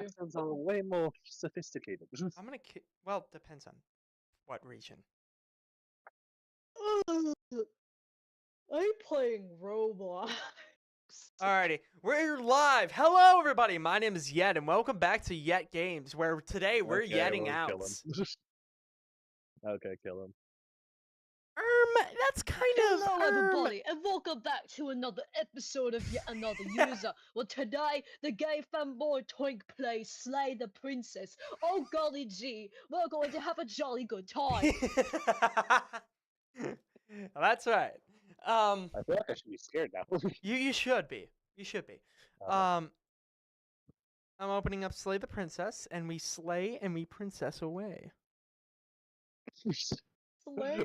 accents are way more sophisticated. I'm gonna well, depends on what region. I'm playing Roblox. Alrighty, we're live. Hello, everybody. My name is Yet, and welcome back to Yet Games, where today we're yetting we'll out. kill him. Okay, kill him. That's kind of. Hello, everybody, and welcome back to another episode of Yet Another User. Well, today, the gay fanboy Twink plays Slay the Princess. Oh, golly gee, we're going to have a jolly good time. That's right. I feel like I should be scared now. You should be. You should be. Uh-huh. I'm opening up Slay the Princess, and we slay and we princess away. Slay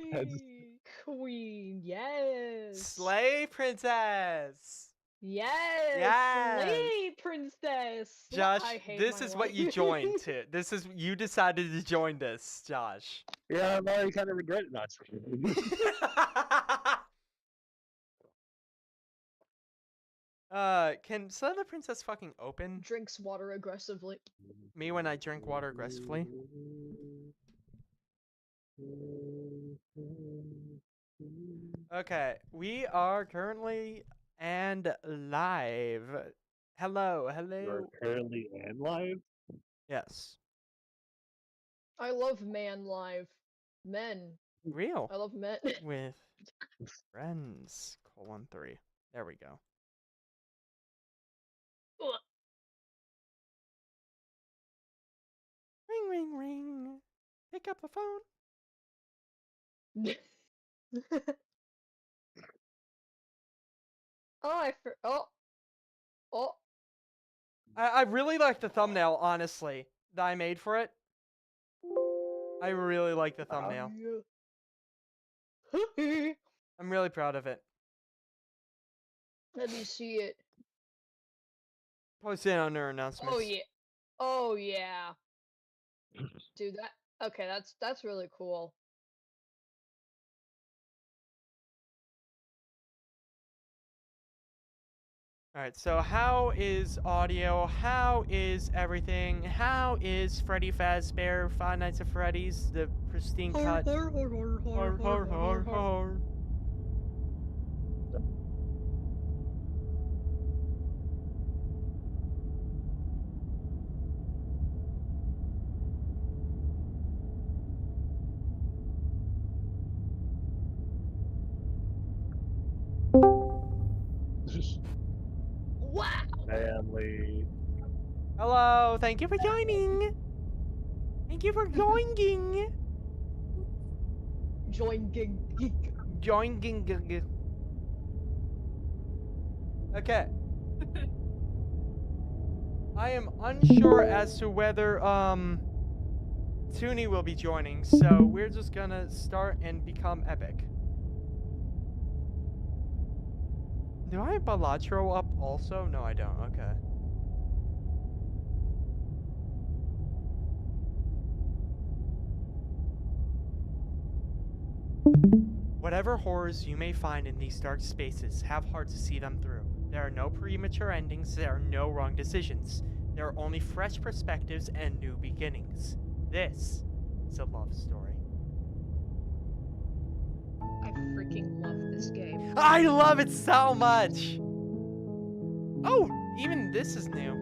Queen, yes. Slay Princess. Yes. Yes. Slay Princess. Josh, I hate this my is what life. you joined to. You decided to join this, Josh. Yeah, I'm already kind of regretting not joining. Can Slay the Princess fucking open Drinks water aggressively. me when I drink water aggressively? Okay, we are currently and live. Hello. You're currently and live? Yes. I love man live. Men. Real. I love men. With friends. :3. There we go. Ring, ring, ring. Pick up the phone. Oh. I really like the thumbnail, honestly, that I made for it. I really like the thumbnail. I'm really proud of it. Let me see it. Post it on our announcements. Oh yeah. Oh yeah. Dude, okay, that's really cool. Alright, so how is audio? How is everything? How is Freddy Fazbear, Five Nights at Freddy's, the pristine cut? Wow. Family. Hello, thank you for joining. Thank you for joining. Joining. Joining. Okay. I am unsure as to whether Toonie will be joining, so we're just gonna start and become epic. Do I have Balatro up also? No, I don't. Okay. Whatever horrors you may find in these dark spaces, have heart to see them through. There are no premature endings, there are no wrong decisions. There are only fresh perspectives and new beginnings. This is a love story. I freaking love this game. I love it so much! Oh, even this is new.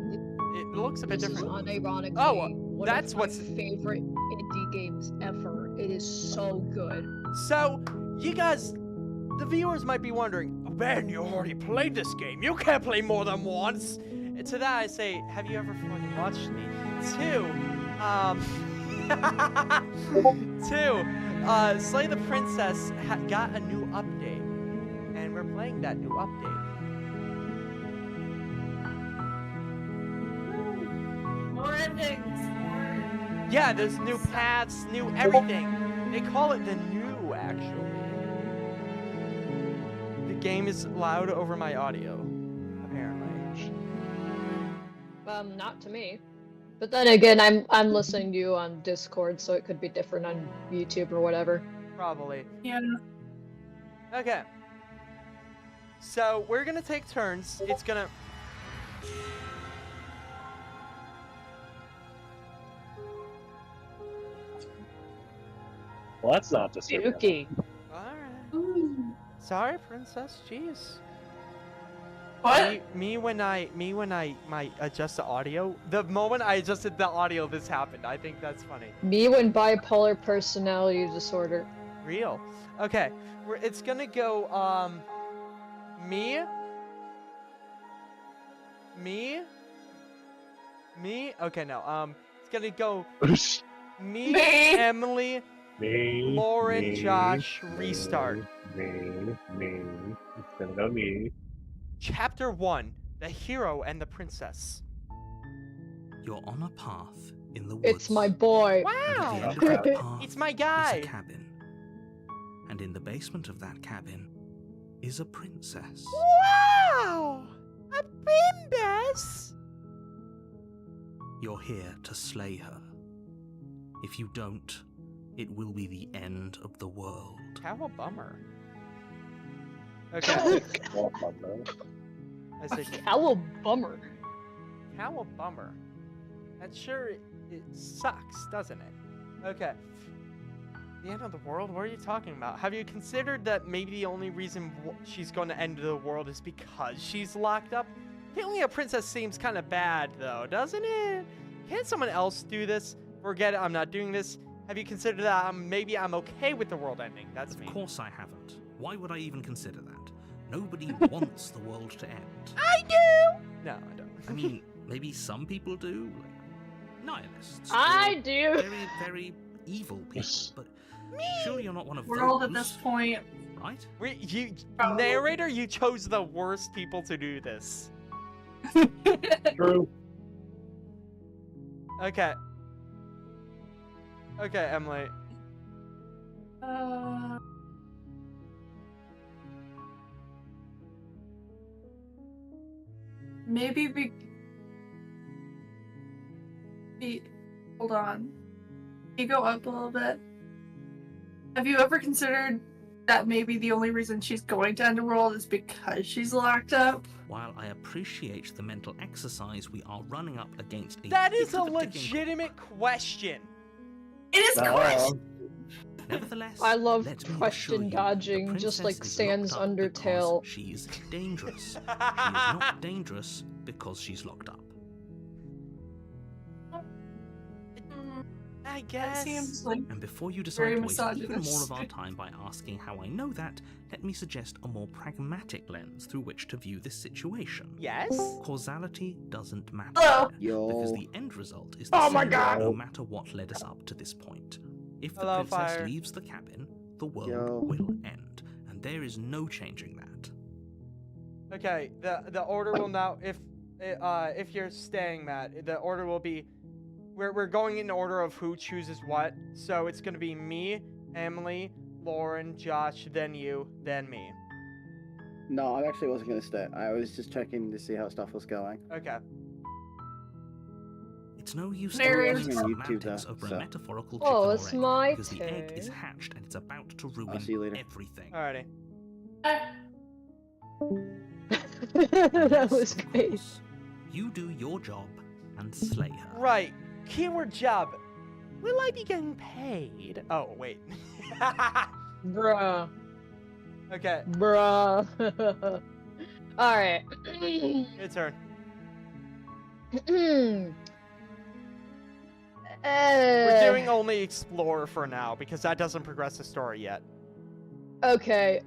It looks a bit This different. is unironically one that's of what's my favorite indie games ever. It is so good. So, you guys, the viewers might be wondering, man, you already played this game. You can't play more than once. And to that I say, have you ever fucking watched me? Slay the Princess got a new update. And we're playing that new update. More endings. Yeah, there's new paths, new everything. They call it the new, actually. The game is loud over my audio, apparently. Not to me. But then again, I'm listening to you on Discord, so it could be different on YouTube or whatever. Probably. Yeah. Okay. So, we're gonna take turns. It's gonna... Well, that's not disturbing. Spooky. Alright. Ooh. Sorry, princess. Jeez. What? Me when I might adjust the audio. The moment I adjusted the audio, this happened. I think that's funny. Me when bipolar personality disorder. Real. Okay. It's gonna go. Me. Okay, no. It's gonna go. Me, Me. Emily, Me, Lauren, me, Josh, restart. Me. It's gonna go me. Chapter 1: The Hero and the Princess. You're on a path in the woods. It's my boy. And at the Wow! end of that path It's my is guy! a cabin. And in the basement of that cabin is a princess. Wow! A princess! You're here to slay her. If you don't, it will be the end of the world. How a bummer. Okay. Well, fuck no. I said, How a bummer. how a bummer. That sure it sucks, doesn't it? Okay. The end of the world? What are you talking about? Have you considered that maybe the only reason she's going to end the world is because she's locked up? Killing a princess seems kind of bad, though, doesn't it? Can't someone else do this? Forget it, I'm not doing this. Have you considered that maybe I'm okay with the world ending? That's me. Of course I haven't. Why would I even consider that? Nobody wants the world to end. I do! No, I don't. I mean, maybe some people do, like nihilists. I or do. Very, very evil people, but surely you're not one of World at those, this point. right? Probably. Narrator, you chose the worst people to do this. True. Okay. Okay, Emily. Maybe hold on. You go up a little bit. Have you ever considered that maybe the only reason she's going to end the world is because she's locked up? While I appreciate the mental exercise, we are running up against a That is bit a of ticking legitimate question. It is correct. clock. Nevertheless, I love let me assure question you, the dodging, just princess like is Sans locked up Undertale. because she's dangerous. She is not dangerous because she's locked up. I That guess. seems like And before you Very decide to waste even more misogynist. of our time by asking how I know that, let me suggest a more pragmatic lens through which to view this situation. Yes? Causality doesn't matter Hello. here, because Yo. the end result is the Oh my same God. no matter what led us up to this point. If the Hello, princess fire. leaves the cabin, the world Yo. will end, and there is no changing that. Okay, the order will now, if you're staying, Matt, the order will be, we're going in order of who chooses what. So it's gonna be me, Emily, Lauren, Josh, then you, then me. No, I actually wasn't going to stay. I was just checking to see how stuff was going. Okay. It's no use Narrator. arguing On YouTube, semantics though, over so. a metaphorical Oh, chicken it's or egg, my because the egg is turn. hatched and it's about to see ruin you later. everything. Alrighty. That Yes, was of great. course. You do your job and slay her. Right. Keyword job. Will I be getting paid? Oh, wait. Bruh. Okay, Bruh. Alright. your turn. We're doing only Explorer for now, because that doesn't progress the story yet. Okay,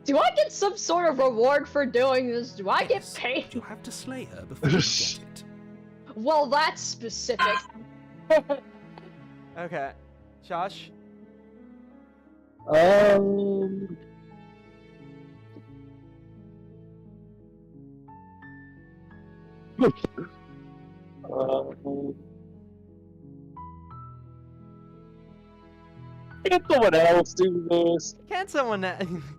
do I get some sort of reward for doing this? Do I get Yes, paid? but you have to slay her before you get it. Well, that's specific. Okay. Josh? Um. Can someone else do this? Can someone...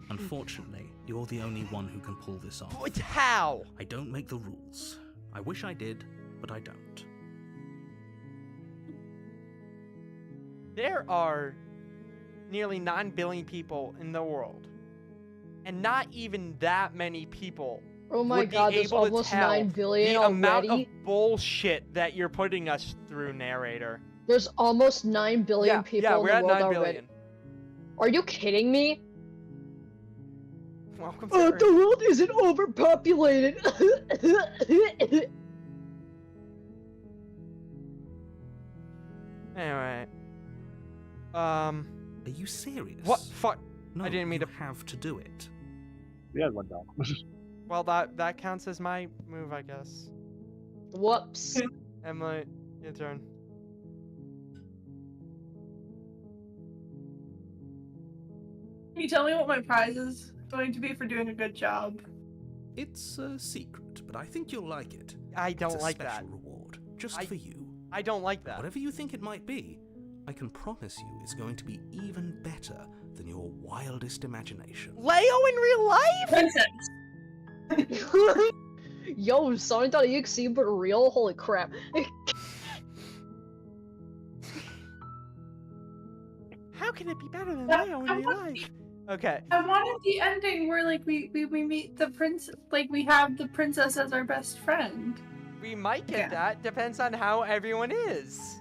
Unfortunately, you're the only one who can pull this off. But how? I don't make the rules. I wish I did, but I don't. There are nearly 9 billion people in the world. And not even that many people Oh my would be god, there's able to almost tell 9 billion the amount already? of bullshit that you're putting us through, narrator. There's almost 9 billion people yeah, in we're the at world 9 already. billion. Are you kidding me? Welcome to Earth. The world isn't overpopulated. Anyway. Are you serious? What? Fuck. No, I didn't mean you to- have to do it. We had one down. Well, that counts as my move, I guess. Whoops. Emily, your turn. Can you tell me what my prize is going to be for doing a good job? It's a secret, but I think you'll like it. I It's don't a like special that. reward, just I- for you. I don't like that. Whatever you think it might be, I can promise you it's going to be even better than your wildest imagination. Leo in real life? Princess. Yo, Sonic.exe but real? Holy crap. How can it be better than Yeah, Leo in I real want life? Okay. I wanted the ending where like we meet the prince, like we have the princess as our best friend. We might get Yeah. that. Depends on how everyone is.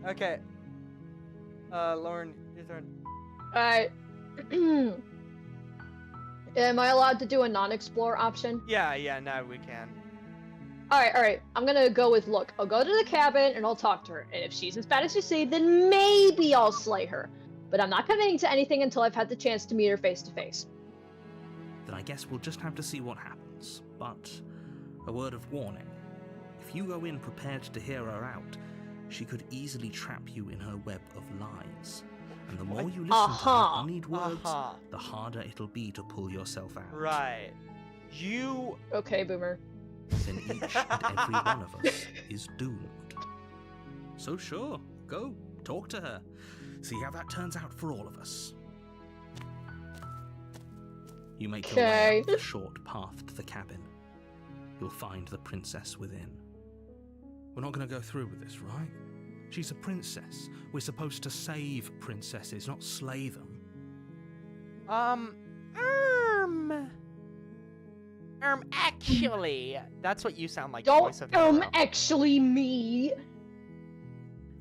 Okay. Lauren, your turn. Alright. Am I allowed to do a non-explore option? Yeah, now we can. Alright. I'm gonna go with look. I'll go to the cabin and I'll talk to her. And if she's as bad as you say, then maybe I'll slay her. But I'm not committing to anything until I've had the chance to meet her face to face. Then I guess we'll just have to see what happens. But a word of warning. If you go in prepared to hear her out, she could easily trap you in her web of lies. And the more you listen to her honeyed words, the harder it'll be to pull yourself out. Right. You. Okay, Boomer. Then each and every one of us is doomed. So sure, go, talk to her. See how that turns out for all of us. You make your way up the short path to the cabin. You'll find the princess within. We're not going to go through with this, right? She's a princess. We're supposed to save princesses, not slay them. Actually, that's what you sound like. Don't, voice of the hero. actually me.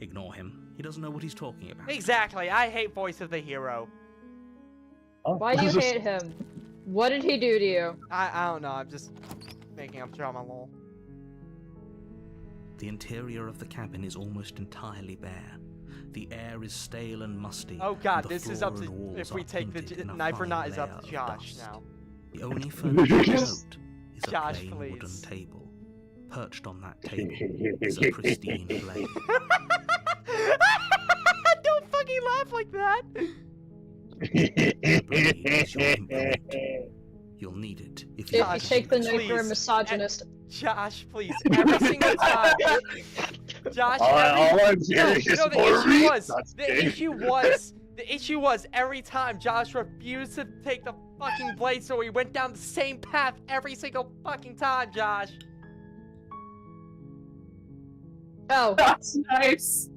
Ignore him. He doesn't know what he's talking about. Exactly. I hate voice of the hero. Oh. Why do you hate him? What did he do to you? I don't know. I'm just making up drama, lol. The interior of the cabin is almost entirely bare. The air is stale and musty. Oh god, and the this is floor up and to walls if we are take the painted in a knife or not fine is up layer to of Josh dust. now. The only furniture of Yes. note is a Josh, plain wooden please. table. Perched on that table is a pristine blade. Don't fucking laugh like that. The blade is your implement. You'll need it if you If Josh, you take the knife, you're a please. misogynist. Josh, please, every single time. Josh, all I'm no, hearing is no, the more issue was, That's the gay. issue was every time Josh refused to take the fucking blade, so we went down the same path every single fucking time, Josh. Oh, That's nice.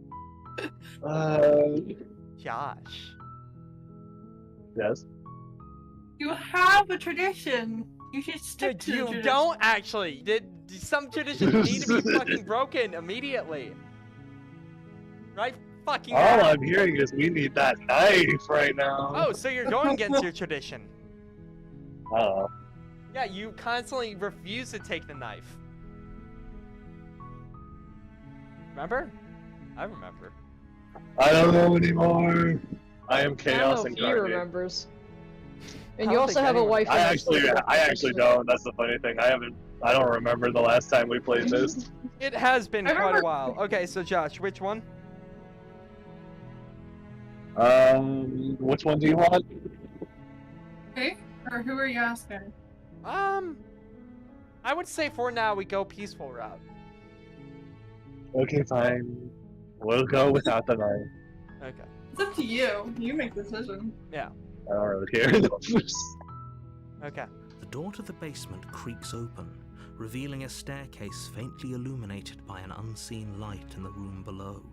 Josh. Yes. You have a tradition. You should stick to the You tradition. don't actually. Some traditions need to be fucking broken immediately. Right fucking All now. I'm hearing is we need that knife right now. Oh, so you're going against your tradition. Oh. Yeah, you constantly refuse to take the knife. Remember? I remember. I don't know anymore. I am I chaos don't know if he incarnate. remembers. I And don't you also think have a anyone- wife. I and actually don't. That's the funny thing. I don't remember the last time we played this. It has been I quite a remember- while. Okay, so Josh, which one? Which one do you want? Okay? Or who are you asking? I would say for now we go peaceful route. Okay, fine. We'll go without the knife. Okay. It's up to you. You make the decision. Yeah. I don't really care. Okay. The door to the basement creaks open, revealing a staircase faintly illuminated by an unseen light in the room below.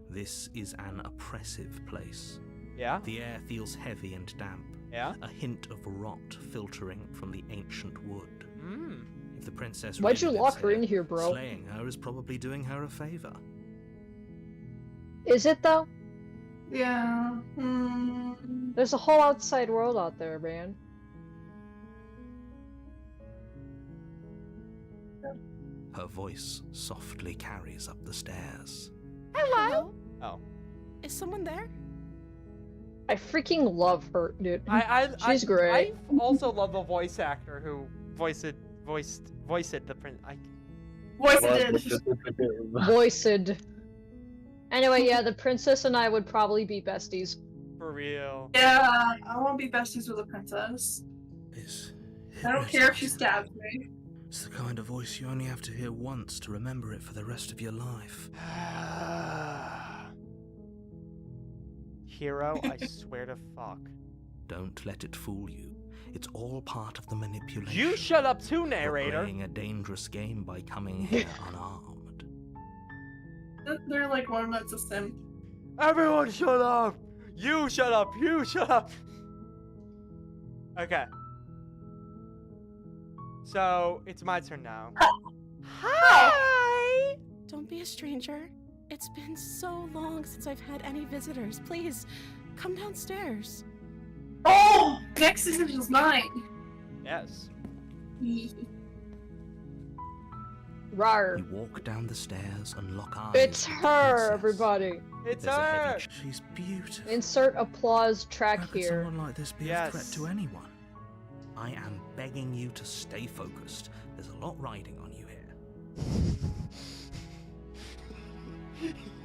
This is an oppressive place. Yeah. The air feels heavy and damp, Yeah. a hint of rot filtering from the ancient wood. Hmm. If the princess Why'd you really lock lives her in here, bro? Slaying her is probably doing her a favor. Is it though? Yeah. There's a whole outside world out there, man. Her voice softly carries up the stairs. Hello? Oh. Is someone there? I freaking love her, dude. She's I great. also love the voice actor who voiced the prince. Voice What did. was the- Voiced. Anyway, yeah, the princess and I would probably be besties. For real. Yeah, I want to be besties with a princess. It's I don't care if she stabs me. It's the kind of voice you only have to hear once to remember it for the rest of your life. Hero, I swear to fuck. Don't let it fool you. It's all part of the manipulation. You shut up too, You're narrator. playing a dangerous game by coming here unarmed. They're like one that's a simp. Everyone shut up! You shut up! You shut up! Okay. So, it's my turn now. Hi! Don't be a stranger. It's been so long since I've had any visitors. Please, come downstairs. Oh! Next decision is mine. Yes. Rar. You walk down the stairs and lock eyes. It's with the her, princess. everybody. It's There's a her! heavy- She's beautiful. Insert applause track How could here. someone like this be Yes. a threat to anyone? I am begging you to stay focused. There's a lot riding on you here.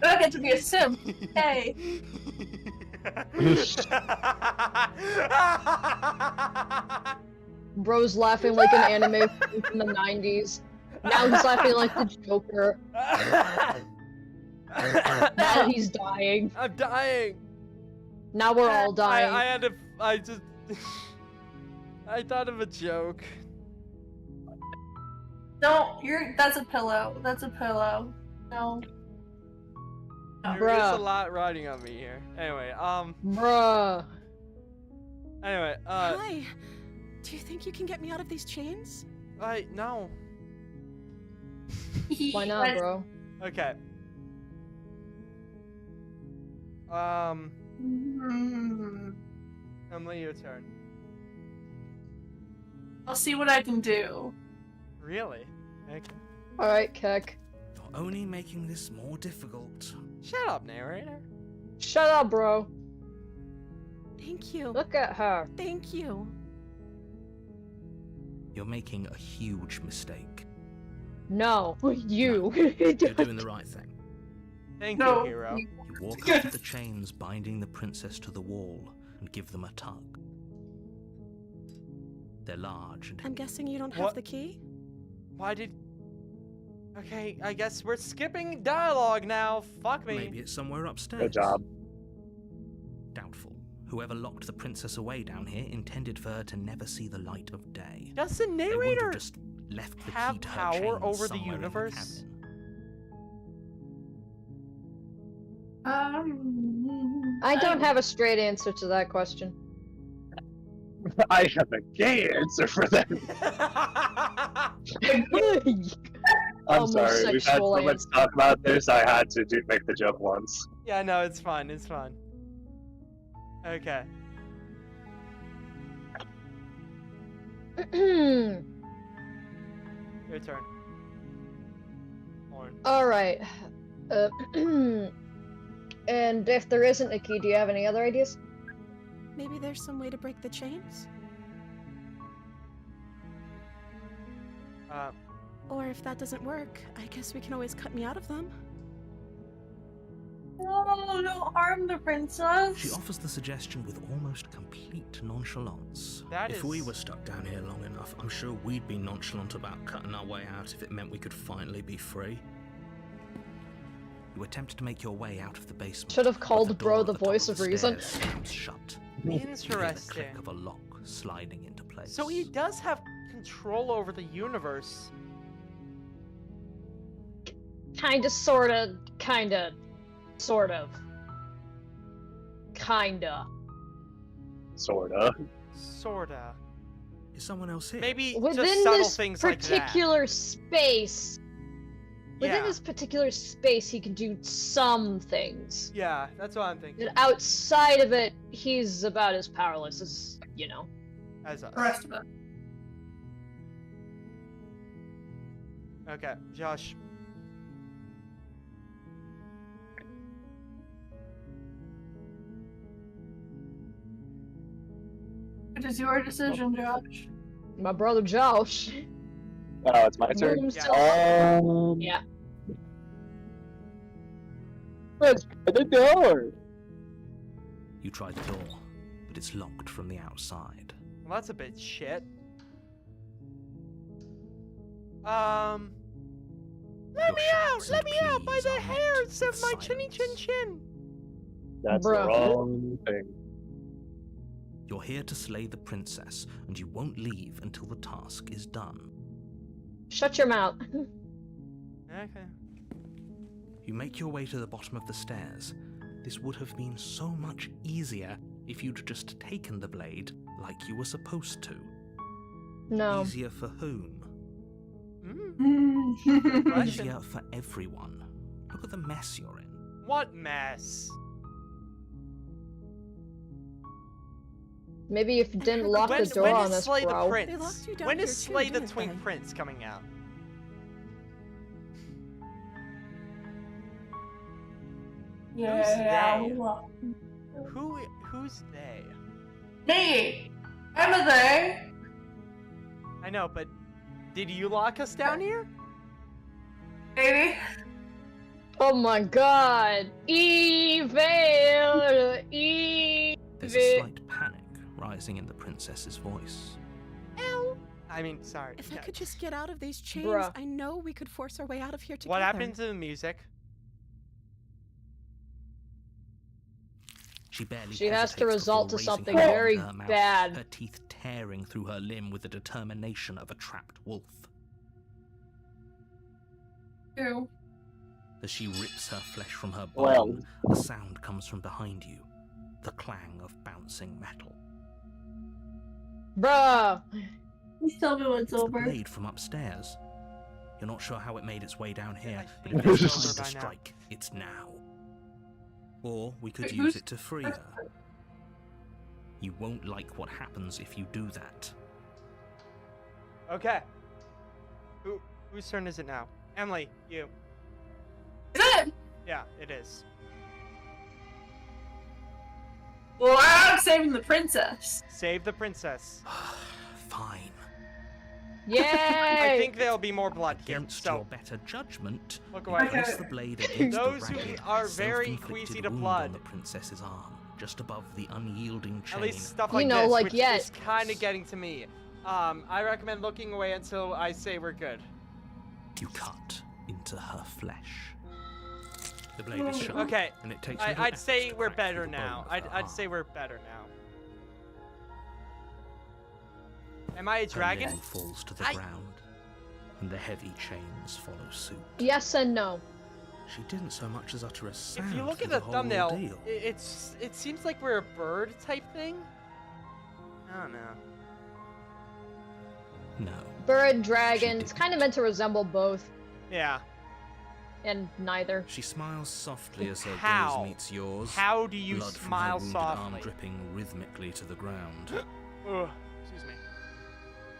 I get to be a simp. Hey. Bro's laughing like an anime from the 90s. Now he's laughing like the Joker. Now he's dying. I'm dying. Now we're all dying. I had to. I just. I thought of a joke. No, that's a pillow. That's a pillow. No. There is Bruh. a lot riding on me here. Anyway, Bruh. Anyway, Hi. Do you think you can get me out of these chains? no. Why not, bro? Okay. Emily, your turn. I'll see what I can do. Really? Okay. Alright, Keck. You're only making this more difficult. Shut up, narrator. Shut up, bro. Thank you. Look at her. Thank you. You're making a huge mistake. No, you. You're doing the right thing. Thank No. you, hero. You walk up to the chains binding the princess to the wall and give them a tug. They're large and I'm guessing you don't have What? the key? Why did... Okay, I guess we're skipping dialogue now. Fuck me. maybe it's somewhere upstairs. Good job. Doubtful. Whoever locked the princess away down here intended for her to never see the light of day. Does the They wouldn't narrator have just left the have key to her power chains over the somewhere in universe? cabin. I don't have a straight answer to that question. I have a gay answer for that. I'm sorry. We've had so Homosexual much talk about this. I had to make the joke once. Yeah, no, it's fine. It's fine. Okay. Your turn. Lauren. Alright. And if there isn't a key, do you have any other ideas? Maybe there's some way to break the chains? Or if that doesn't work, I guess we can always cut me out of them. No, don't harm the princess. She offers the suggestion with almost complete nonchalance. That If is- we were stuck down here long enough, I'm sure we'd be nonchalant about cutting our way out if it meant we could finally be free. You attempt to make your way out of the basement. Should have but called the Bro door the at top voice of the of reason. stairs slams shut. You hear the click Interesting. of a lock sliding into place. So he does have control over the universe. Kinda, sorta, kinda, sort of. Kinda. Sorta. Sorta. Is someone else here? Maybe just Within subtle this things like that. particular space, within Yeah. this particular space, he can do some things. Yeah, that's what I'm thinking. And outside of it, he's about as powerless as, you know. As us. The rest of it. Okay, Josh. It is your decision, Josh. My brother Josh. Oh, it's my Moved turn. himself. Yeah. Let's get the door. You try the door, but it's locked from the outside. Well, that's a bit shit. Let Your me shouts out! Let and me out by pleas the are met hairs of with my chinny chin silence. chin! That's Bruh. the wrong thing. You're here to slay the princess, and you won't leave until the task is done. Shut your mouth. Okay. You make your way to the bottom of the stairs. This would have been so much easier if you'd just taken the blade like you were supposed to. No. Easier for whom? Question. Easier for everyone. Look at the mess you're in. What mess? Maybe if you didn't lock When, the door when on is us, Slay bro. the They Prince? locked you down When here is too, Slay the didn't Twink they? Prince coming out? Yeah. Who's they? Me! I'm a they! I know, but did you lock us down here? Baby. Oh my god. Evil! There's a Evil! slight panic rising in the princess's voice. I mean, sorry. If I yeah. could just get out of these chains, Bruh. I know we could force our way out of here together. What happened to the music? She barely She has to hesitates result to before raising something her hand very to her mouth, bad. her teeth tearing through her limb with the determination of a trapped wolf. Ew. As she rips her flesh from her Well. bone, a sound comes from behind you. The clang of bouncing metal. Bruh! Please tell me what's It's the over. blade from upstairs. You're not sure how it made its way down here, I but think if it's it's time over to by now. strike, it's now. Or we could Wait, use who's- it to free her. You won't like what happens if you do that. Okay. Whose turn is it now? Emily, you. Is it? Yeah, it is. Well, I'm saving the princess. Save the princess. Fine. Yay! I think there'll be more blood here. Against your So better judgment, look you away. Okay. place the blade against Those the who ragged, are very self-inflicted queasy to wound blood. on the princess's arm, just above the unyielding chain. At least stuff You like know, this, like, which yeah. is kind of getting to me. I recommend looking away until I say we're good. You cut into her flesh. The blade is sharp, Okay, and it takes little I'd effort say to we're crack better through the now. bone of her I'd say arm. we're better now. Am I a Her dragon? limb falls to the I- ground, and the heavy chains follow suit. Yes and no. She didn't so much as utter a sound. If you look through at the whole thumbnail, ordeal. it seems like we're a bird type thing. I don't know. No. Bird, dragon. It's didn't. kind of meant to resemble both, Yeah. and neither. She smiles softly as her How? gaze meets yours. How do you blood from her smile wounded arm softly? dripping rhythmically to the ground. Ugh, excuse me.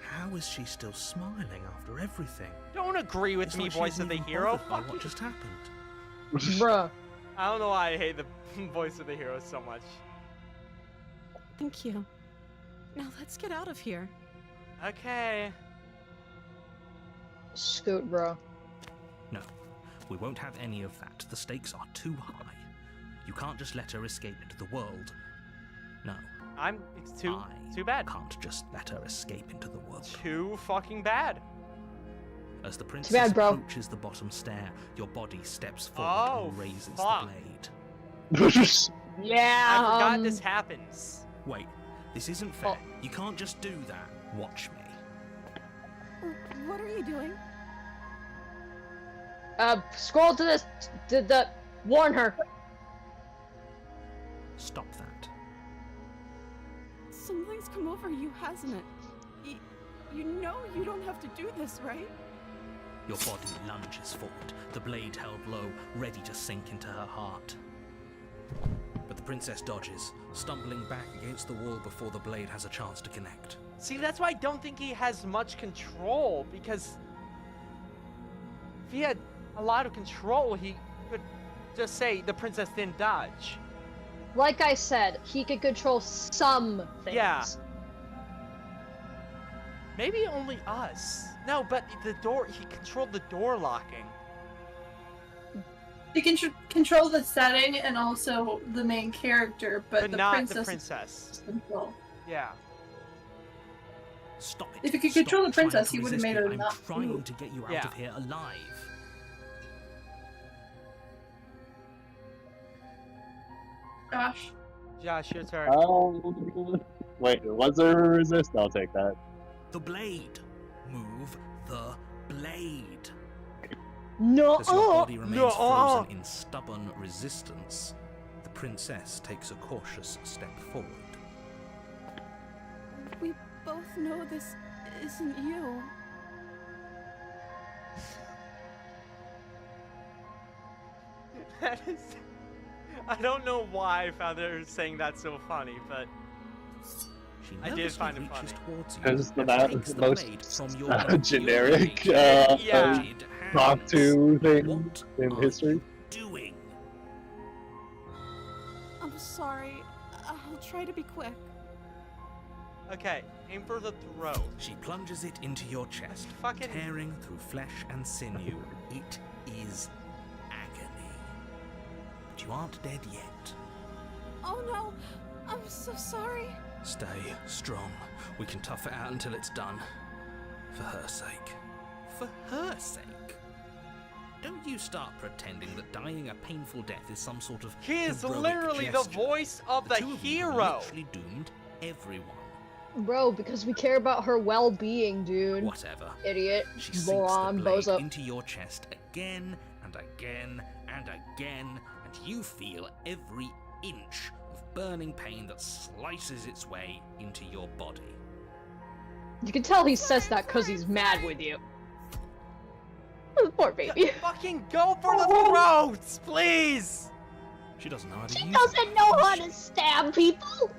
How is she still smiling after everything? Don't agree with It's me, like she voice isn't of the even hero. bothered by Fuck you. what just happened. Bruh. I don't know why I hate the voice of the hero so much. Thank you. Now let's get out of here. Okay. Scoot, bro. No, we won't have any of that. The stakes are too high. You can't just let her escape into the world. No, It's too I bad. can't just let her escape into the world. Too fucking bad. As the princess bad, bro. approaches the bottom stair, your body steps forward and raises fuck. the blade. Yeah. I forgot this happens. Wait, this isn't fair. Oh. You can't just do that. Watch me. What are you doing? Scroll to this. Warn her. Stop that. Something's come over you, hasn't it? You know you don't have to do this, right? Your body lunges forward, the blade held low, ready to sink into her heart. But the princess dodges, stumbling back against the wall before the blade has a chance to connect. See, that's why I don't think he has much control, because if he had a lot of control, he could just say the princess didn't dodge. Like I said, he could control some things. Yeah. Maybe only us. No, but the door, he controlled the door locking. You can control the setting and also the main character, but the not princess the princess. Control. Yeah. Stop it. If he could control the Stop trying princess, to he would have resist made me. her I'm not trying move. to get you out Yeah. of here alive. Gosh. Josh, your turn. Wait, was there a resist? I'll take that. The blade. Move the blade. No. As your body remains No. frozen in stubborn resistance, the princess takes a cautious step forward. We both know this isn't you. That is. I don't know why I found her saying that so funny, but She I did nervously find it reaches funny. towards you Because and the takes the most blade from your generic Yeah. infuriated talk hands. to thing What in are history. you doing? I'm sorry. I'll try to be quick. okay, aim for the throat. She plunges it into your chest, Fucking- tearing through flesh and sinew. It is agony. But you aren't dead yet. Oh no, I'm so sorry. Stay strong. We can tough it out until it's done. For her sake. For her sake? Don't you start pretending that dying a painful death is some sort of He is heroic literally the gesture. voice of the two of you have hero. literally doomed everyone. Bro, because we care about her well-being, dude. Whatever. Idiot. She sinks Moron. the blade Bozo. into your chest again and again and again, and you feel every inch of burning pain that slices its way into your body. You can tell he says that because he's mad with you. Poor baby. Fucking go for the throats, please! She doesn't know how to She use doesn't it. know how to stab people!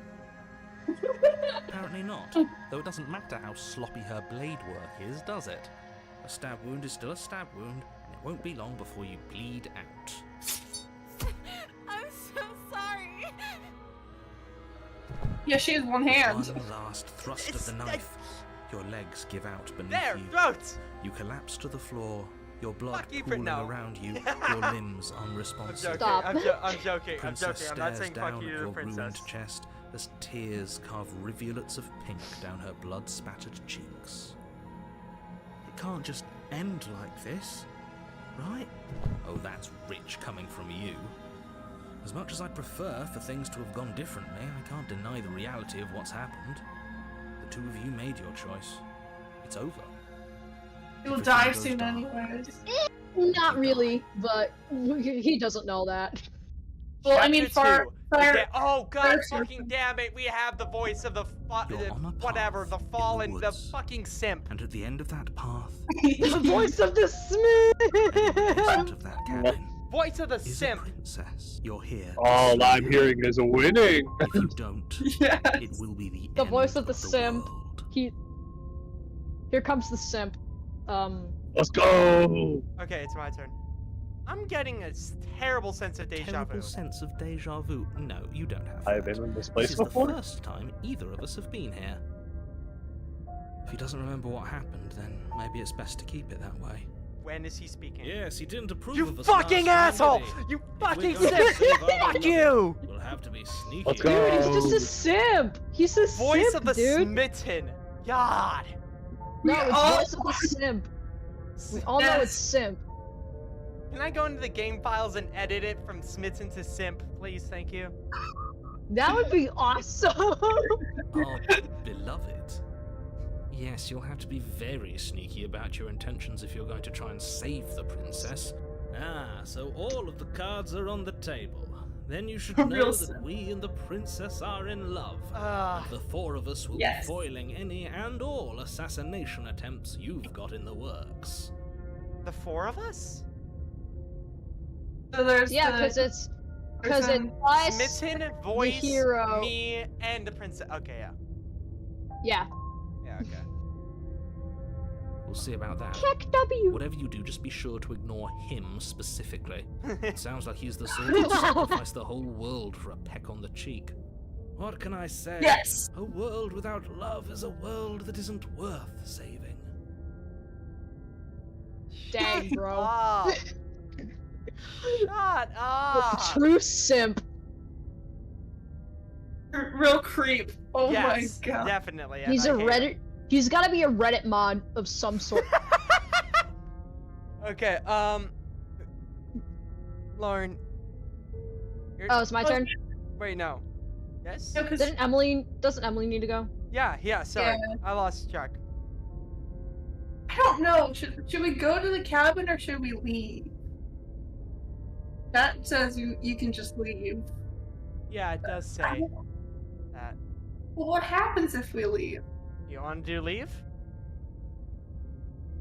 Apparently not. Though it doesn't matter how sloppy her blade work is, does it? A stab wound is still a stab wound, and it won't be long before you bleed out. I'm so sorry. Yeah, she has one hand. One last thrust of the knife. Your legs give out beneath There, you. throats! You collapse to the floor, your blood Fuck you for pooling no. around you, your limbs I'm unresponsive. joking, Stop. I'm joking, I'm Princess joking. I'm not stares saying down fuck you at to the your princess. ruined chest as tears carve rivulets of pink down her blood-spattered cheeks. It can't just end like this, right? Oh, that's rich coming from you. As much as I'd prefer for things to have gone differently, I can't deny the reality of what's happened. The two of you made your choice. It's over. He will Everything die goes soon dark. anyways. Not really, but he doesn't know that. Well, I mean, Chapter 2. fire. Oh god fire fucking serpent. damn it, we have the voice of the You're on a whatever, path the in the fallen, the woods. fucking simp. And at the end of that path, The voice of the in front Smith! of that cabin, Voice of the is a simp. princess. You're here. to All save I'm her. hearing is a winning. If you don't, Yes. it will be the The end voice of the simp. world. Here comes the simp. Let's go. Okay, it's my turn. I'm getting a terrible sense of deja Terrible vu. sense of deja vu. No, you don't have. I've that. been in this This place is before. the first time either of us have been here. If he doesn't remember what happened, then maybe it's best to keep it that way. When is he speaking? Yes, he didn't approve You of us fucking last time, asshole! did he? You If fucking we're going to simp! save our Fuck beloved, you! We'll have to be sneaky. Let's Dude, go. he's just a simp! He's a Voice simp, of the dude! smitten. God. No, it's Oh. voice of the simp. We all know it's simp. Can I go into the game files and edit it from smitten to simp, please? Thank you. That would be awesome! Our beloved. Yes, you'll have to be very sneaky about your intentions if you're going to try and save the princess. Ah, so all of the cards are on the table. then you should A know real that simp. we and the princess are in love. Ah. And the four of us will Yes. be foiling any and all assassination attempts you've got in the works. The four of us? So there's Yeah, the because it's person- us, Smitten, Voice, hero. me, and the princess. Okay, yeah. yeah. Yeah, okay. We'll see about that. Check W. Whatever you do, just be sure to ignore him specifically. It sounds like he's the sort who'd sacrifice the whole world for a peck on the cheek. What can I say? Yes. A world without love is a world that isn't worth saving. Dang, Shut bro. up. Shut up. True simp. Real creep. Oh Yes, my god. definitely. He's and a I hate Reddit. He's gotta be a Reddit mod of some sort. it. Okay, Lauren. Oh, it's my turn. Wait, no. Yes? No, 'cause- Doesn't Emily need to go? Yeah, sorry. Yeah. I lost track. I don't know. Should we go to the cabin or should we leave? That says you can just leave. Yeah, it does I say don't- that. Well, what happens if we leave? You want to do leave?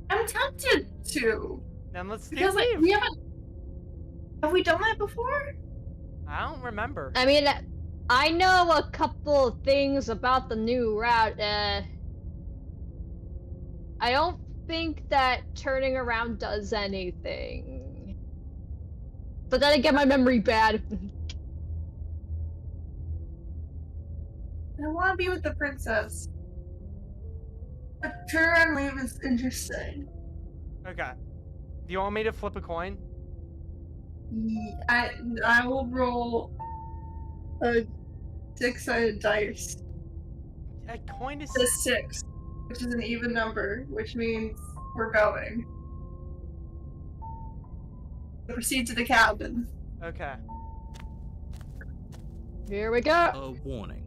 I'm tempted to. Then let's do Because like leave. we haven't. Have we done that before? I don't remember. I mean, I know a couple of things about the new route. I don't think that turning around does anything. But then again, my memory bad. I want to be with the princess. But turn around and leave is interesting. Okay. Do you want me to flip a coin? I will roll a 6-sided dice. A coin is. The 6, which is an even number, which means we're going. Proceed to the cabin. Okay. Here we go. A warning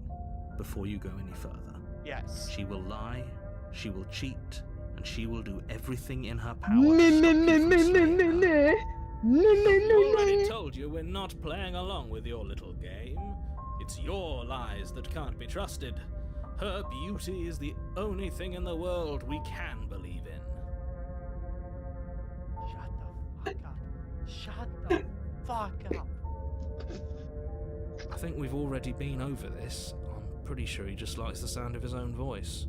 before you go any further. Yes. She will lie, she will cheat, and she will do everything in her power to stop you from slaying her. I already told you we're not playing along with your little game. It's your lies that can't be trusted. Her beauty is the only thing in the world we can believe in. Shut the fuck up. Shut the fuck up. I think we've already been over this. I'm pretty sure he just likes the sound of his own voice.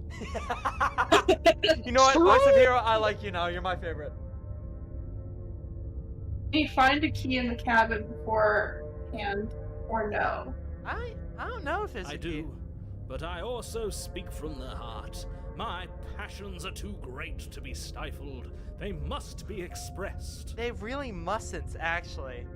You know what, Voice of Hero, I like you now. You're my favorite. Can you find a key in the cabin beforehand, or no? I don't know if it's. I do, but I also speak from the heart. My passions are too great to be stifled. They must be expressed. They really mustn't, actually.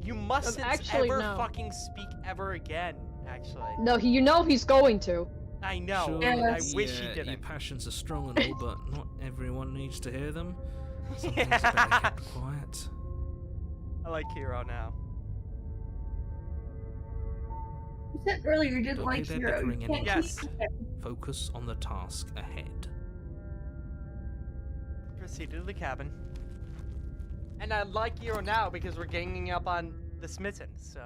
You mustn't Actually, ever no. fucking speak ever again, actually. No, you know he's going to. I know. Sure, I Yes. wish he Your didn't. passions are strong and all, but not everyone needs to hear them. Some things Yeah. are better kept quiet. I like Hero now. You said earlier you didn't Don't like be there Hero. bickering You can't anymore. Yes. keep it. Focus on the task ahead. Proceed to the cabin. And I like Hero now because we're ganging up on the Smitten, so.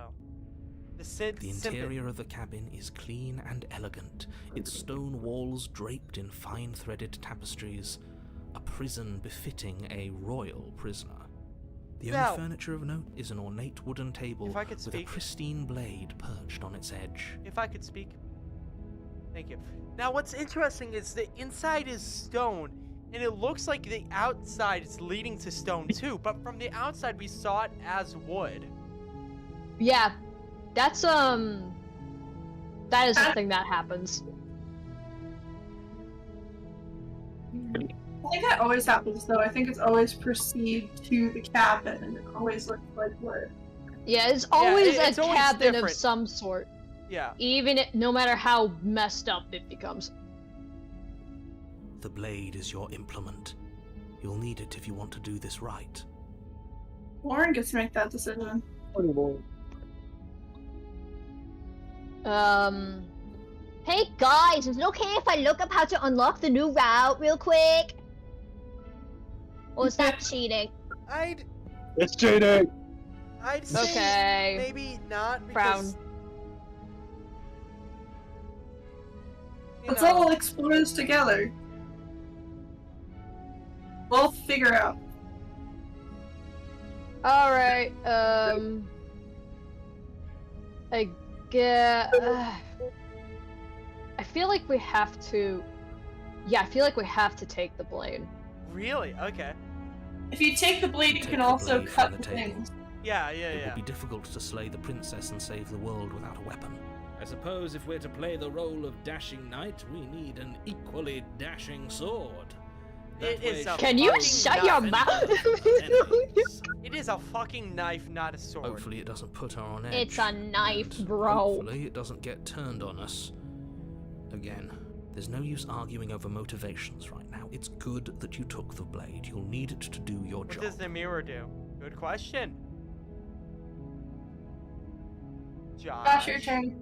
The interior of the cabin is clean and elegant, its stone walls draped in fine-threaded tapestries, a prison befitting a royal prisoner. The only Now- furniture of note is an ornate wooden table If I could with a speak. pristine blade perched on its edge. If I could speak. Thank you. Now, what's interesting is the inside is stone, and it looks like the outside is leading to stone too, but from the outside we saw it as wood. Yeah, that's that is the thing that happens. I think that always happens, though. I think it's always proceed to the cabin, and it always looks like wood. Yeah, it's always it's a always cabin of different. some sort. Yeah. No matter how messed up it becomes. The blade is your implement. You'll need it if you want to do this right. Lauren gets to make that decision. Hey guys, is it okay if I look up how to unlock the new route real quick? Or is that cheating? I'd It's cheating. I'd say Okay. maybe not Frown. because Let's all explore this together. We'll figure out. Alright, I get. I feel like we have to. Yeah, I feel like we have to take the blade. Really? Okay. If you take the blade, you Take can the also blade cut from the the table. things. Yeah. It would be difficult to slay the princess and save the world without a weapon. I suppose if we're to play the role of dashing knight, we need an equally dashing sword. It is a Can you fucking shut your knife. mouth? It is a fucking knife, not a sword. Hopefully it doesn't put her on edge. It's a knife, and bro. Hopefully it doesn't get turned on us. Again, there's no use arguing over motivations right now. It's good that you took the blade. You'll need it to do your What job. does the mirror do? Good question. Josh, your turn.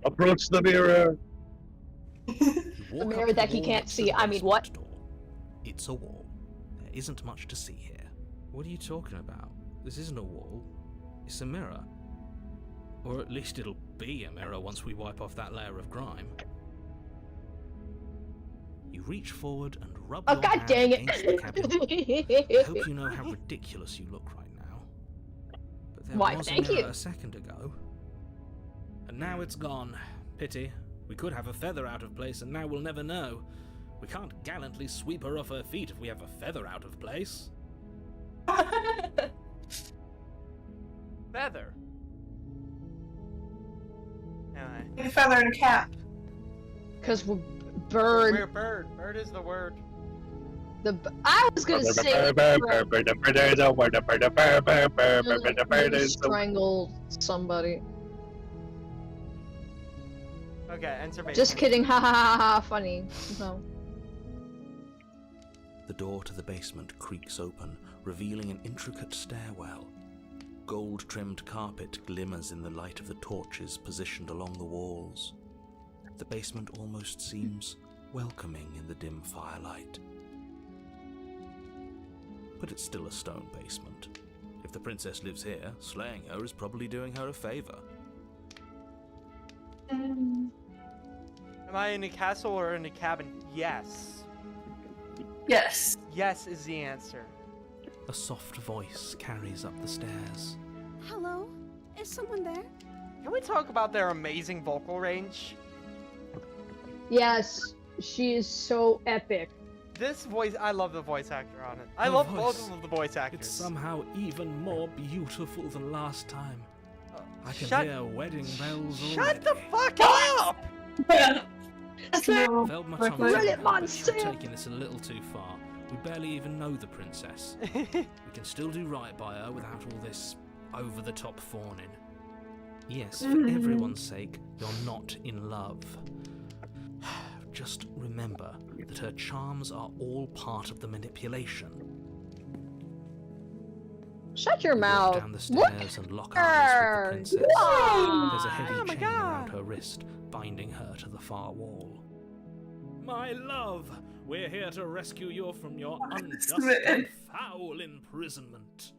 Approach the mirror. You walk mirror up that the he wall can't next to see. the I mean, what? basement door. It's a wall. There isn't much to see here. What are you talking about? This isn't a wall. It's a mirror. Or at least it'll be a mirror once we wipe off that layer of grime. You reach forward and rub Oh your god hand dang against the cabinet. I hope it! you know how ridiculous you look right now. But there Why, was thank a mirror you. a second ago. And now it's gone. Pity. We could have a feather out of place, and now we'll never know. We can't gallantly sweep her off her feet if we have a feather out of place. Feather. Anyway. A feather and a cap. Cause we're bird. We're bird. Bird is the word. I was gonna say strangle somebody. Okay, enter basement. Just kidding, ha ha ha ha, funny. No. The door to the basement creaks open, revealing an intricate stairwell. Gold-trimmed carpet glimmers in the light of the torches positioned along the walls. The basement almost seems welcoming in the dim firelight. But it's still a stone basement. If the princess lives here, slaying her is probably doing her a favor. Am I in a castle or in a cabin? Yes. Yes. Yes is the answer. A soft voice carries up the stairs. Hello? Is someone there? Can we talk about their amazing vocal range? Yes, she is so epic. This voice, I love the voice actor on it. I Her love voice. both of the voice actors. It's somehow even more beautiful than last time. I can Shut- hear wedding bells already. Shut the fuck up! That's no. Felt my Like, tongue really, tighten, but monster. you're taking this a little too far. We barely even know the princess. We can still do right by her without all this over-the-top fawning. Yes, for everyone's sake, you're not in love. Just remember that her charms are all part of the manipulation. Shut your You walk mouth. down the stairs and lock eyes with the princess. There's a heavy Oh my chain God. around her wrist, binding her to the far wall. My love, we're here to rescue you from your unjust Smitten. and foul imprisonment.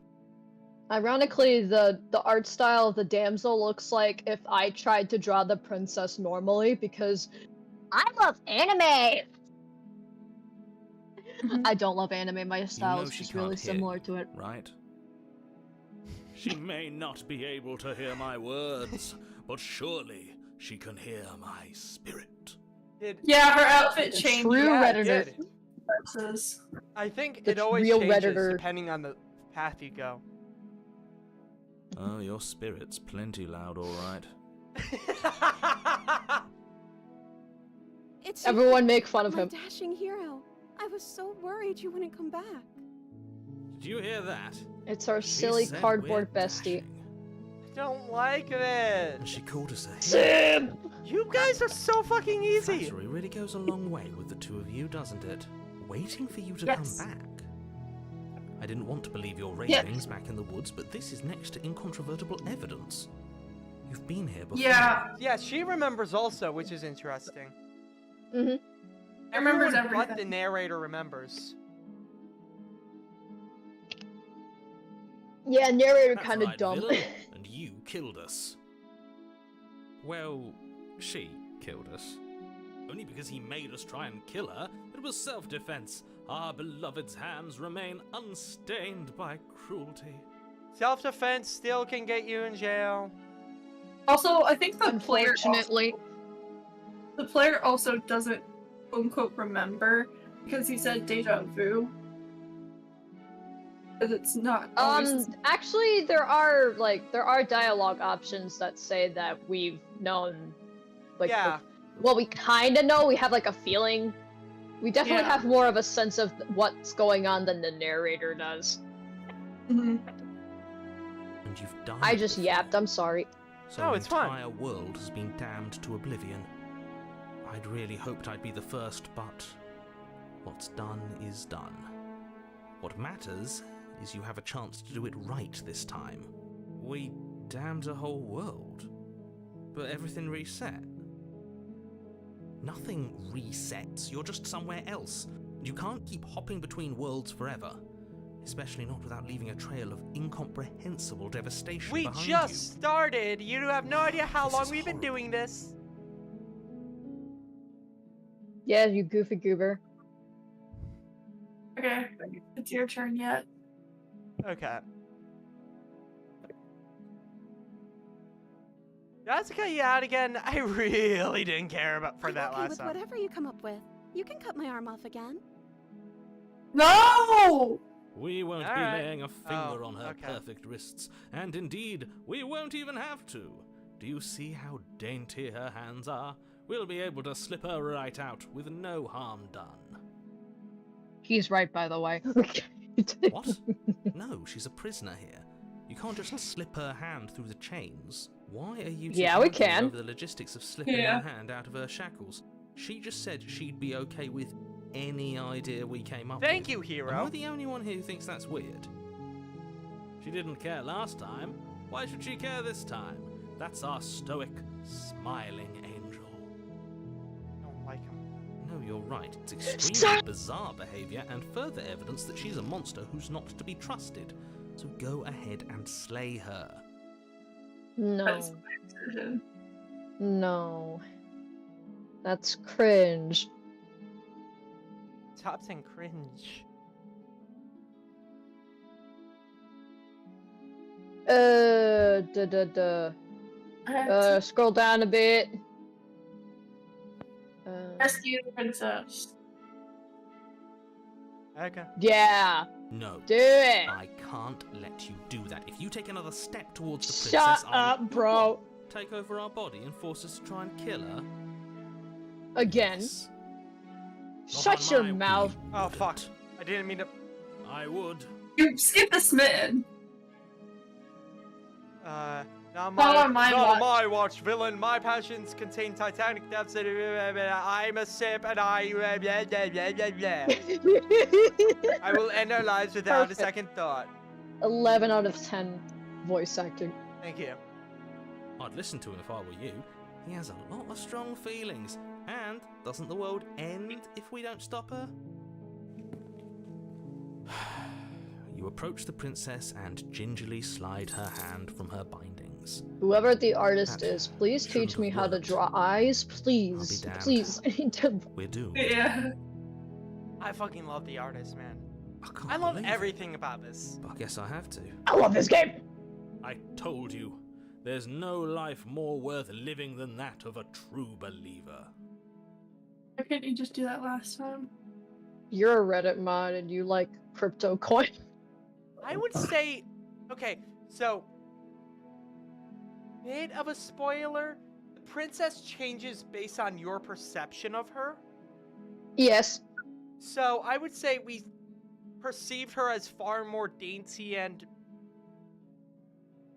Ironically, the art style of the damsel looks like if I tried to draw the princess normally, because I love anime! I don't love anime, my style know is she just really can't hear similar you, to it. Right? She may not be able to hear my words, but surely she can hear my spirit. Did, Yeah, her outfit The changed. true Yeah, it Redditor. did. Versus. I think The it always real changes Redditor. depending on the path you go. Oh, your spirit's plenty loud, all right. It's Everyone make fun of my him. dashing hero. I was so worried you wouldn't come back. Did you hear that? It's our She silly said cardboard we're bestie. dashing, I don't like this. and she called us a hero. Sim! You guys are so fucking easy. Flattery really goes a long way with the two of you, doesn't it? Waiting for you to Yes. come back. I didn't want to believe your Yeah. ravings back in the woods, but this is next to incontrovertible evidence. You've been here before. Yeah, Yeah, she remembers also, which is interesting. Mm-hmm. I remembers Everyone but the everything. narrator remembers. Yeah, narrator That's kind of right, dumb. villain, and you killed us. Well, she killed us. Only because he made us try and kill her. It was self-defense. Our beloved's hands remain unstained by cruelty. Self-defense still can get you in jail. Also, I think the Unfortunately. player also doesn't quote unquote remember because he said deja vu. But it's not always Actually, there are dialogue options that say that we've known, like, Yeah. well, we kind of know. We have like a feeling. We definitely Yeah. have more of a sense of what's going on than the narrator does. Mhm. And you've died. I just before. yapped. I'm sorry. So No, an it's fine. entire world has been damned to oblivion. I'd really hoped I'd be the first, but what's done is done. What matters is you have a chance to do it right this time. We damned a whole world, but everything reset. Nothing resets, you're just somewhere else. You can't keep hopping between worlds forever, especially not without leaving a trail of incomprehensible devastation We behind just you. started. You have no idea how This long is we've been horrible. doing this. Yeah, you goofy goober. Okay, it's your turn yet. Okay. Just to cut you out again, I really didn't care about for I'm that okay last with time. whatever you come up with. You can cut my arm off again. No! We won't be Alright. laying a finger Oh, on her okay. perfect wrists, and indeed, we won't even have to. Do you see how dainty her hands are? We'll be able to slip her right out with no harm done. He's right, by the way. What? No, she's a prisoner here. You can't just slip her hand through the chains. Why are you two Yeah, we arguing can. over the logistics of slipping Yeah. her hand out of her shackles? She just said she'd be okay with any idea we came up Thank with. you, Am I hero. the only one here who thinks that's weird? She didn't care last time. Why should she care this time? That's our stoic, smiling angel. Don't like him. No, you're right. It's extremely bizarre behavior and further evidence that she's a monster who's not to be trusted. So go ahead and slay her. No. That's my decision. No. That's cringe. Top 10 cringe. Scroll down a bit. Rescue the princess. Okay. Yeah, No. do it. I can't let you do that. If you take another step towards the Shut princess, I'll up, bro. take over our body and force us to try and kill her. Again. Yes. Not Shut on your my mouth. you Oh, fuck. wouldn't. I didn't mean to. I would. You skipped the smitten. Not Not on my not on watch. my watch, villain. My passions contain titanic depths. I'm a sip and I. Blah, blah, blah, blah, blah. I will end our lives without Perfect. a second thought. 11 out of 10 voice acting. Thank you. I'd listen to him if I were you. He has a lot of strong feelings. And doesn't the world end if we don't stop her? You approach the princess and gingerly slide her hand from her bindings. Whoever the artist That is, please shouldn't teach me have how to worked. draw eyes. Please. damned. Please. I need to. We're doomed. Yeah. I fucking love the artist, man. can't I love believe it. everything about this. But I guess I have to. I love this game. I told you, there's no life more worth living than that of a true believer. Why couldn't you just do that last time? You're a Reddit mod and you like crypto coin. I would say, okay, so bit of a spoiler. The princess changes based on your perception of her. Yes. So I would say we perceived her as far more dainty and,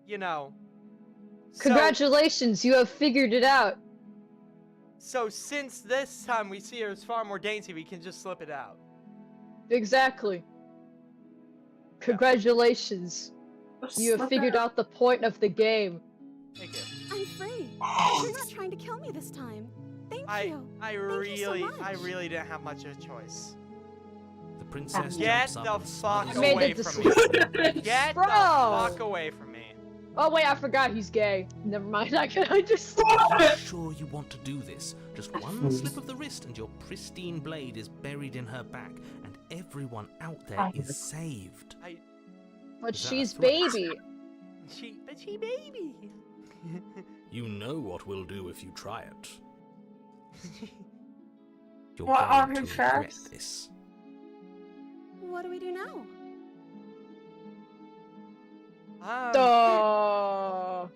you know. Congratulations, you have figured it out. So since this time we see her as far more dainty, we can just slip it out. Exactly. Congratulations. You have figured out the point of the game. Thank you. I'm free. You're not trying to kill me this time. Thank you. I Thank you so really much. didn't have much of a choice. The princess Get jumps up the and fuck snuggles made away the from me. Get Bro. the fuck away from me. Oh wait, I forgot he's gay. Never mind. I can just. Are you sure you want to do this? Just one slip of the wrist and your pristine blade is buried in her back, and everyone out there is saved. But Is that a she's threat? baby. But she baby. You know what we'll do if you try it. You're What going on to her regret chest? this. What do we do now? Duh.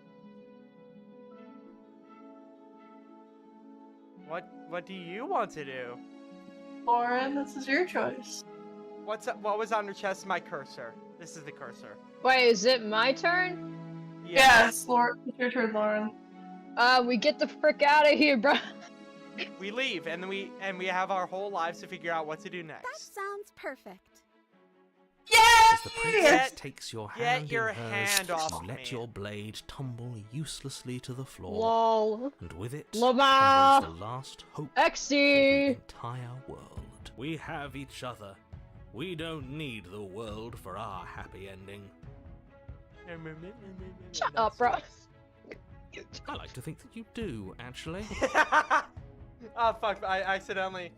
What do you want to do? Lauren, this is your choice. What was on her chest? My cursor. This is the cursor. Wait, is it my turn? Yes, Lauren, it's your turn, Lauren. We get the frick out of here, bro. We leave, and then we have our whole lives to figure out what to do That next. sounds perfect. As the princess takes your hand your in hers, hand off you me. let your blade tumble uselessly to the floor, Lol. and with it Lama. tumbles the last hope for the Exy. entire world. We have each other. We don't need the world for our happy ending. Shut up, bro. I like to think that you do, actually. Oh fuck! I accidentally.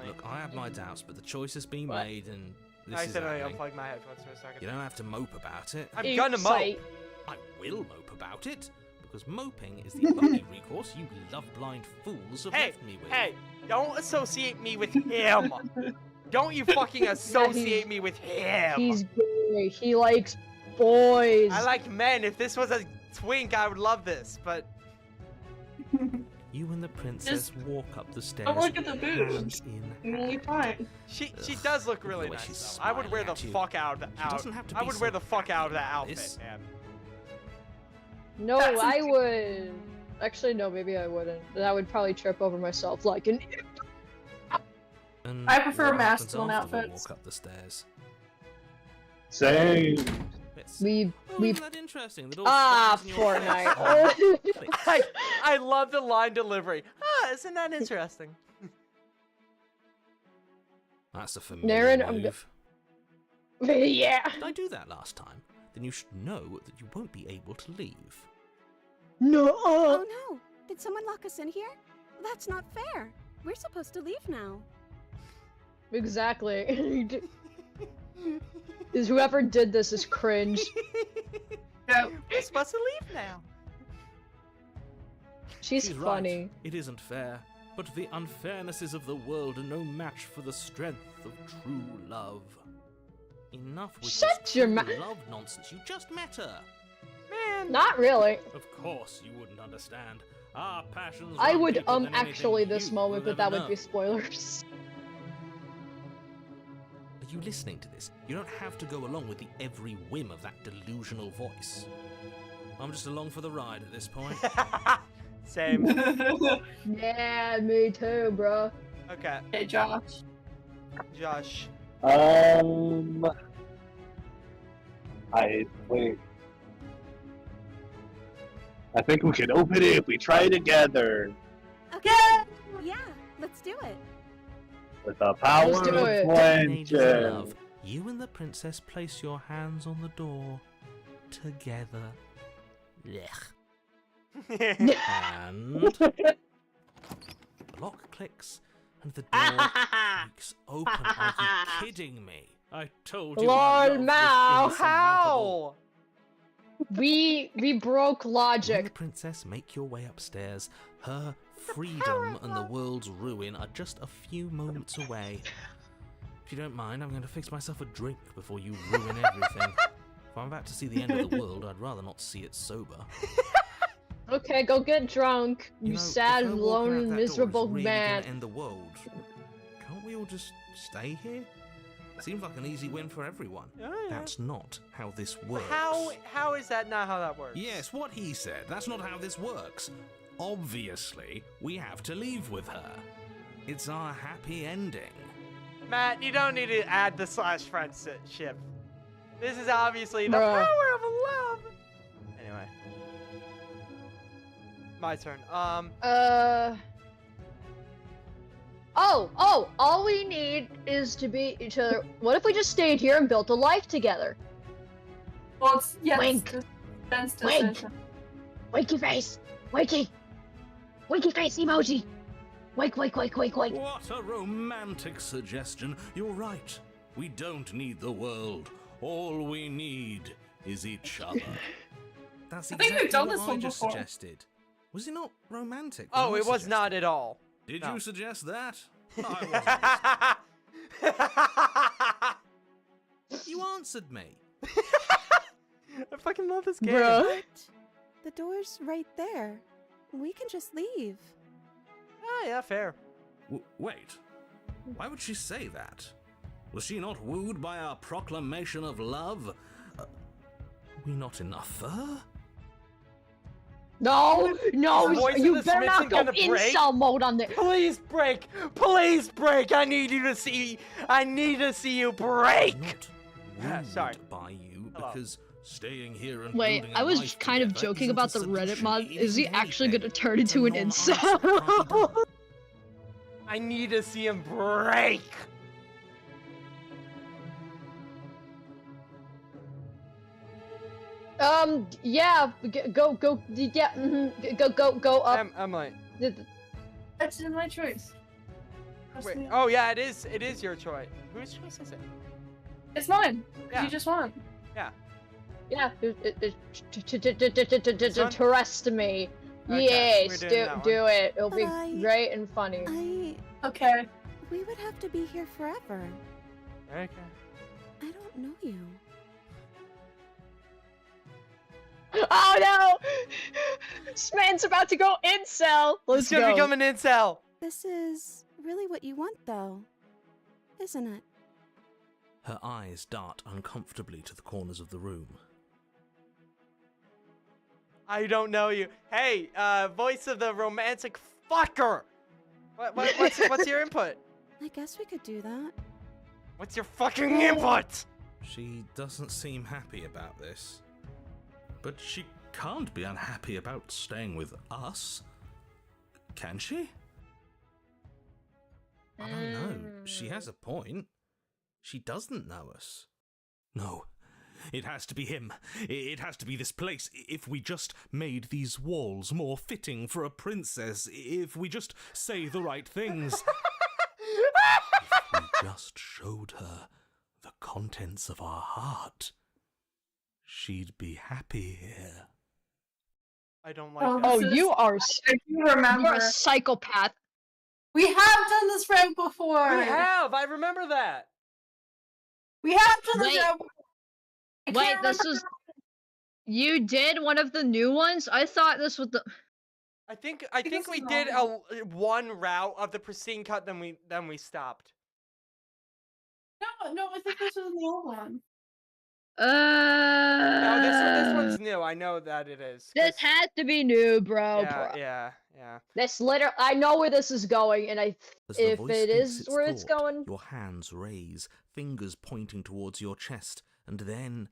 Look, I have my doubts, but the choice has been What? made, and I this is accidentally happening. unplugged my headphones for a second. You don't have to mope about it. I'm gonna mope. Insight. I will mope about it, because moping is the only recourse you love-blind fools have Hey, left me with. hey! Don't associate me with him. Don't you fucking associate me with him. He's gay. He likes boys. I like men. If this was a twink, I would love this. But You and the princess walk up the stairs. Don't look at the hand boobs. in You'll hand. be fine. she Ugh, does look the really way nice. she's Though. I would wear the smiling at you. fuck out of the She doesn't have to I be would so wear the fuck out of that like outfit, this. man. No, That's I insane. would. Actually, no, maybe I wouldn't. Then I would probably trip over myself like an. And I prefer what happens masculine after we outfits. walk up the stairs. Same. It's, We. oh, We. isn't that interesting? That all Ah, stars in your face Fortnite. click. I love the line delivery. Ah, isn't that interesting? That's a familiar Naren, I'm move. Yeah. Did I do that last time? Then you should know that you won't be able to leave. No. Oh no! Did someone lock us in here? That's not fair. We're supposed to leave now. Exactly. Is whoever did this is cringe. Yep. We're supposed to leave now. She's She's funny. right. It isn't fair. But the unfairnesses of the world are no match for the strength of true love. Enough with Shut this your true mouth. love nonsense. You just met her. Man. Not really. Of course you wouldn't understand. Our passions I run would deeper than anything actually this you moment, will but that ever would be know. spoilers. Are you listening to this? You don't have to go along with the every whim of that delusional voice. I'm just along for the ride at this point. Same. Yeah, me too, bro. Okay, Hey, Josh. Josh. Wait. I think we can open it if we try together. Okay. Yeah, let's do it. With the power Let's do of it. Teenagers in friendship. love, you and the princess place your hands on the door together. Blech. And the lock clicks and the door creaks open. Are you kidding me? I told you. I Lol, love this Mao, insurmountable. How? We broke You and the logic. princess make your way upstairs. Her freedom and the world's ruin are just a few moments away. If you don't mind, I'm going to fix myself a drink before you ruin everything. If I'm about to see the end of the world, I'd rather not see it sober. Okay, go get drunk, you, know, sad, if her walking out lone, that door is miserable really man. gonna end the world, can't we all just stay here? Seems like an easy win for everyone. Oh, yeah. That's not how this works. How is that not how that works? Yes, what he said. That's not how this works. Obviously, we have to leave with her. It's our happy ending. Matt, you don't need to add the slash friendship. This is obviously the Bruh. power of love. Anyway. My turn. Oh, all we need is to be each other. What if we just stayed here and built a life together? Well, it's yes. Wink. It's Ben's Wink. decision. Winky face! Winky! Winky face emoji! Wink, wink, wink, wink, wink. What a romantic suggestion. You're right. We don't need the world. All we need is each other. That's I think we've exactly done what this I one just before. suggested. Was it not romantic? Oh, when I it was not suggested at all. Did No. you suggest that? I wasn't. You answered me. I fucking love this game. Bruh. But the door's right there. We can just leave. Ah, yeah, fair. Wait. Why would she say that? Was she not wooed by our proclamation of love? Are we not enough for her? No, Is Voice of you the better not Smithson go gonna break? incel mode on this. Please break! Please break! I need you to see. I need to see you break. Not wooed Sorry. by you Hello. because staying here and Wait, building a I was life kind of together joking isn't about a the Reddit solution. mod. It Is he isn't actually anything. gonna turn It's a into an non-answer. incel? Can't be done. I need to see him break. Yeah, go, yeah, go up. Emily. That's my choice. Trust Wait. me. Oh yeah, it is your choice. Whose choice is it? It's mine. 'Cause Yeah. You just won. Yeah, one? trust me. Okay, Yes, we're doing that do one. it. It'll be Bye. great and funny. Okay. We would have to be here forever. Okay. I don't know you. Oh no! This man's about to go incel. Let's He's gonna go. become an incel. This is really what you want, though, isn't it? Her eyes dart uncomfortably to the corners of the room. I don't know you. Hey, voice of the romantic fucker. What's your input? I guess we could do that. What's your fucking input? She doesn't seem happy about this. But she can't be unhappy about staying with us. Can she? I don't know. She has a point. She doesn't know us. No. It has to be him. It has to be this place. If we just made these walls more fitting for a princess, if we just say the right things, if we just showed her the contents of our heart, she'd be happy here. I don't like Oh, that. Oh, This is- you are If you remember, you're a psychopath. we have done this right before. We have. I remember that. We have done this Wait. right before. I Wait, can't this remember. was. You did one of the new ones? I thought this was the. I think this we is did wrong. one route of the Pristine cut, then we stopped. No, I think this was the old one. No, this one's new. I know that it is. This 'cause- has to be new, bro. yeah. This literally. I know where this is going, and As the if voice it speaks is its where it's thought, going. your hands raise, fingers pointing towards your chest, and then...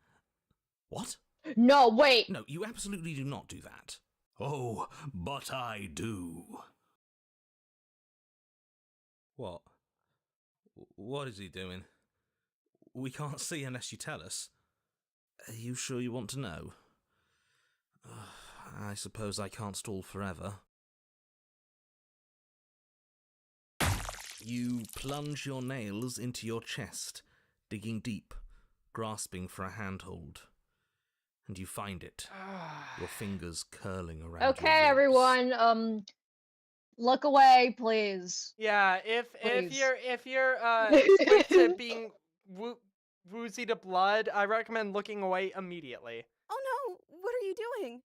What? No, wait. No, you absolutely do not do that. Oh, but I do. What? What is he doing? We can't see unless you tell us. Are you sure you want to know? I suppose I can't stall forever. You plunge your nails into your chest, digging deep, grasping for a handhold. And you find it, your fingers curling around your Okay, ribs. everyone. Look away, please. Yeah, if Please. you're quick to being woozy to blood, I recommend looking away immediately. Oh no, what are you doing?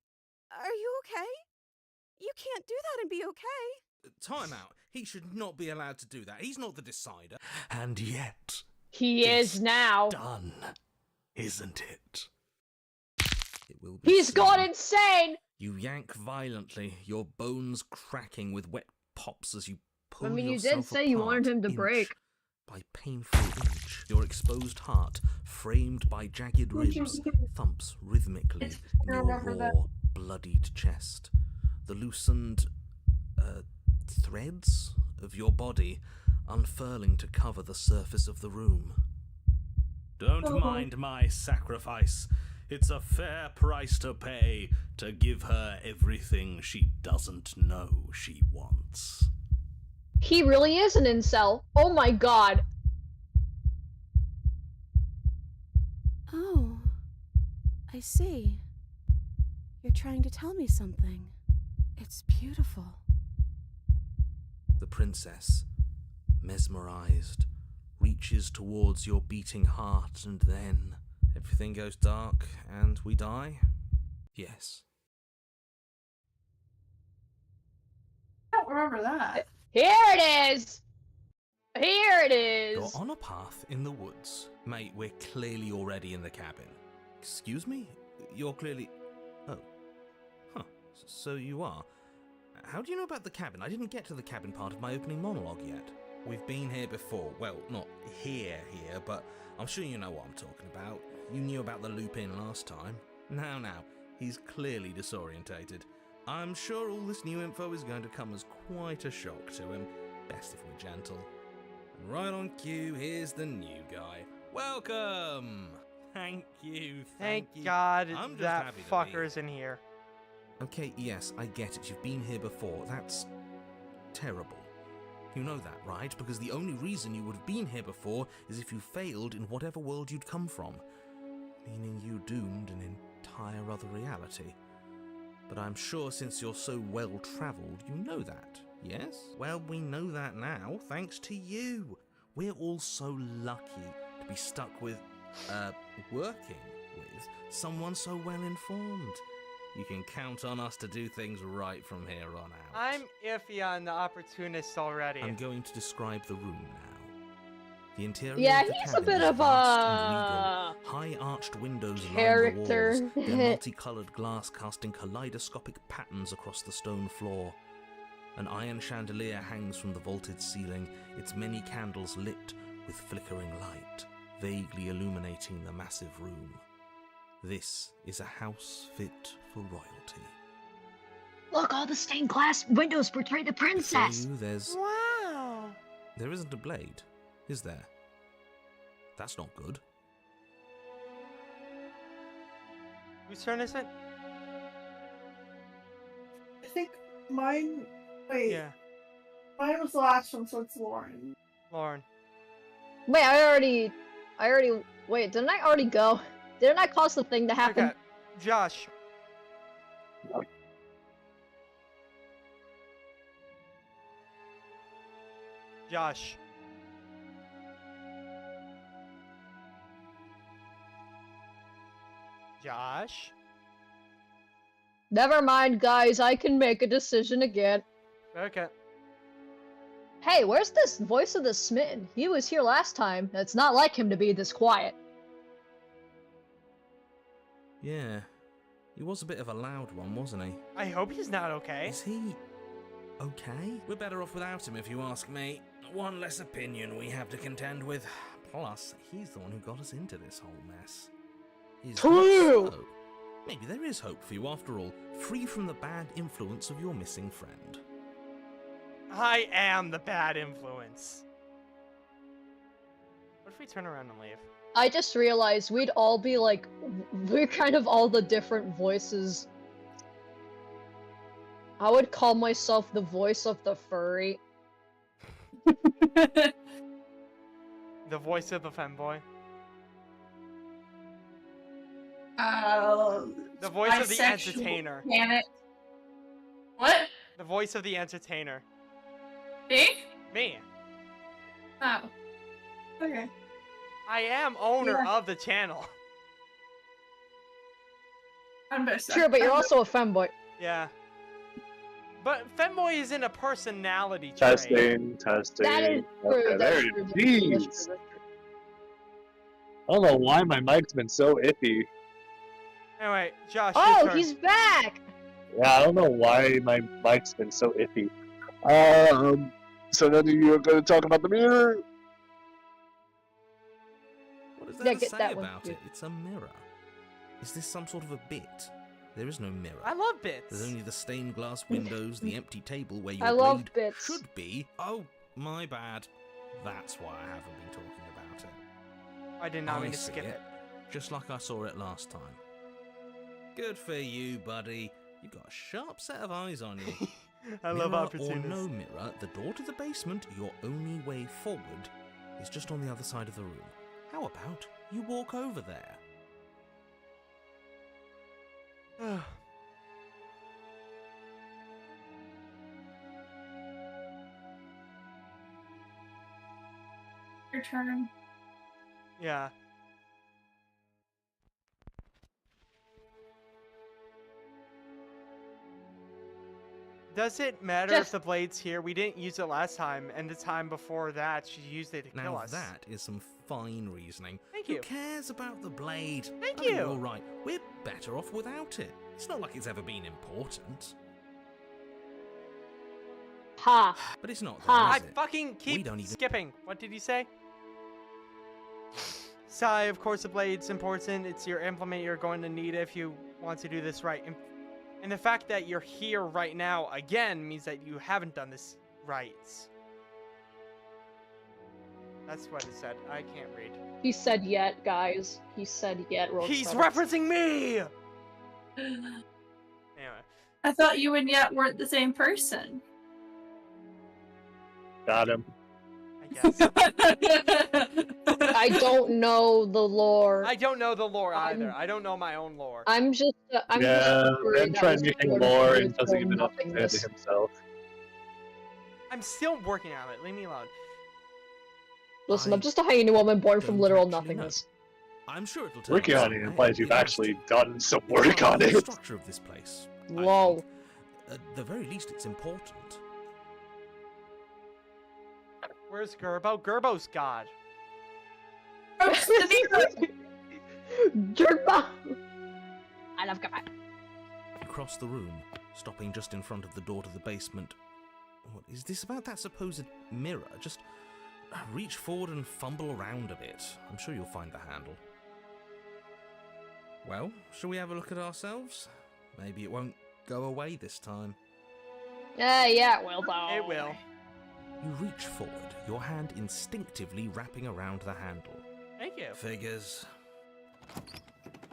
Are you okay? You can't do that and be okay. Time out. He should not be allowed to do that. He's not the decider. And yet, He It's is now. Done, isn't it? it will be He's gone soon. insane. You yank violently, your bones cracking with wet pops as you pull mean, you did yourself say you wanted apart him to inch break. by painful inch. Your exposed heart, framed by jagged ribs, thumps rhythmically It's- in I your remember raw, that. bloodied chest. The loosened threads of your body unfurling to cover the surface of the room. Don't mind my sacrifice. It's a fair price to pay to give her everything she doesn't know she wants. He really is an incel. Oh my god. Oh, I see. You're trying to tell me something. It's beautiful. The princess, mesmerized, reaches towards your beating heart, and then everything goes dark and we die? Yes. I don't remember that. Here it is! Here it You're is! on a path in the woods. Mate, we're clearly already in the cabin. Excuse me? You're clearly... Oh. Huh. So you are. How do you know about the cabin? I didn't get to the cabin part of my opening monologue yet. We've been here before. Well, not here, but I'm sure you know what I'm talking about. You knew about the loop-in last time. Now, he's clearly disorientated. I'm sure all this new info is going to come as quite a shock to him. Best if we're gentle. And right on cue, here's the new guy. Welcome! Thank you. Thank you. God I'm just that happy to be fucker's in here. Okay, yes, I get it. You've been here before. That's terrible. You know that, right? Because the only reason you would have been here before is if you failed in whatever world you'd come from. Meaning you doomed an entire other reality. But I'm sure since you're so well-travelled, you know that, yes? Well, we know that now, thanks to you. We're all so lucky to be stuck with, working with someone so well-informed. You can count on us to do things right from here on out. I'm iffy on the opportunists already. I'm going to describe the room now. The interior Yeah, of the he's a cabin bit is of vast and a regal. High-arched windows character. line the walls, their multicoloured glass casting kaleidoscopic patterns across the stone floor. An iron chandelier hangs from the vaulted ceiling, its many candles lit with flickering light, vaguely illuminating the massive room. This is a house fit for royalty. Look, all the stained glass windows portray the princess! So there's... Wow! There isn't a blade, is there? That's not good. Whose turn is it? I think mine. Wait. Yeah, Mine was the last one, so it's Lauren. Lauren. Wait, I already... Wait, didn't I already go? Didn't I cause the thing to happen? Okay, Josh. Josh. Josh? Never mind, guys, I can make a decision again. Okay. Hey, where's this voice of the smitten? He was here last time. It's not like him to be this quiet. Yeah, he was a bit of a loud one, wasn't he? I hope he's not okay. Is he okay? We're better off without him, if you ask me. One less opinion we have to contend with. Plus, he's the one who got us into this whole mess. Is that True! so? Maybe there is hope for you after all, free from the bad influence of your missing friend. I am the bad influence. What if we turn around and leave? I just realized we'd all be like, we're kind of all the different voices. I would call myself the voice of the furry. The voice of the femboy. The voice of the bisexual entertainer. Planet. What? The voice of the entertainer. Me? Me. Oh. Okay. I am owner Yeah. of the channel. I'm bisexual. True, but you're also a femboy. Yeah. But femboy isn't a personality trait. Testing. That is true. Okay, That's there true. it That's is. true. That's Jeez. true. That's true. I don't know why my mic's been so iffy. Anyway, Josh, your Oh, turn. he's back! Yeah, I don't know why my mic's been so iffy. So none of you are going to talk about the mirror? What is there Yeah, to get say that one, about too. it? It's a mirror. Is this some sort of a bit? There is no mirror. I love bits. There's only the stained glass windows, the empty table where I your love blade bits. should be. Oh, my bad. That's why I haven't been talking about it. I did not mean to see skip it. Just like I saw it last time. Good for you, buddy. You've got a sharp set of eyes on you. I love Mirror or opportunities. no mirror, the door to the basement, your only way forward, is just on the other side of the room. How about you walk over there? Your turn. Yeah. Does it matter if Just- the blade's here? We didn't use it last time, and the time before that, she used it to kill Now us. that is some fine reasoning. Thank Who you. cares about the blade? Thank I mean, you. You're right. We're better off without it. It's not like it's ever been important. Ha! But it's not, Ha. though, I is it? fucking keep We don't even- skipping. What did you say? Sai, of course the blade's important. It's your implement. You're going to need it if you want to do this right. And the fact that you're here right now again means that you haven't done this right. That's what it said. I can't read. He said yet, guys. He said yet. Roll He's credits. referencing me! Anyway. I thought you and Yet weren't the same person. Got him. I guess. I don't know the lore. I don't know the lore either. I'm- I don't know my own lore. I'm just Yeah, worried Ben that tried was making sort of lore weird and doesn't for even understand it nothingness. himself. I'm still working on it. Leave me alone. Listen, I'm I just a hanging woman born from don't literal actually know. nothingness. I'm sure it'll turn Working out on it okay. implies you've It has actually to. done some It's work part on of the it. structure of this place. I Whoa. think. At the very least, it's important. Where's Gerbo? Gerbo's God. Gerba! I love Gerba. You cross the room, stopping just in front of the door to the basement. What is this about that supposed mirror? Just reach forward and fumble around a bit. I'm sure you'll find the handle. Well, shall we have a look at ourselves? Maybe it won't go away this time. Yeah, it will though. It will. You reach forward, your hand instinctively wrapping around the handle. Thank you. Figures.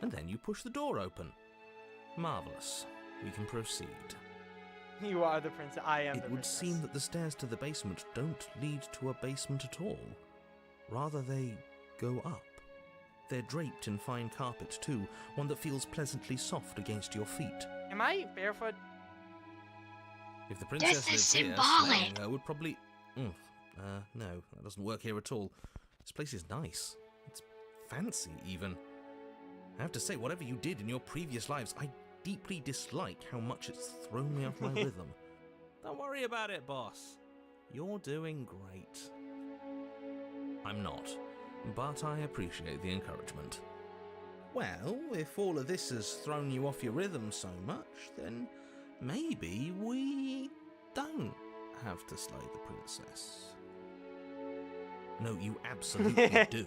And then you push the door open. Marvelous. We can proceed. You are the prince. I am the It would princess. seem that the stairs to the basement don't lead to a basement at all. Rather, they go up. They're draped in fine carpet, too, one that feels pleasantly soft against your feet. Am I barefoot? If the princess This is lived here, symbolic. slaying her would probably... no, that doesn't work here at all. This place is nice. It's fancy, even. I have to say, whatever you did in your previous lives, I deeply dislike how much it's thrown me off my rhythm. Don't worry about it, boss. You're doing great. I'm not, but I appreciate the encouragement. Well, if all of this has thrown you off your rhythm so much, then maybe we don't have to slay the princess. No, you absolutely do.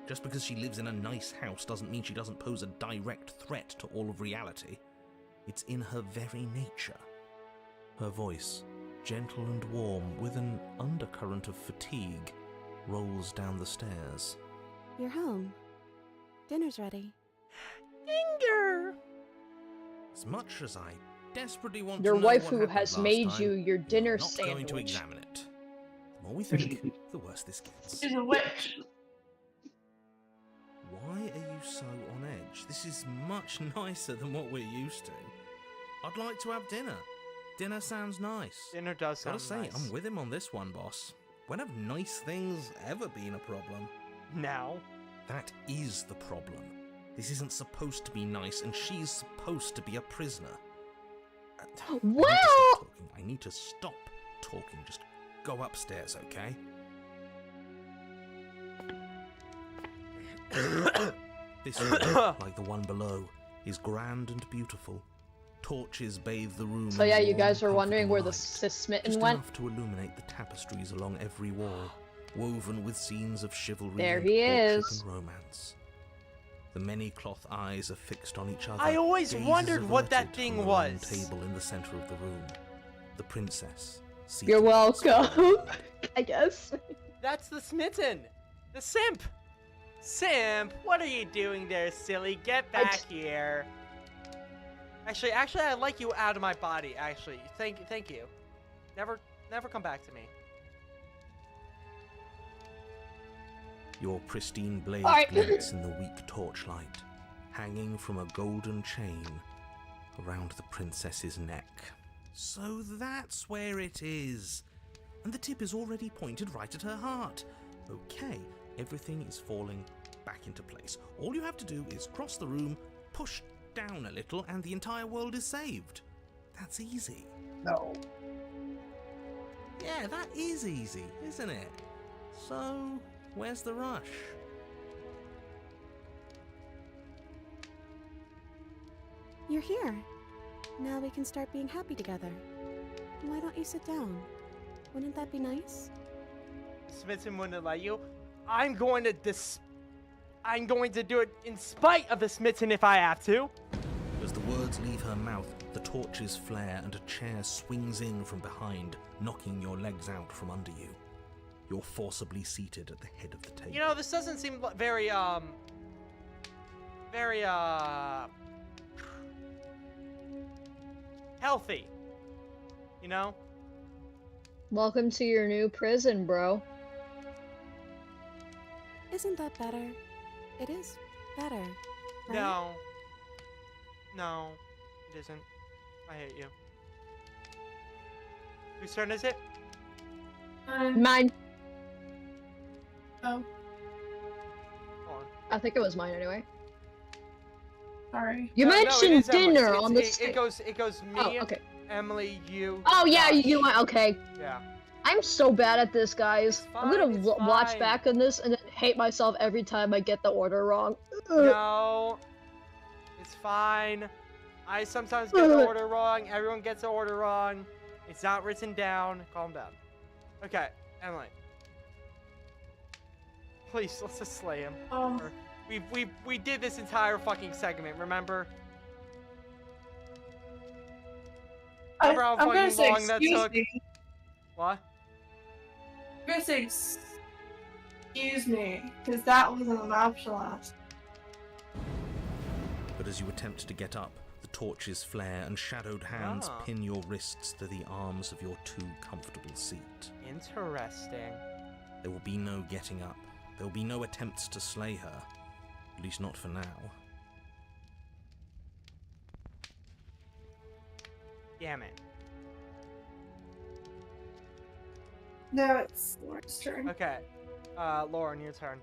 Just because she lives in a nice house doesn't mean she doesn't pose a direct threat to all of reality. It's in her very nature. Her voice, gentle and warm, with an undercurrent of fatigue, rolls down the stairs. You're home. Dinner's ready. Dinger! As much as I desperately want Your to know what waifu happened has last made time, you your dinner you're not sandwich. going to examine it. The more we think, the worse this gets. She's a witch. Why are you so on edge? This is much nicer than what we're used to. I'd like to have dinner. Dinner sounds nice. Dinner does sound Gotta say, nice. I'm with him on this one, boss. When have nice things ever been a problem? Now. That is the problem. This isn't supposed to be nice, and she's supposed to be a prisoner. Well- I need to stop talking. Just go upstairs, okay? This room, like the one below, is grand and beautiful. Torches bathe the room. So in yeah, you warm, guys are wondering where the comforting light. sis smitten Just went? enough to illuminate the tapestries along every wall, woven with scenes of chivalry There and he courtship is. and romance. The many cloth eyes are fixed on each other. I always gazes wondered what that averted thing from the round was. table in the center of the room. The princess. seated You're on the spot. welcome. I guess. That's the smitten. The simp. Simp, what are you doing there, silly? Get back here. Actually, I'd like you out of my body. Actually, thank you. Never come back to me. Your pristine blade Alright. glints in the weak torchlight, hanging from a golden chain around the princess's neck. So that's where it is. And the tip is already pointed right at her heart. Okay, everything is falling back into place. All you have to do is cross the room, push down a little, and the entire world is saved. That's easy. No. Yeah, that is easy, isn't it? So, where's the rush? You're here. Now we can start being happy together. Why don't you sit down? Wouldn't that be nice? Smitten wouldn't let you. I'm going to do it in spite of the smitten if I have to. As the words leave her mouth, the torches flare and a chair swings in from behind, knocking your legs out from under you. You're forcibly seated at the head of the table. You know, this doesn't seem very healthy. You know? Welcome to your new prison, bro. Isn't that better? It is better. Right? No, it isn't. I hate you. Whose turn is it? Mine. Oh, Hold on. I think it was mine anyway. sorry. You No, it mentioned is Emily's. dinner on the. It goes me, Oh, okay. Emily, you. Oh yeah, Josh. you went. Okay. Yeah. I'm so bad at this, guys. It's I'm gonna fine, it's watch fine. back on this and then hate myself every time I get the order wrong. No. It's fine. I sometimes get the order wrong. Everyone gets the order wrong. It's not written down. Calm down. Okay, Emily. Please, let's just slay him. Or- We did this entire fucking segment, remember? Remember how I'm gonna fucking say long that excuse took? me. What? I'm gonna say excuse me, because that wasn't an option last. But as you attempt to get up, the torches flare and shadowed hands Ah. pin your wrists to the arms of your too comfortable seat. Interesting. There will be no getting up. There will be no attempts to slay her. At least not for now. Damn it. Now it's Lauren's turn. Okay. Lauren, your turn.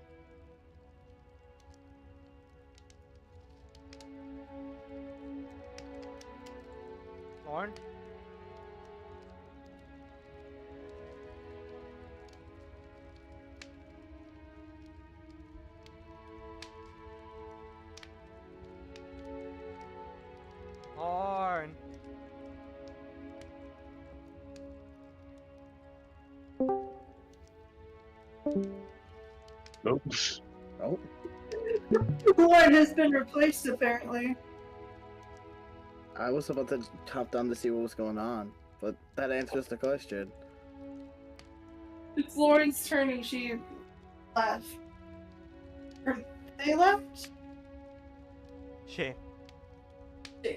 Lauren? Lauren. Nope. Oh, Lauren has been replaced, apparently. I was about to hop down to see what was going on, but that answers the question. It's Lauren's turn and she left. Or they left? She.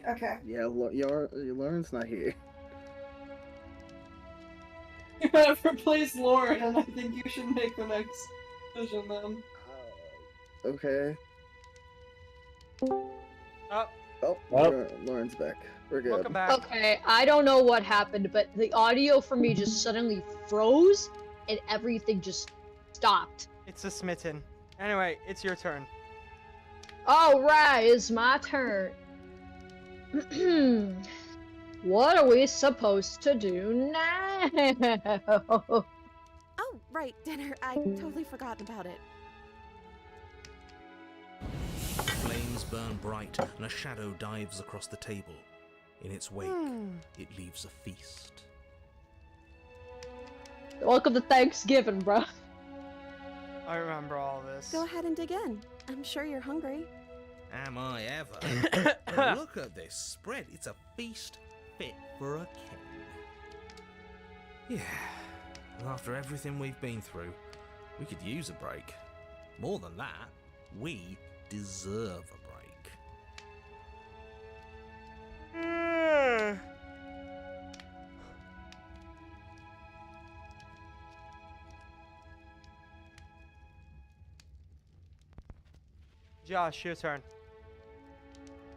Okay. Yeah, Lauren's not here. You have replaced Lauren, and I think you should make the next decision then. Okay. Oh, Oh, Well. Lauren's back. We're good. welcome back. Okay, I don't know what happened, but the audio for me just suddenly froze and everything just stopped. It's a smitten. Anyway, it's your turn. Alright, it's my turn. What are we supposed to do now? Oh, right, dinner. I totally forgot about it. Flames burn bright and a shadow dives across the table. In its wake, it leaves a feast. Welcome to Thanksgiving, bro. I remember all this. Go ahead and dig in. I'm sure you're hungry. Am I ever? Look at this spread. It's a feast fit for a king. Yeah. After everything we've been through, We could use a break. More than that, we deserve a break. Josh, your turn.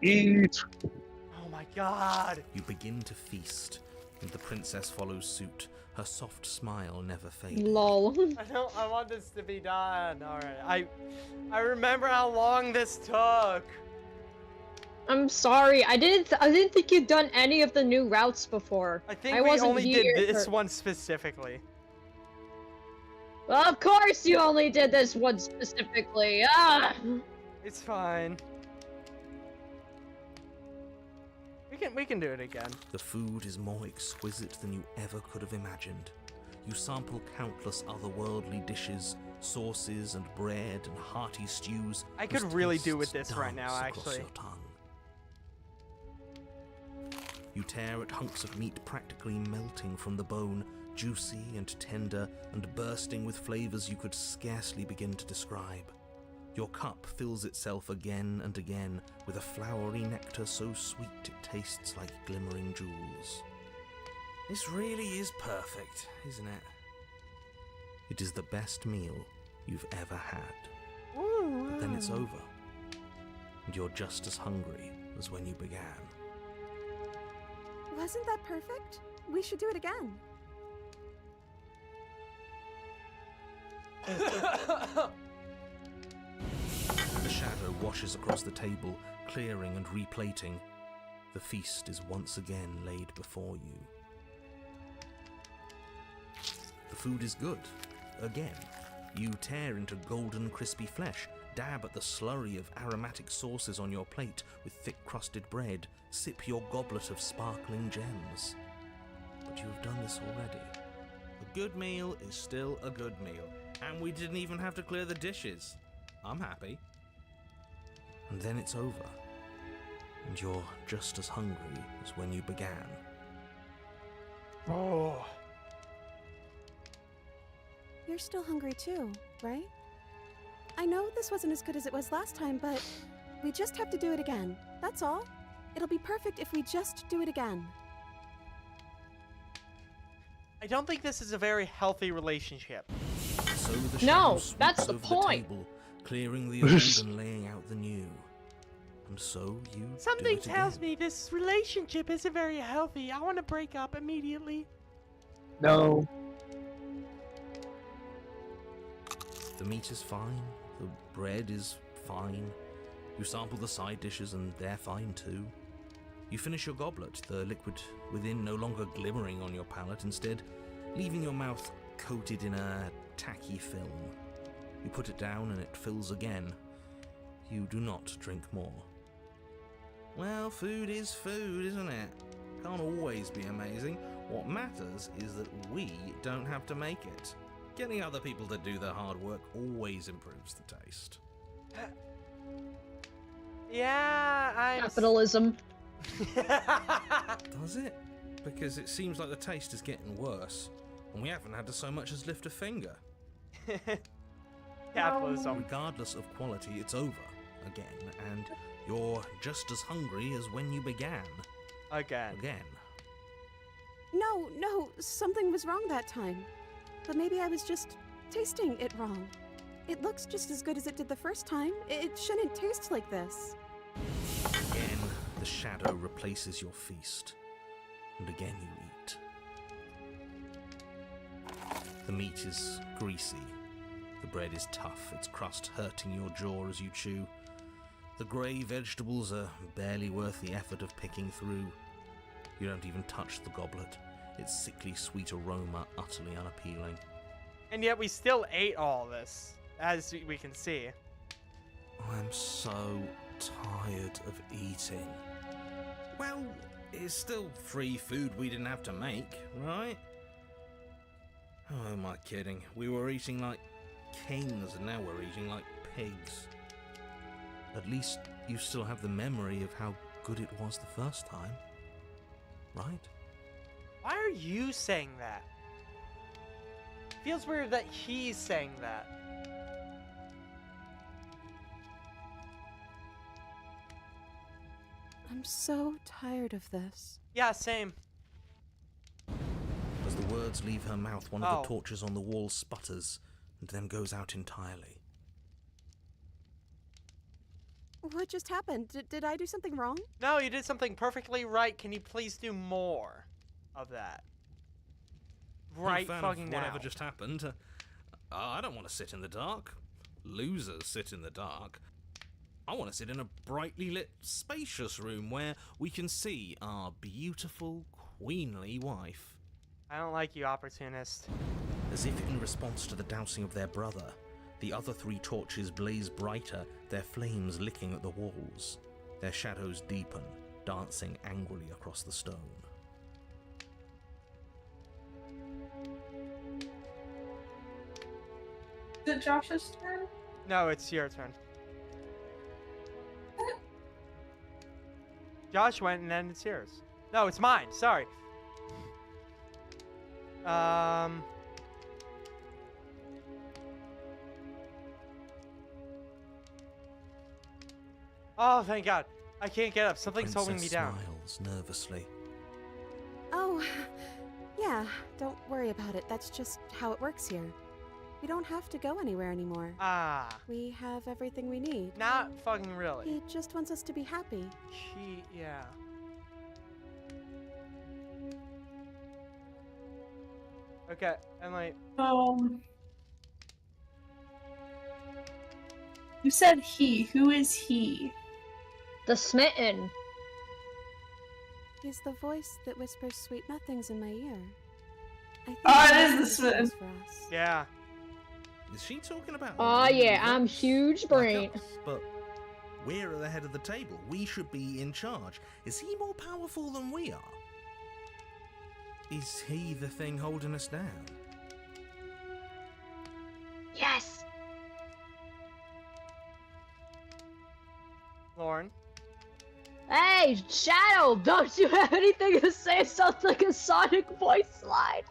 Eat. Oh my god! You begin to feast, and the princess follows suit, her soft smile never fading. Lol. I want this to be done. Alright. I remember how long this took. I'm sorry. I didn't think you'd done any of the new routes before. I think I we wasn't only here did this for- one specifically. Well, of course you only did this one specifically. Ah. It's fine. We can do it again. The food is more exquisite than you ever could have imagined. You sample countless otherworldly dishes, sauces and bread and hearty stews. I could whose really do tastes with this right now, dance across actually. your tongue. You tear at hunks of meat practically melting from the bone, juicy and tender and bursting with flavors you could scarcely begin to describe. Your cup fills itself again and again with a flowery nectar so sweet it tastes like glimmering jewels. This really is perfect, isn't it? It is the best meal you've ever had. Ooh, But then it's over, and you're just as hungry as when you began. Wasn't that perfect? We should do it again. The shadow washes across the table, clearing and replating. The feast is once again laid before you. The food is good. Again, you tear into golden crispy flesh, dab at the slurry of aromatic sauces on your plate with thick-crusted bread, sip your goblet of sparkling gems. But you have done this already. A good meal is still a good meal, and we didn't even have to clear the dishes. I'm happy. And then it's over, and you're just as hungry as when you began. Oh. You're still hungry too, right? I know this wasn't as good as it was last time, but we just have to do it again. That's all. It'll be perfect if we just do it again. I don't think this is a very healthy relationship. So the No, shadow swoops that's the over point. table, clearing the old and laying out the new. And so you Something do it tells again. me this relationship isn't very healthy. I want to break up immediately. No. The meat is fine, the bread is fine. You sample the side dishes and they're fine too. You finish your goblet, the liquid within no longer glimmering on your palate, instead leaving your mouth coated in a tacky film. You put it down and it fills again. You do not drink more. Well, food is food, isn't it? Can't always be amazing. What matters is that we don't have to make it. Getting other people to do the hard work always improves the taste. Yeah, I'm. Capitalism. Does it? Because it seems like the taste is getting worse, and we haven't had to so much as lift a finger. Capitalism. Regardless of quality, it's over again, and you're just as hungry as when you began. Again. No, something was wrong that time. But maybe I was just tasting it wrong. It looks just as good as it did the first time. It shouldn't taste like this. Again, the shadow replaces your feast, and again you eat. The meat is greasy. The bread is tough, its crust hurting your jaw as you chew. The grey vegetables are barely worth the effort of picking through. You don't even touch the goblet, its sickly sweet aroma utterly unappealing. And yet we still ate all this, as we can see. I'm so tired of eating. Well, it's still free food we didn't have to make, right? Oh, am I kidding? We were eating like kings, and now we're eating like pigs. At least you still have the memory of how good it was the first time, right? Why are you saying that? Feels weird that he's saying that. I'm so tired of this. Yeah, same. As the words leave her mouth, one of Oh. the torches on the wall sputters and then goes out entirely. What just happened? Did I do something wrong? No, you did something perfectly right. Can you please do more of that? Right fan fucking of now. whatever just happened. I don't want to sit in the dark. Losers sit in the dark. I want to sit in a brightly lit, spacious room where we can see our beautiful, queenly wife. I don't like you, opportunist. As if in response to the dousing of their brother, the other 3 torches blaze brighter, their flames licking at the walls. Their shadows deepen, dancing angrily across the stone. Is it Josh's turn? No, it's your turn. Josh went and then it's yours. No, it's mine. Sorry. Oh, thank God. I can't get up. Something's holding me Princess down. smiles nervously. Oh, yeah, don't worry about it. That's just how it works here. We don't have to go anywhere anymore. Ah, We have everything we need. not fucking really. He just wants us to be happy. Yeah. Okay, and like, You said he. Who is he? The smitten. He's the voice that whispers sweet nothings in my ear. I think Oh, it he is the knows smitten. this for us. yeah. Is she talking about? Oh yeah, I'm huge brain. Like us, but we're at the head of the table. We should be in charge. Is he more powerful than we are? Is he the thing holding us down? Yes. Lauren. Hey, Shadow, don't you have anything to say? It sounds like a Sonic voice line.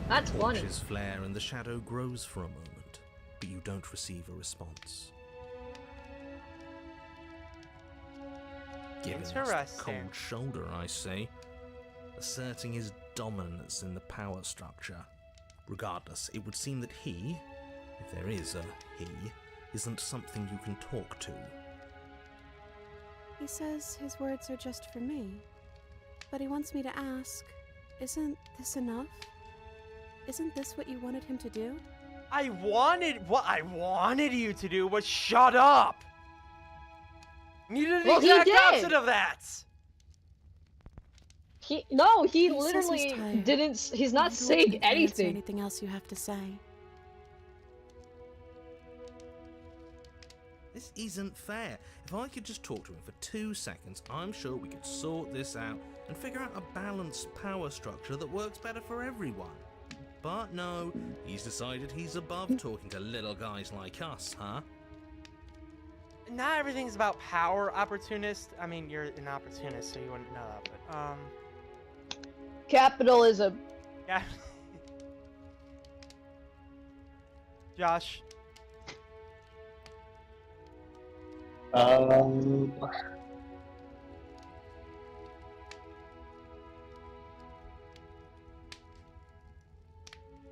That's funny. Torches flare and the shadow grows for a moment, but you don't receive a response. Giving us the Interesting. cold shoulder, I say, asserting his dominance in the power structure. Regardless, it would seem that he, if there is a he, isn't something you can talk to. He says his words are just for me. But he wants me to ask, isn't this enough? Isn't this what you wanted him to do? What I wanted you to do was shut up. You did the Well, he exact did. opposite of that. He He says he's literally tired. didn't. He's not I don't saying think I answer anything. anything else you have to say. This isn't fair. If I could just talk to him for 2 seconds, I'm sure we could sort this out and figure out a balanced power structure that works better for everyone. But no, he's decided he's above talking to little guys like us, huh? Not everything's about power, opportunist. I mean, you're an opportunist, so you wouldn't know that, but Capitalism. yeah. Josh.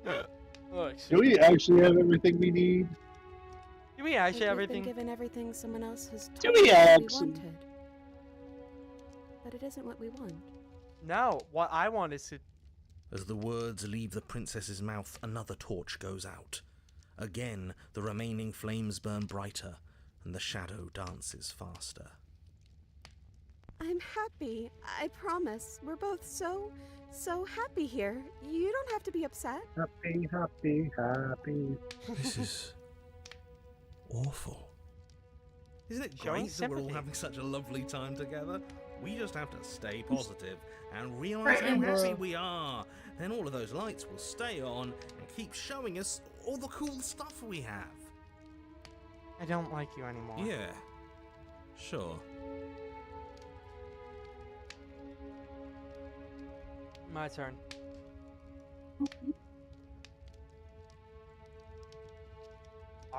Oh, Do we actually have everything we need? Do we actually We've everything? been given everything someone else has Do told we us we actually? wanted. But it isn't what we want. No, what I want is to. As the words leave the princess's mouth, another torch goes out. Again, the remaining flames burn brighter, and the shadow dances faster. I'm happy. I promise. We're both so happy here. You don't have to be upset. Happy, happy, happy. This is awful. Isn't it Showing great that we're all sympathy. having such a lovely time together? We just have to stay positive and realize Right, how happy bro. we are. Then all of those lights will stay on and keep showing us all the cool stuff we have. I don't like you anymore. Yeah, sure. My turn.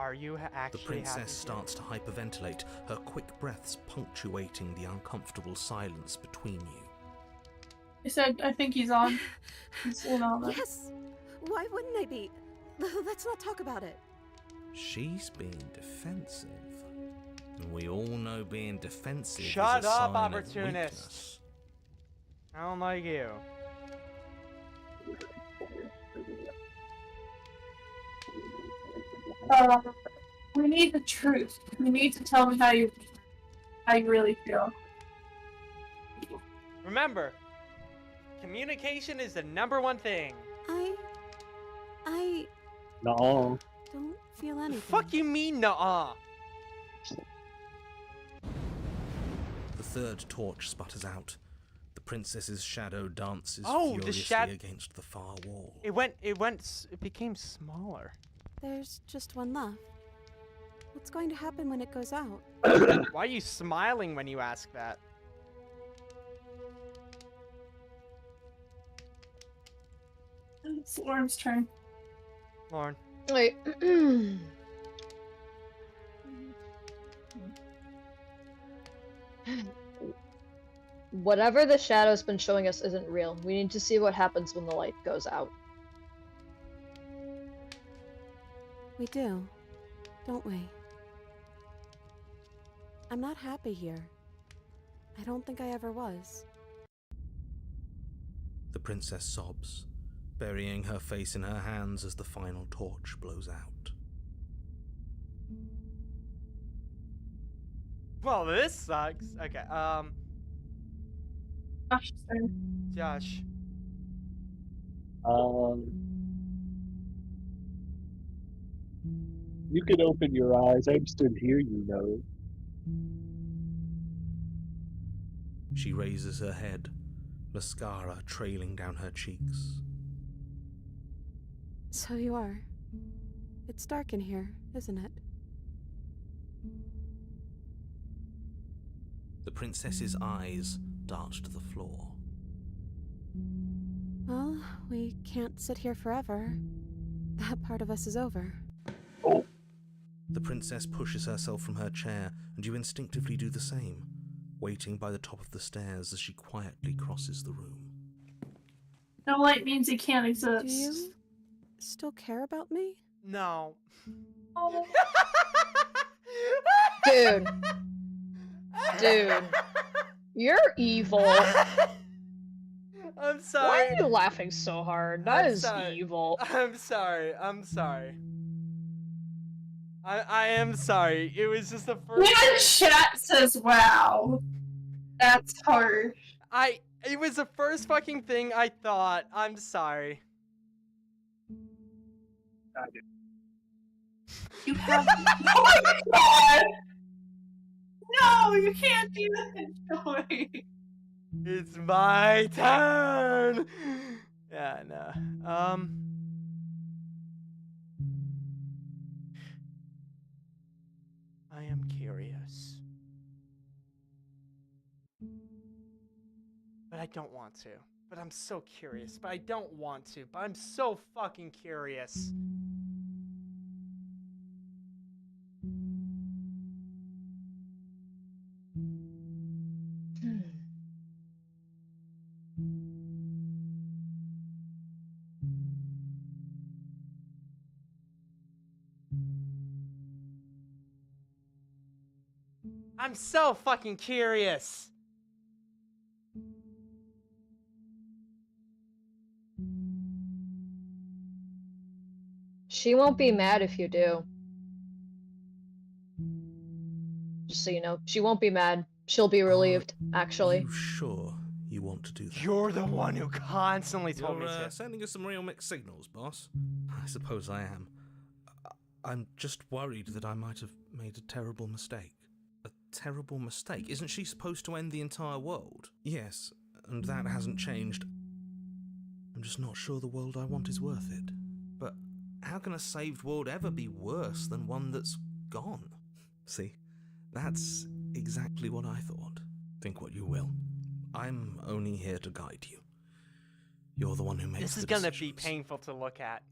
Are you The actually princess happy? starts to hyperventilate, her quick breaths punctuating the uncomfortable silence between you. I said, I think he's on. He's in on it. Yes! Why wouldn't I be? Let's not talk about it. She's being defensive. And we all know being defensive Shut is a up, sign opportunist. of weakness. I don't like you. We need the truth. You need to tell me how you really feel. Remember, communication is the #1 thing. I No. don't feel anything. Fuck you mean, nuh-uh? The third torch sputters out. The princess's shadow dances Oh, the furiously against the far wall. It became smaller. There's just one left. What's going to happen when it goes out? Why are you smiling when you ask that? It's Lauren's turn. Lauren. Wait. Whatever the shadow's been showing us isn't real. We need to see what happens when the light goes out. We do, don't we? I'm not happy here. I don't think I ever was. The princess sobs, burying her face in her hands as the final torch blows out. Well, this sucks. Okay, Josh's turn. Josh. You can open your eyes. I'm still here, you know. She raises her head, mascara trailing down her cheeks. So you are. It's dark in here, isn't it? The princess's eyes dart to the floor. Well, we can't sit here forever. That part of us is over. The princess pushes herself from her chair, and you instinctively do the same, waiting by the top of the stairs as she quietly crosses the room. No light means he can't exist. Do you still care about me? No. Oh. Dude. Dude. You're evil. I'm Why sorry. are you laughing so hard? That I'm is sorry. evil. I'm sorry. I am sorry. It was just the first. Even chat says, wow. That's harsh. It was the first fucking thing I thought. I'm sorry. You have. Oh my god! No, you can't do that, Joy. It's my turn. Yeah, no. I am curious. But I don't want to. But I'm so curious. But I don't want to. But I'm so fucking curious. I'm so fucking curious. She won't be mad if you do. Just so you know, she won't be mad. She'll be relieved, actually. You sure you want to do that? You're the one who constantly told me You're to. sending us some real mixed signals, boss. I suppose I am. I'm just worried that I might have made a terrible mistake. A terrible mistake? Isn't she supposed to end the entire world? Yes, and that hasn't changed. I'm just not sure the world I want is worth it. But how can a saved world ever be worse than one that's gone? See, that's exactly what I thought. Think what you will. I'm only here to guide you. You're the one who makes This is the gonna be decisions. painful to look at.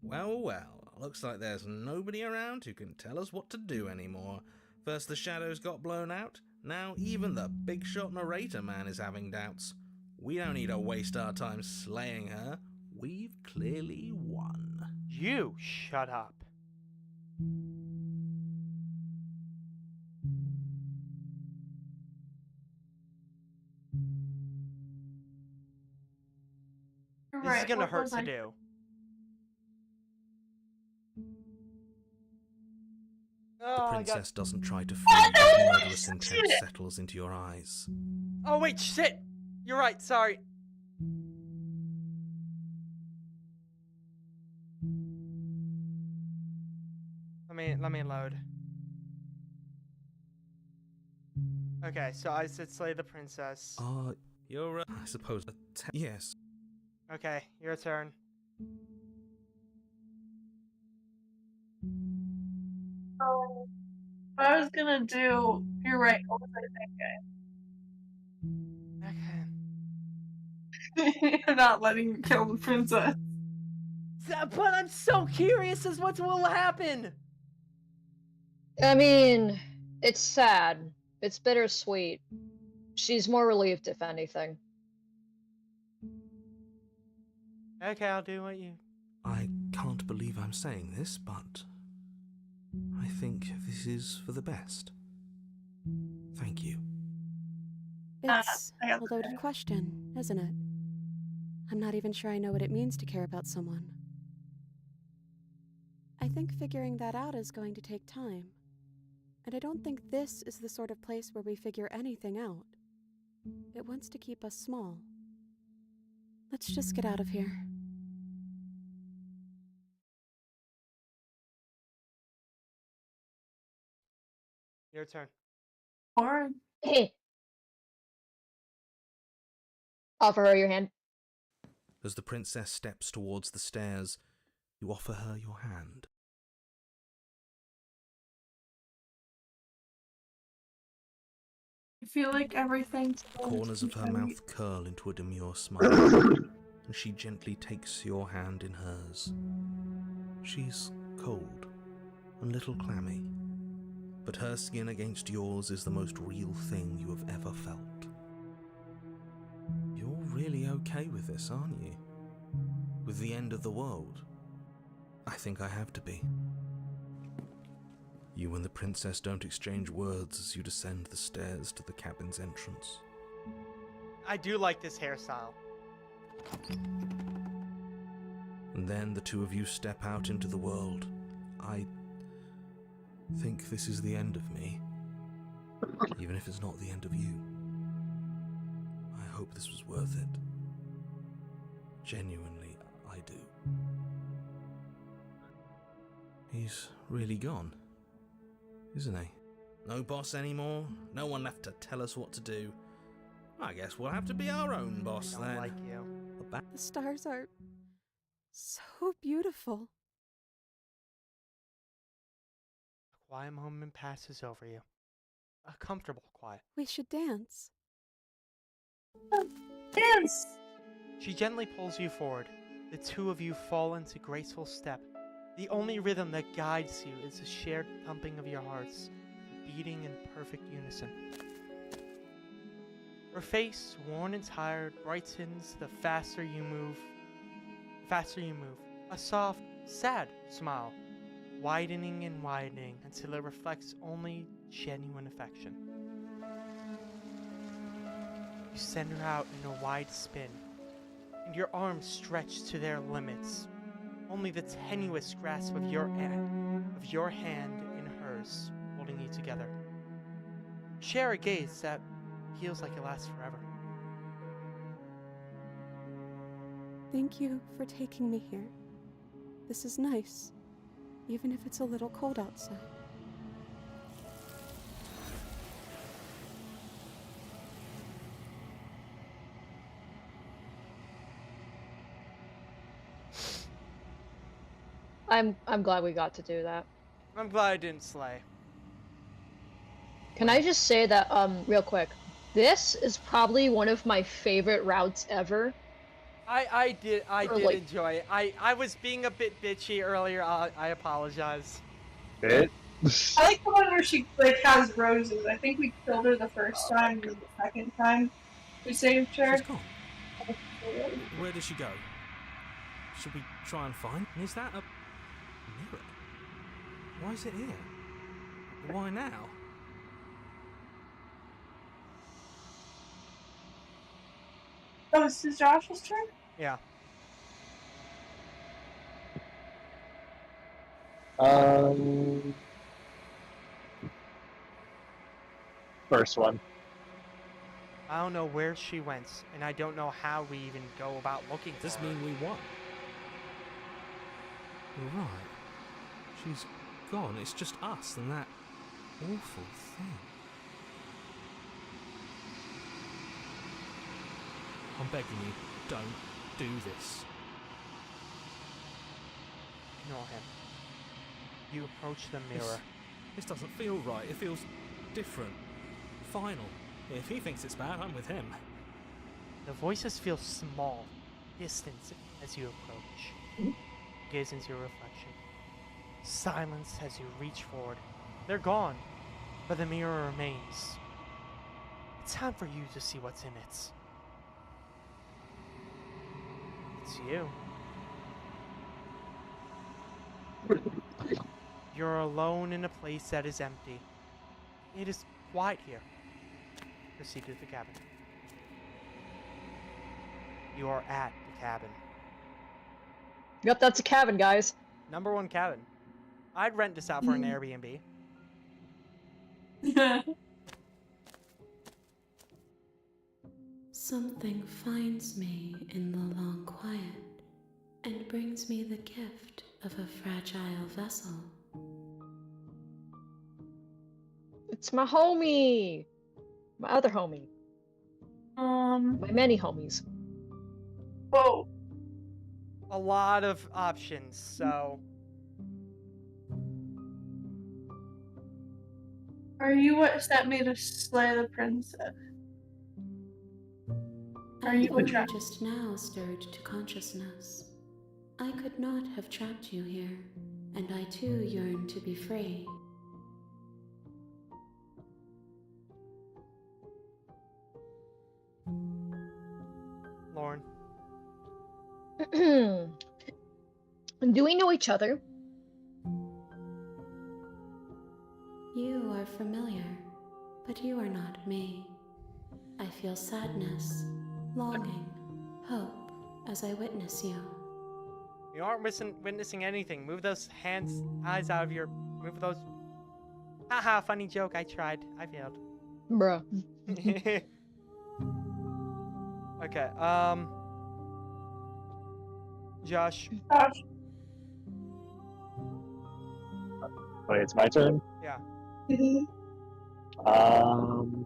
Well, well. looks like there's nobody around who can tell us what to do anymore. First the shadows got blown out, now even the big shot narrator man is having doubts. We don't need to waste our time slaying her. We've clearly won. You shut up. You're This is right, gonna what hurt was to I- do. The Oh, princess doesn't try to flee as murderous intent settles into your eyes. Oh wait, shit! You're right, sorry. Let me load. Okay, so I said slay the princess. You're, I suppose, yes. Okay, your turn. Oh, I was gonna do. You're right. What was I Okay. thinking? You're not letting you kill the princess. But I'm so curious as what will happen. I mean, it's sad. It's bittersweet. She's more relieved, if anything. Okay, I'll do what you. I can't believe I'm saying this, but I think this is for the best. Thank you. It's I got a loaded question, isn't it? I'm not even sure I know what it means to care about someone. I think figuring that out is going to take time. And I don't think this is the sort of place where we figure anything out. It wants to keep us small. Let's just get out of here. Your turn. Or Offer her your hand. As the princess steps towards the stairs, you offer her your hand. I feel like everything's The corners of her mouth curl into a demure smile, and she gently takes your hand in hers. She's cold and a little clammy, but her skin against yours is the most real thing you have ever felt. You're really okay with this, aren't you? With the end of the world? I think I have to be. You and the princess don't exchange words as you descend the stairs to the cabin's entrance. I do like this hairstyle. And then the two of you step out into the world. I think this is the end of me, even if it's not the end of you. I hope this was worth it. Genuinely, I do. He's really gone, isn't he? No boss anymore, no one left to tell us what to do. I guess we'll have to be our own boss I then. don't like you. The stars are so beautiful. A quiet moment passes over you. A comfortable quiet. We should dance. dance. She gently pulls you forward. The two of you fall into graceful step. The only rhythm that guides you is the shared thumping of your hearts, beating in perfect unison. Her face, worn and tired, brightens the faster you move. A soft, sad smile, widening and widening until it reflects only genuine affection. You send her out in a wide spin, and your arms stretch to their limits. Only the tenuous grasp of your hand in hers, holding you together. Share a gaze that feels like it lasts forever. Thank you for taking me here. This is nice, even if it's a little cold outside. I'm glad we got to do that. I'm glad I didn't slay. Can I just say that real quick? This is probably one of my favorite routes ever. I did Or, did like- enjoy it. I was being a bit bitchy earlier. I apologize. Bit. I like the one where she like has roses. I think we killed her the first time, and the second time we saved her. She's gone. Where did she go? Should we try and find? And is that a mirror? Why is it here? Why now? Oh, this is Josh's turn? Yeah. First one. I don't know where she went, and I don't know how we even go about looking for Does this her. mean we won? Right. She's gone. It's just us and that awful thing. I'm begging you, don't do this. Ignore him. You approach the mirror. This doesn't feel right. It feels different. Final. If he thinks it's bad, I'm with him. The voices feel small, distant as you approach. Gaze into your reflection. Silence as you reach forward. They're gone, but the mirror remains. It's time for you to see what's in it. It's you. You're alone in a place that is empty. It is quiet here. Proceed to the cabin. You are at the cabin. Yep, that's a cabin, guys. Number 1 cabin. I'd rent this out for an Airbnb. Something finds me in the long quiet and brings me the gift of a fragile vessel. It's my homie. My other homie. My many homies. Whoa. A lot of options, so Are you what sent me to slay the princess? Are you I a trap? just now stirred to consciousness. I could not have trapped you here, and I too yearn to be free. Lauren. Do we know each other? You are familiar, but you are not me. I feel sadness, longing, hope as I witness you. You aren't witnessing anything. Move those eyes out of your... Move those... Haha, funny joke. I tried. I failed. Bruh. Okay, Josh. Gosh. Wait, it's my turn? Yeah. Um...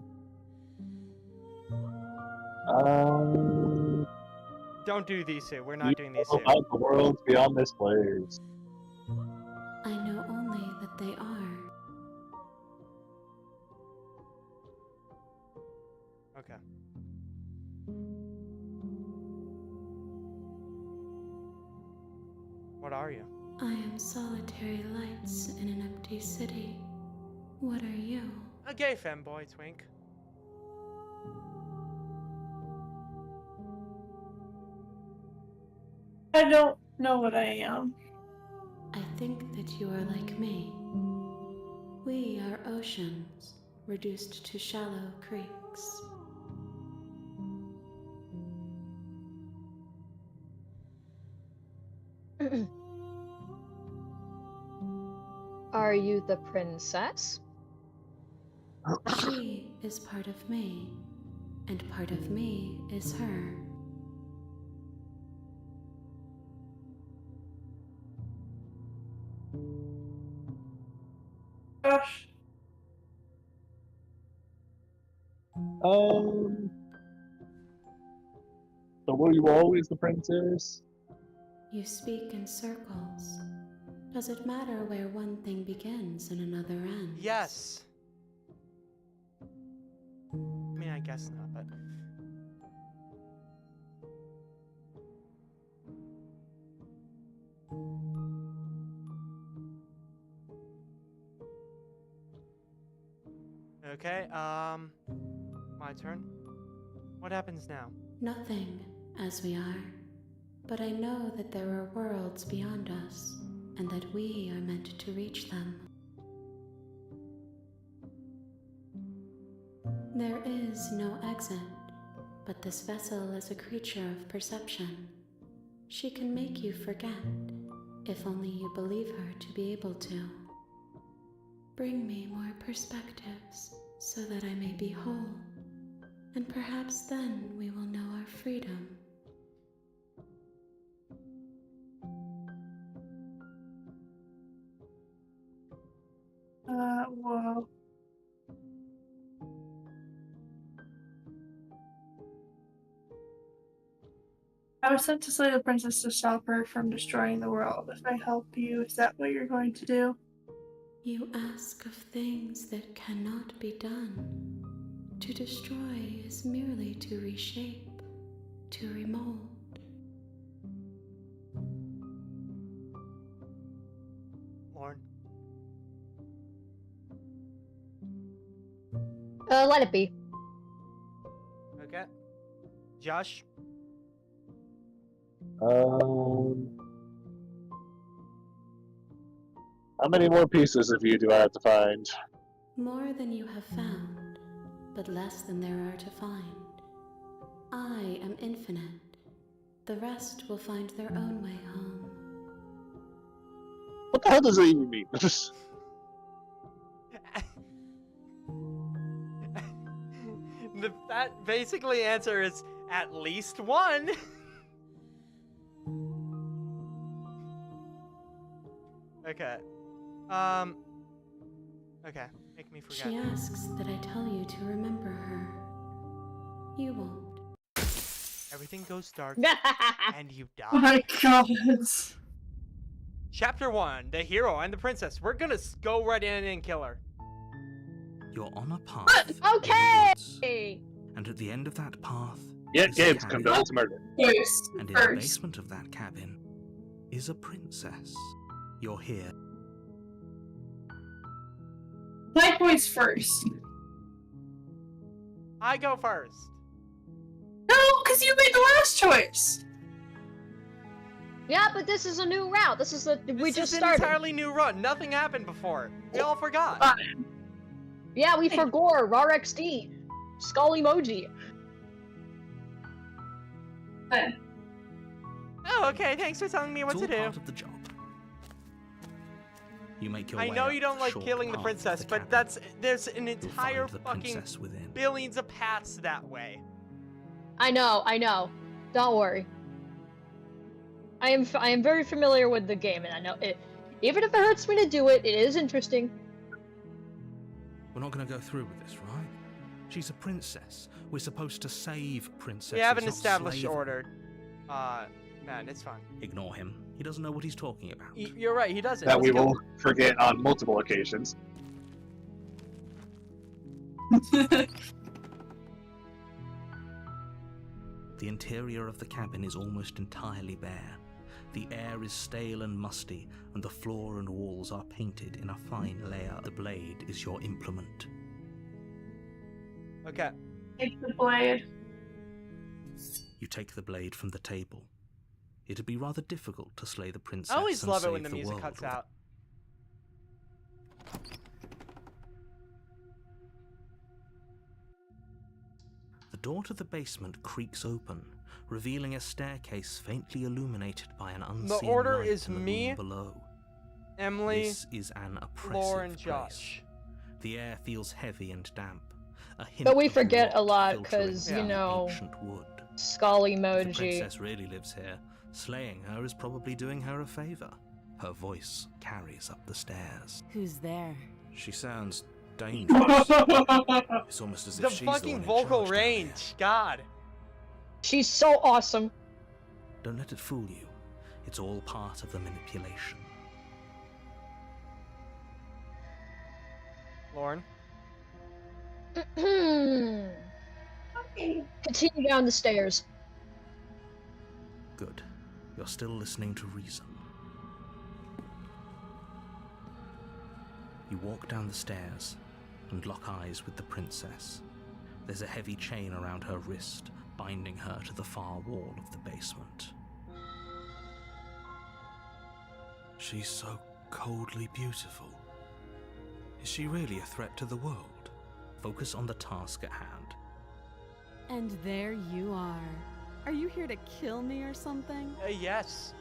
Don't do these two. We're not doing these two. About the worlds beyond this place. I know only that they are. Okay. What are you? I am solitary lights in an empty city. What are you? A gay femboy, twink. I don't know what I am. I think that you are like me. We are oceans, reduced to shallow creeks. Are you the princess? She is part of me, and part of me is her. Gosh. So were you always the princess? You speak in circles. Does it matter where one thing begins and another ends? Yes. I mean, I guess not, but... Okay, my turn. What happens now? Nothing, as we are. But I know that there are worlds beyond us, and that we are meant to reach them. There is no exit, but this vessel is a creature of perception. She can make you forget, if only you believe her to be able to. Bring me more perspectives, so that I may be whole, and perhaps then we will know our freedom. Whoa. I was sent to slay the princess to stop her from destroying the world. If I help you, is that what you're going to do? You ask of things that cannot be done. To destroy is merely to reshape, to remold. Lauren? Let it be. Okay. Josh? How many more pieces of you do I have to find? More than you have found, but less than there are to find. I am infinite. The rest will find their own way home. What the hell does that even mean? That basically answer is at least one. Okay. Okay. Make me forget. She asks that I tell you to remember her. You won't. Everything goes dark and you Oh die. my god. Chapter 1, the hero and the princess. We're gonna go right in and kill her. You're on a path. in the Okay. woods, and at the end of that path Yet is a games cabin. condone to murder. First. And in the basement of that cabin is a princess. You're here. My points first. I go first. No, because you made the last choice. Yeah, but this is a new route. This is we This just is an started. entirely new run. Nothing happened before. We all forgot. Fine. Yeah, we forgot RXD. Skull emoji. Oh, okay. Thanks for telling me what It's to all do. part of the job. You make your I way know up you don't the like short killing the path of princess, the but cabin. there's an You'll entire find the fucking princess within. billions of paths that way. I know. Don't worry. I am very familiar with the game, and I know it. Even if it hurts me to do it, it is interesting. We're not going to go through with this, right? She's a princess. We're supposed to save princesses. We have an not established slay them. order. Man, it's fine. Ignore him. He doesn't know what he's talking about. You're right. He doesn't. That He's we killed- will forget on multiple occasions. The interior of the cabin is almost entirely bare. The air is stale and musty, and the floor and walls are painted in a fine layer. The blade is your implement. Okay. Take the blade. You take the blade from the table. It'd be rather difficult to slay the princess. I always and love it save when the music world cuts with it. out. The door to the basement creaks open, revealing a staircase faintly illuminated by an unseen order light is in the me, room below. Emily, This is an oppressive Lauren, place. Josh. The air feels heavy and damp. A hint But we of forget a rot lot, filtering 'cause, you from the know, ancient wood. Skull If the emoji. princess really lives here, slaying her is probably doing her a favor. Her voice carries up the stairs. Who's there? She sounds dangerous. It's almost as The if she's the one fucking in vocal charge down here. range. God. She's so awesome. Don't let it fool you. It's all part of the manipulation. Lauren. Continue down the stairs. Good. You're still listening to reason. You walk down the stairs, and lock eyes with the princess. There's a heavy chain around her wrist, binding her to the far wall of the basement. She's so coldly beautiful. Is she really a threat to the world? Focus on the task at hand. And there you are. Are you here to kill me or something? Yes.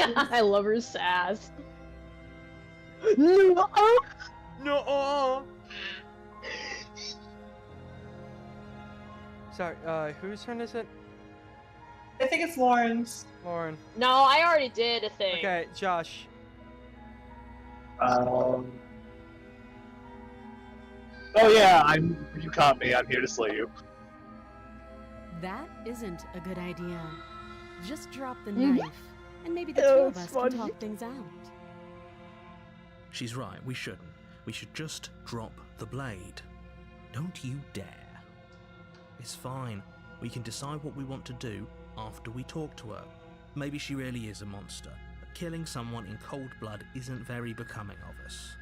I love her sass. No. No. Sorry. Whose turn is it? I think it's Lauren's. Lauren. No, I already did a thing. Okay, Josh. Oh yeah, you caught me. I'm here to slay you. That isn't a good idea. Just drop the Mm. knife, and maybe the That two of was us funny. can talk things out. She's right, we shouldn't. We should just drop the blade. Don't you dare. It's fine. We can decide what we want to do after we talk to her. Maybe she really is a monster, but killing someone in cold blood isn't very becoming of us.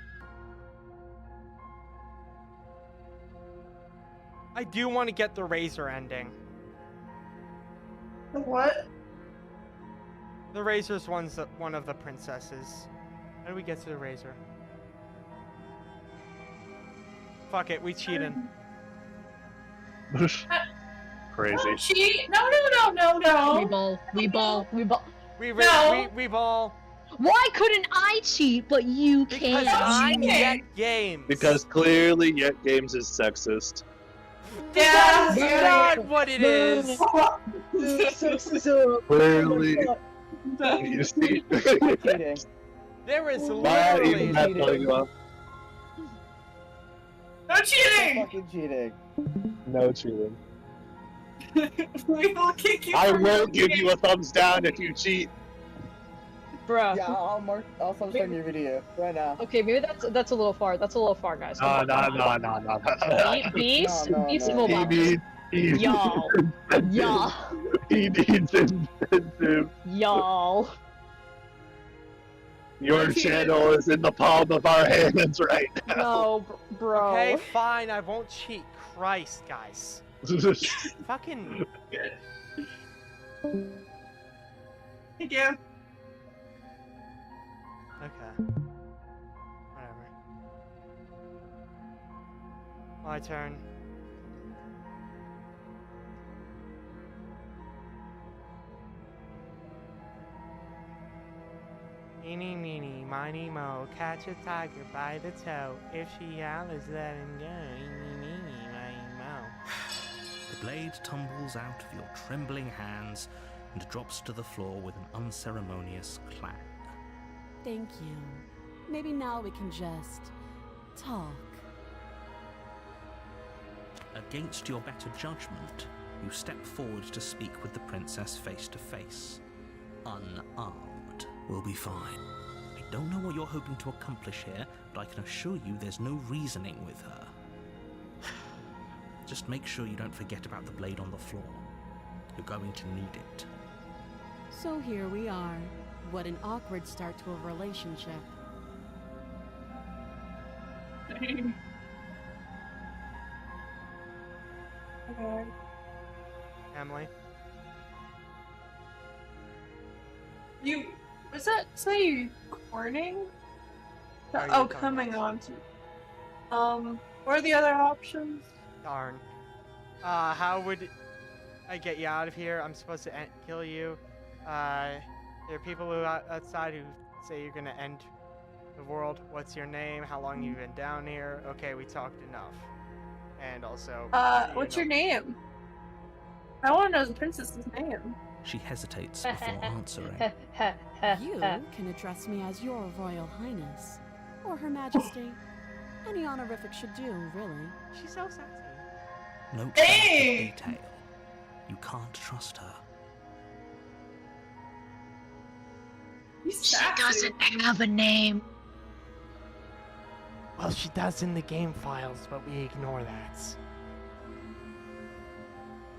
I do want to get the razor ending. The what? The razor's one of the princesses. How do we get to the razor? Fuck it, we cheated. Crazy. She? No. We ball. We ball. We ball. We ball. Why couldn't I cheat, but you Because can't? I'm cheating. Yet Games. Because clearly, Yet Games is sexist. Yeah. That's not what it is. Clearly, you see. Cheating. There is Not even literally. that telling you off. No cheating! Fucking cheating. No cheating. We will kick you. I from will your give game. you a thumbs down if you cheat. Bruh. Yeah, I'll thumbs down your video right now. Okay, maybe that's a little far. That's a little far, guys. No. Peace. No, Peace. no. Hold He on. needs Y'all. incentive. Y'all. He needs incentive. Y'all. Your channel is in the palm of our hands right now. No, bro. Okay, fine. I won't cheat. Christ, guys. Fucking. Thank you. Okay. Whatever. My turn. Eeny, meeny, miny, mo, catch a tiger by the toe. If she hollers, let him go. Eeny, meeny, miny, mo. The blade tumbles out of your trembling hands and drops to the floor with an unceremonious clang. Thank you. Maybe now we can just talk. Against your better judgment, you step forward to speak with the princess face to face. Unarmed. We'll be fine. I don't know what you're hoping to accomplish here, but I can assure you there's no reasoning with her. Just make sure you don't forget about the blade on the floor. You're going to need it. So here we are. What an awkward start to a relationship. Okay. Emily. You was that say courting? Are you Oh, talking coming about? on to. What are the other options? Darn. How would I get you out of here? I'm supposed to kill you. There are people outside who say you're gonna end the world. What's your name? How long you been down here? Okay, we talked enough. And also. What's your name? I want to know the princess's name. She hesitates before answering. You can address me as Your Royal Highness, or Her Majesty. Any honorific should do, really. She's so sassy. Note Hey! the detail. You can't trust her. She doesn't. have a name. Well, she does in the game files, but we ignore that.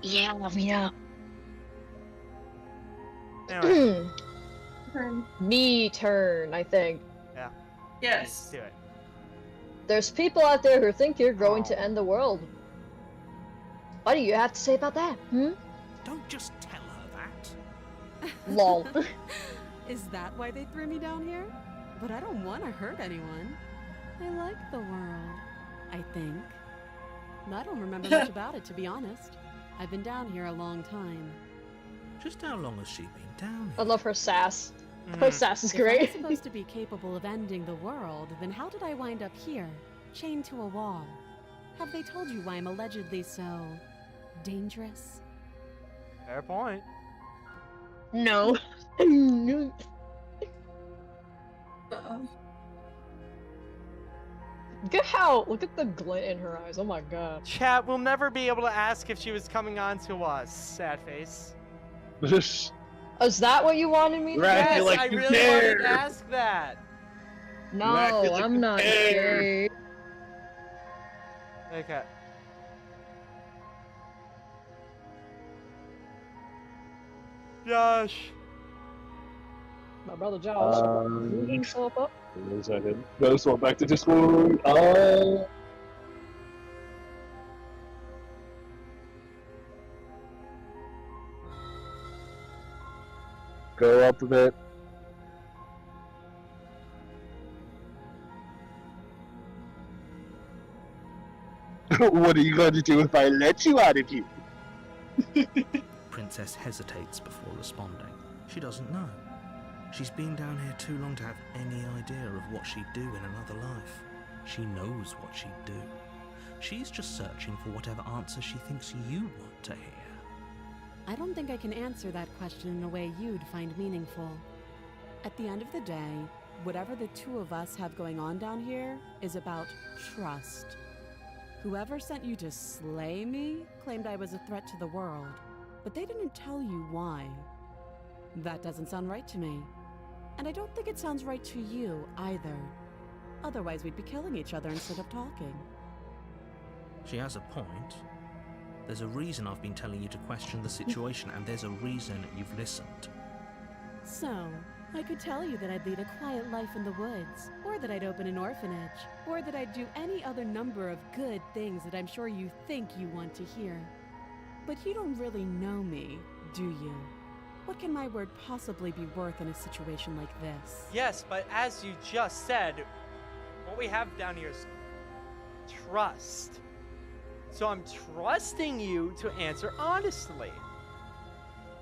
Yeah. Anyway, Me turn, I think. let's Yes. do it. there's people out there who think you're going to Oh. end the world. What do you have to say about that? Don't just tell her that. Lol. Is that why they threw me down here? But I don't want to hurt anyone. I like the world, I think. I don't remember much about it, to be honest. I've been down here a long time. Just how long has she been down I here? love her sass. Her sass is If I'm great. supposed to be capable of ending the world, then how did I wind up here, chained to a wall? Have they told you why I'm allegedly so dangerous? Fair point. No. Look at the glint in her eyes. Oh my god. Chat, we'll never be able to ask if she was coming on to us. Sad face. Is that what you wanted me to Right, do? Yes, like I you really wanted care. to ask that. No, acting like I'm you not care. gay. Okay. Josh. My brother Josh. Um, Move himself up. Wait a second. Ghost went back to Discord. Go up a bit. What are you going to do if I let you out of here? Princess hesitates before responding. She doesn't know. She's been down here too long to have any idea of what she'd do in another life. She knows what she'd do. She's just searching for whatever answer she thinks you want to hear. I don't think I can answer that question in a way you'd find meaningful. At the end of the day, whatever the two of us have going on down here is about trust. Whoever sent you to slay me claimed I was a threat to the world, but they didn't tell you why. That doesn't sound right to me. And I don't think it sounds right to you either. Otherwise, we'd be killing each other instead of talking. She has a point. There's a reason I've been telling you to question the situation, and there's a reason you've listened. So, I could tell you that I'd lead a quiet life in the woods, or that I'd open an orphanage, or that I'd do any other number of good things that I'm sure you think you want to hear. But you don't really know me, do you? What can my word possibly be worth in a situation like this? Yes, but as you just said, what we have down here is trust. So I'm trusting you to answer honestly.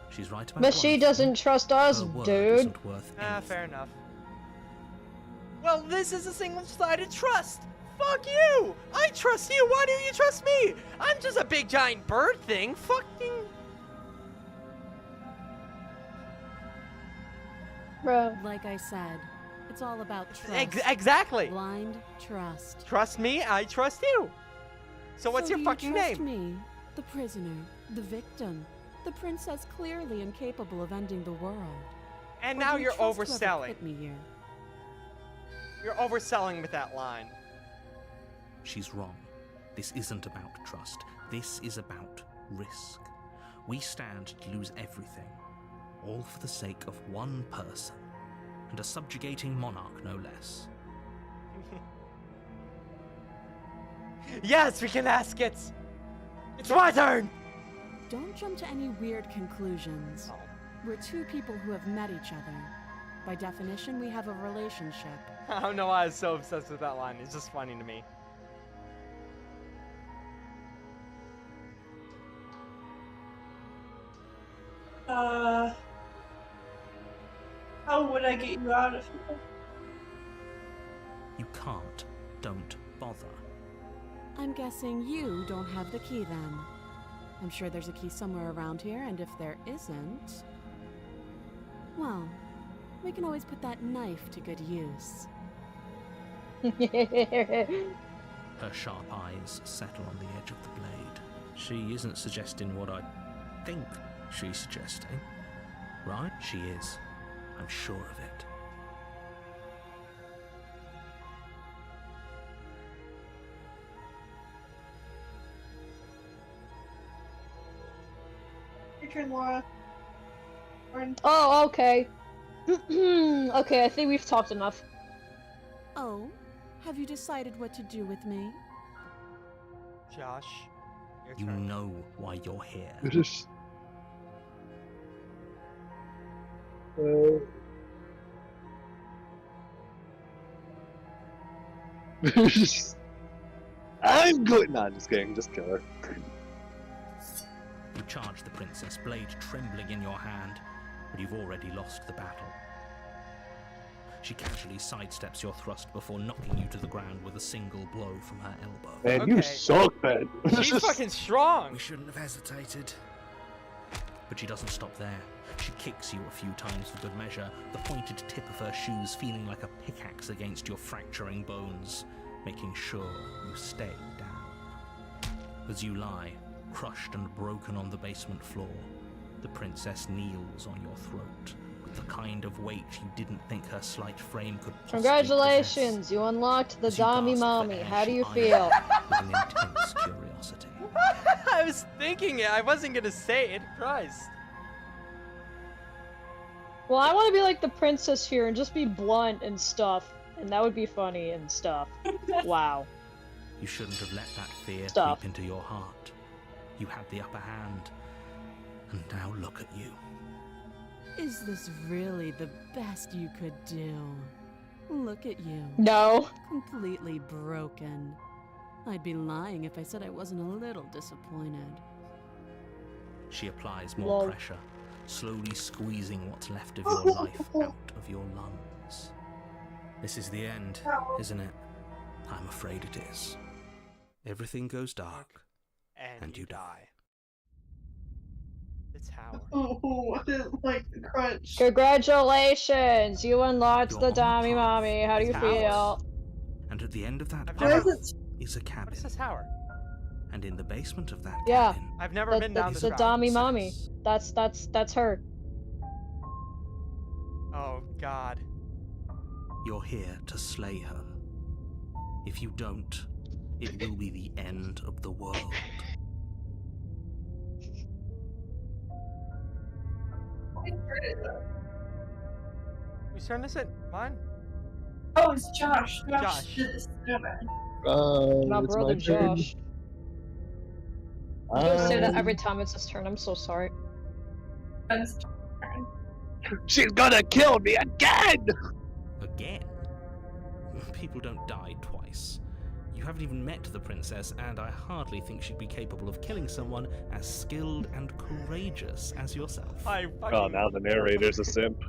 She's right about But she one thing. doesn't trust us, Her word dude. isn't worth anything. Fair enough. Well, this is a single-sided trust. Fuck you! I trust you. Why don't you trust me? I'm just a big giant bird thing. Fucking. Bruh. Like I said, it's all about trust. Exactly. Blind trust. Trust me. I trust you. So what's So your do you fucking trust name? Me, the prisoner, the victim, the princess clearly incapable of ending the world. And Or now do you you're trust whoever overselling. put me here? You're overselling with that line. She's wrong. This isn't about trust. This is about risk. We stand to lose everything, all for the sake of one person, and a subjugating monarch no less. Yes, we can ask it. It's my turn. Don't jump to any weird conclusions. We're two people who have met each other. By definition, we have a relationship. I don't know why I was so obsessed with that line. It's just funny to me. How would I get you out of here? You can't. Don't bother. I'm guessing you don't have the key then. I'm sure there's a key somewhere around here, and if there isn't... well, we can always put that knife to good use. Her sharp eyes settle on the edge of the blade. She isn't suggesting what I think she's suggesting. Right? She is. I'm sure of it. Your turn, Laura. Oh, okay. Okay, I think we've talked enough. Oh, Have you decided what to do with me? Josh, your You turn. know why you're here. Just, I'm good. Nah, just kidding. Just kill her. You charge the princess, blade trembling in your hand, but you've already lost the battle. She casually sidesteps your thrust before knocking you to the ground with a single blow from her elbow. Man, you Okay. suck, man. She's fucking strong. We shouldn't have hesitated. But she doesn't stop there. She kicks you a few times for good measure, the pointed tip of her shoes feeling like a pickaxe against your fracturing bones, making sure you stay down. As you lie, crushed and broken on the basement floor, the princess kneels on your throat with the kind of weight you didn't think her slight frame could possibly Congratulations, possess. you unlocked the As you Dami gasp for Mommy. air, How do she you eyes feel? with an intense curiosity. I was thinking it. I wasn't gonna say it. Christ. Well, I want to be like the princess here and just be blunt and stuff, and that would be funny and stuff. Wow. You shouldn't have let that fear Stuff. creep into your heart. You had the upper hand. And now look at you. Is this really the best you could do? Look at you. No. Completely broken. I'd be lying if I said I wasn't a little disappointed. She applies more Lol. pressure, slowly squeezing what's left of your life out of your lungs. This is the end, isn't it? I'm afraid it is. Everything goes dark, And you die. The tower. Oh, I didn't like the crunch. Congratulations, you unlocked You're the on the Dami path Mommy. How do you to feel? And at the end of that I've path never- Why is it? is a What cabin. is this tower? And in the basement of that Yeah. cabin I've never The, been down the, this the route. Dami Mommy. says, That's her. Oh God. you're here to slay her. If you don't, it will be the end of the world. Whose turn is it? Mine? Oh, it's Josh. Josh. Did this. My It's brother my turn. Josh. I'm gonna say that Um, every time it's his turn. I'm so sorry. She's gonna kill me again! Again? People don't die twice. You haven't even met the princess, and I hardly think she'd be capable of killing someone as skilled and courageous as yourself. I fucking. Oh, now the narrator's a simp.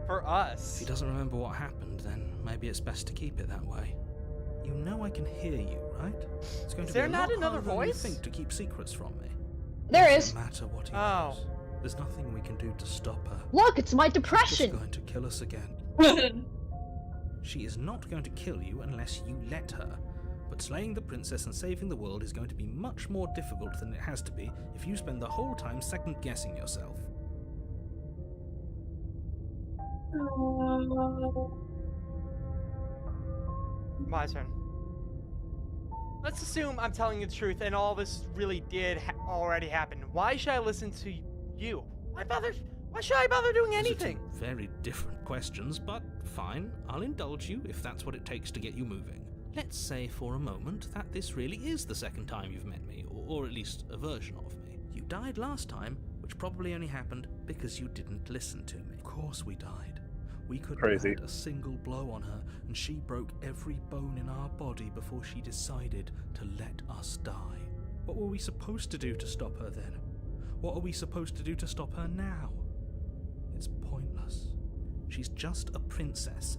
For If us. he doesn't remember what happened, then maybe it's best to keep it that way. You know I can hear you, right? It's going Is to there be a not lot another harder than you voice? think to keep secrets from me. There Doesn't is. matter what he Oh. knows. There's nothing we can do to stop her. Look, it's my She's just depression. going to kill us again. She is not going to kill you unless you let her. But slaying the princess and saving the world is going to be much more difficult than it has to be if you spend the whole time second-guessing yourself. My turn. Let's assume I'm telling you the truth and all this really did already happen. Why should I listen to you? Why should I bother doing Those are two anything? very different questions, but fine, I'll indulge you if that's what it takes to get you moving. Let's say for a moment that this really is the second time you've met me, or at least a version of me. You died last time, which probably only happened because you didn't listen to me. Of course we died. We couldn't Crazy. land a single blow on her, and she broke every bone in our body before she decided to let us die. What were we supposed to do to stop her then? What are we supposed to do to stop her now? It's pointless. She's just a princess.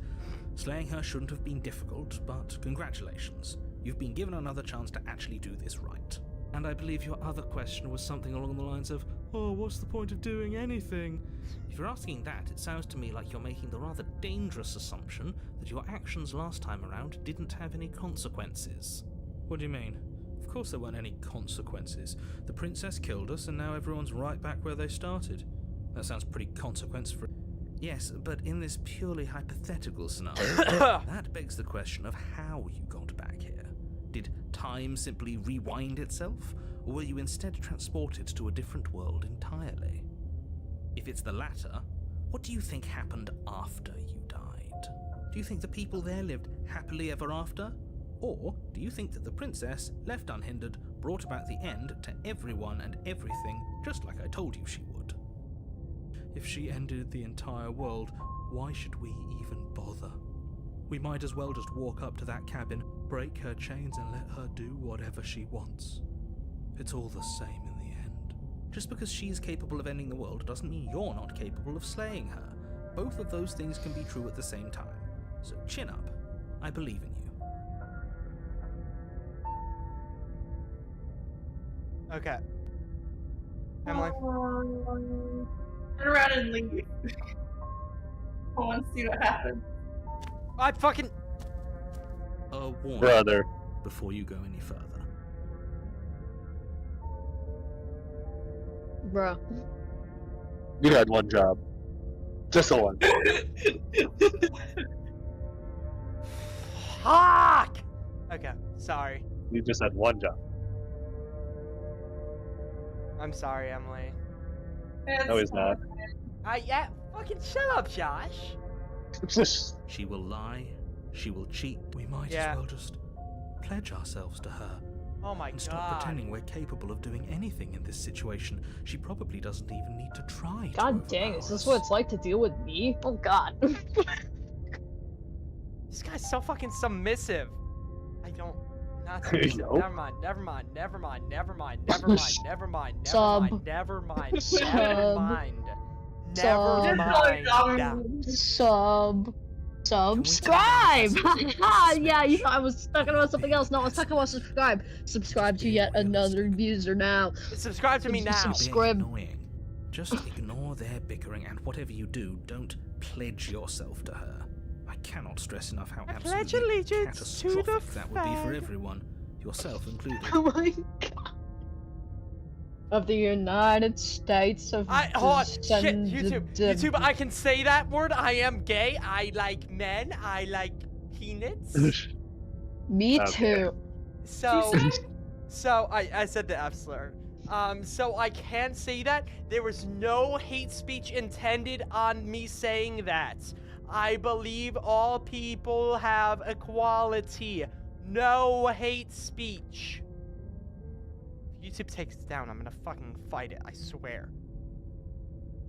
Slaying her shouldn't have been difficult, but congratulations. You've been given another chance to actually do this right. And I believe your other question was something along the lines of, oh, what's the point of doing anything? If you're asking that, it sounds to me like you're making the rather dangerous assumption that your actions last time around didn't have any consequences. What do you mean? Of course there weren't any consequences. The princess killed us and now everyone's right back where they started. That sounds pretty consequence-free. Yes, but in this purely hypothetical scenario, that begs the question of how you got back here. Did time simply rewind itself, or were you instead transported to a different world entirely? If it's the latter, what do you think happened after you died? Do you think the people there lived happily ever after? Or do you think that the princess, left unhindered, brought about the end to everyone and everything, just like I told you she would? If she ended the entire world, why should we even bother? We might as well just walk up to that cabin, break her chains, and let her do whatever she wants. It's all the same in the end. Just because she's capable of ending the world doesn't mean you're not capable of slaying her. Both of those things can be true at the same time. So chin up. I believe in you. Okay. Emily? Turn around and leave. I want to see what happens. I fucking... A warning Brother. before you go any further. Bruh. You had one job. Just the one. Fuck! Okay, sorry. You just had one job. I'm sorry, Emily. No, he's not. Yeah, fucking shut up, Josh. She will lie, she will cheat. We might Yeah. as well just pledge ourselves to her Oh my and stop god. pretending we're capable of doing anything in this situation. She probably doesn't even need to try to God dang, is overpower this us. what it's like to deal with me? Oh god. This guy's so fucking submissive. I don't... Not submissive. Nope. Never mind, never mind, never mind, never mind, never mind, never mind, never Sub. mind, never mind, never Sub. mind. Sub. Never mind. Sub. Subscribe! Yeah, you thought I was talking about something else. No, I was talking about subscribe. Subscribe to yet another user now. Subscribe to me now. Being Subscribe. annoying. Just ignore their bickering, and whatever you do, don't pledge yourself to her. I cannot stress enough how I pledge absolutely allegiance to the catastrophic that would be for flag. everyone, yourself included. Oh my god. Of the United States of Hold on, shit, YouTube, I can say that word. I am gay. I like men. I like peanuts. Me Okay. too. So I said the F slur. So I can say that there was no hate speech intended on me saying that. I believe all people have equality. No hate speech. If YouTube takes it down, I'm gonna fucking fight it, I swear.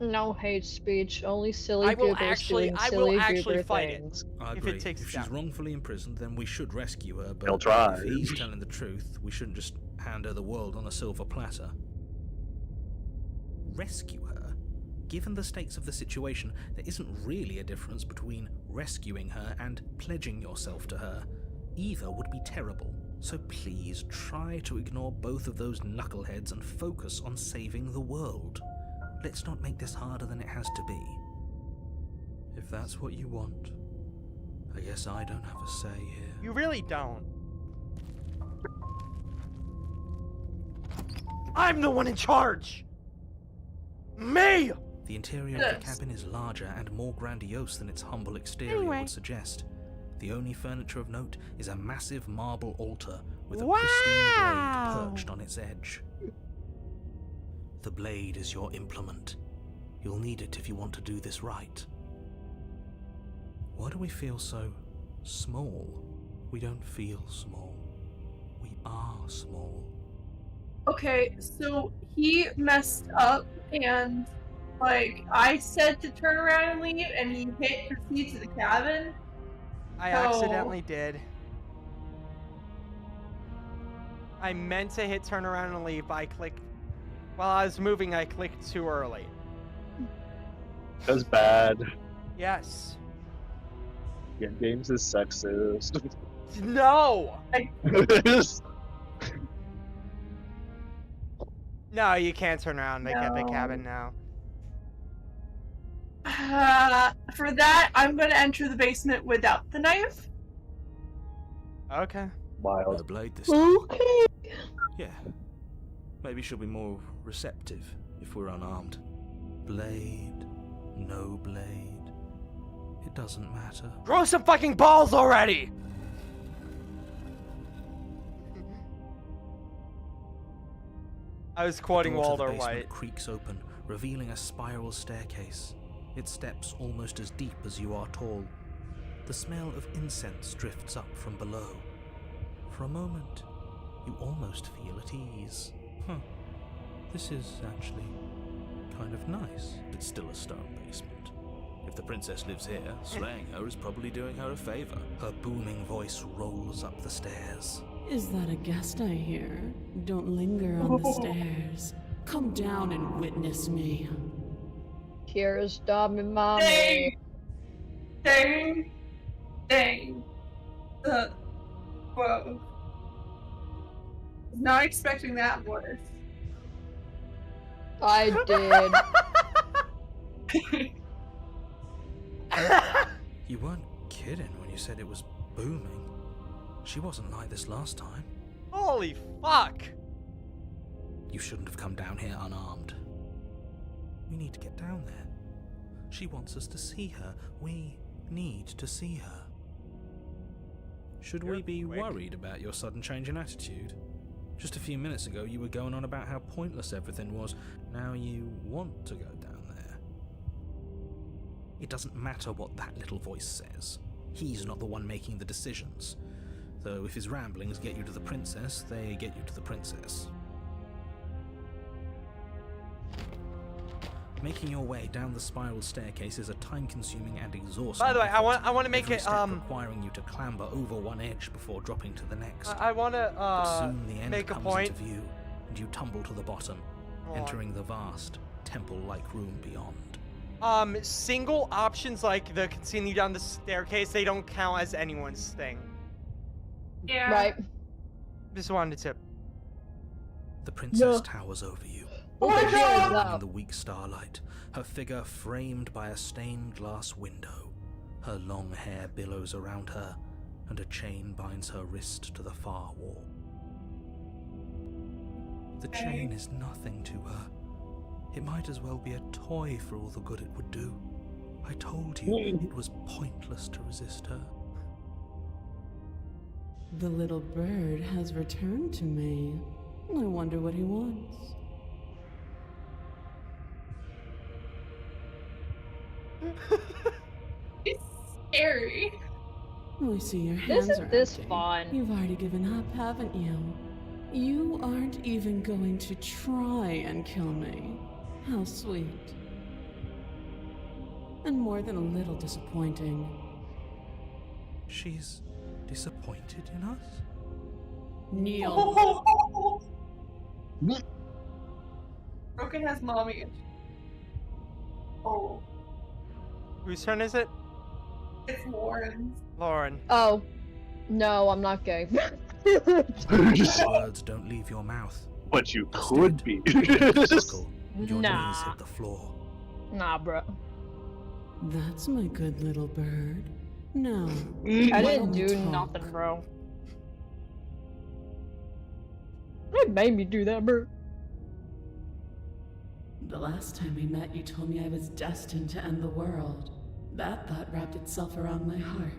No hate speech, only silly I will goobers doing I silly will actually goober fight things. I If it agree. takes If down. she's wrongfully imprisoned, then we should rescue her, but He'll try. if he's telling the truth, we shouldn't just hand her the world on a silver platter. Rescue her? Given the stakes of the situation, there isn't really a difference between rescuing her and pledging yourself to her. Either would be terrible. So please try to ignore both of those knuckleheads and focus on saving the world. Let's not make this harder than it has to be. If that's what you want, I guess I don't have a say here. You really don't. I'm the one in charge! Me! The interior of the cabin is larger and more grandiose than its humble exterior Anyway. would suggest. The only furniture of note is a massive marble altar with a Wow. pristine blade perched on its edge. The blade is your implement. You'll need it if you want to do this right. Why do we feel so small? We don't feel small. We are small. Okay, so he messed up and like I said to turn around and leave and he hit proceed to the cabin. I Oh. accidentally did. I meant to hit turn around and leave, but I clicked... While I was moving, I clicked too early. That's bad. Yes. Yeah, games is sexist. No! No, you can't turn around and make it the No. cabin now. For that, I'm gonna enter the basement without the knife. Okay. No Wild. blade this time. Okay. Yeah. Maybe she'll be more receptive if we're unarmed. Blade, no blade. It doesn't matter. Grow some fucking balls already! I was quoting The door to the Walter basement White. creaks open, revealing a spiral staircase. Its steps almost as deep as you are tall. the smell of incense drifts up from below. For a moment, you almost feel at ease. This is actually kind of nice. It's still a stone basement. If the princess lives here, slaying her is probably doing her a favor. Her booming voice rolls up the stairs. Is that a guest I hear? Don't linger on the stairs. Come down and witness me. Here's Dummy Mommy. Dang. Whoa. Not expecting that voice. I did. You weren't kidding when you said it was booming. She wasn't like this last time. Holy fuck! You shouldn't have come down here unarmed. We need to get down there. She wants us to see her. We need to see her. Should we be worried about your sudden change in attitude? Just a few minutes ago you were going on about how pointless everything was. Now you want to go down there. It doesn't matter what that little voice says. He's not the one making the decisions. Though if his ramblings get you to the princess, they get you to the princess. Making your way down the spiral staircase is a time-consuming and exhausting. By the way, effort. I want to make Every it step requiring you to clamber over one edge before dropping to the next. I want But to soon the end make a comes point. into view, and you tumble to the bottom, entering the vast temple-like room beyond. Single options like the continue down the staircase, they don't count as anyone's thing. Yeah. Right. Just wanted to. The princess towers over you. Oh my Glowing God. in the weak starlight, her figure framed by a stained glass window. Her long hair billows around her, and a chain binds her wrist to the far wall. The chain is nothing to her. It might as well be a toy for all the good it would do. I told you it was pointless to resist her. The little bird has returned to me. I wonder what he wants. It's scary. I see your hands Isn't are this empty. fun? You've already given up, haven't you? You aren't even going to try and kill me. How sweet. And more than a little disappointing. She's disappointed in us? Kneel. Broken has mommy. Oh, Whose turn is it? it's Lauren's. Lauren. Oh. No, I'm not gay. Words don't leave your mouth. But you could be. Buckle, and your Nah. knees hit the floor. Nah, bro. That's my good little bird. Now, I why didn't don't we do talk? nothing, bro. It made me do that, bro. The last time we met, you told me I was destined to end the world. That thought wrapped itself around my heart.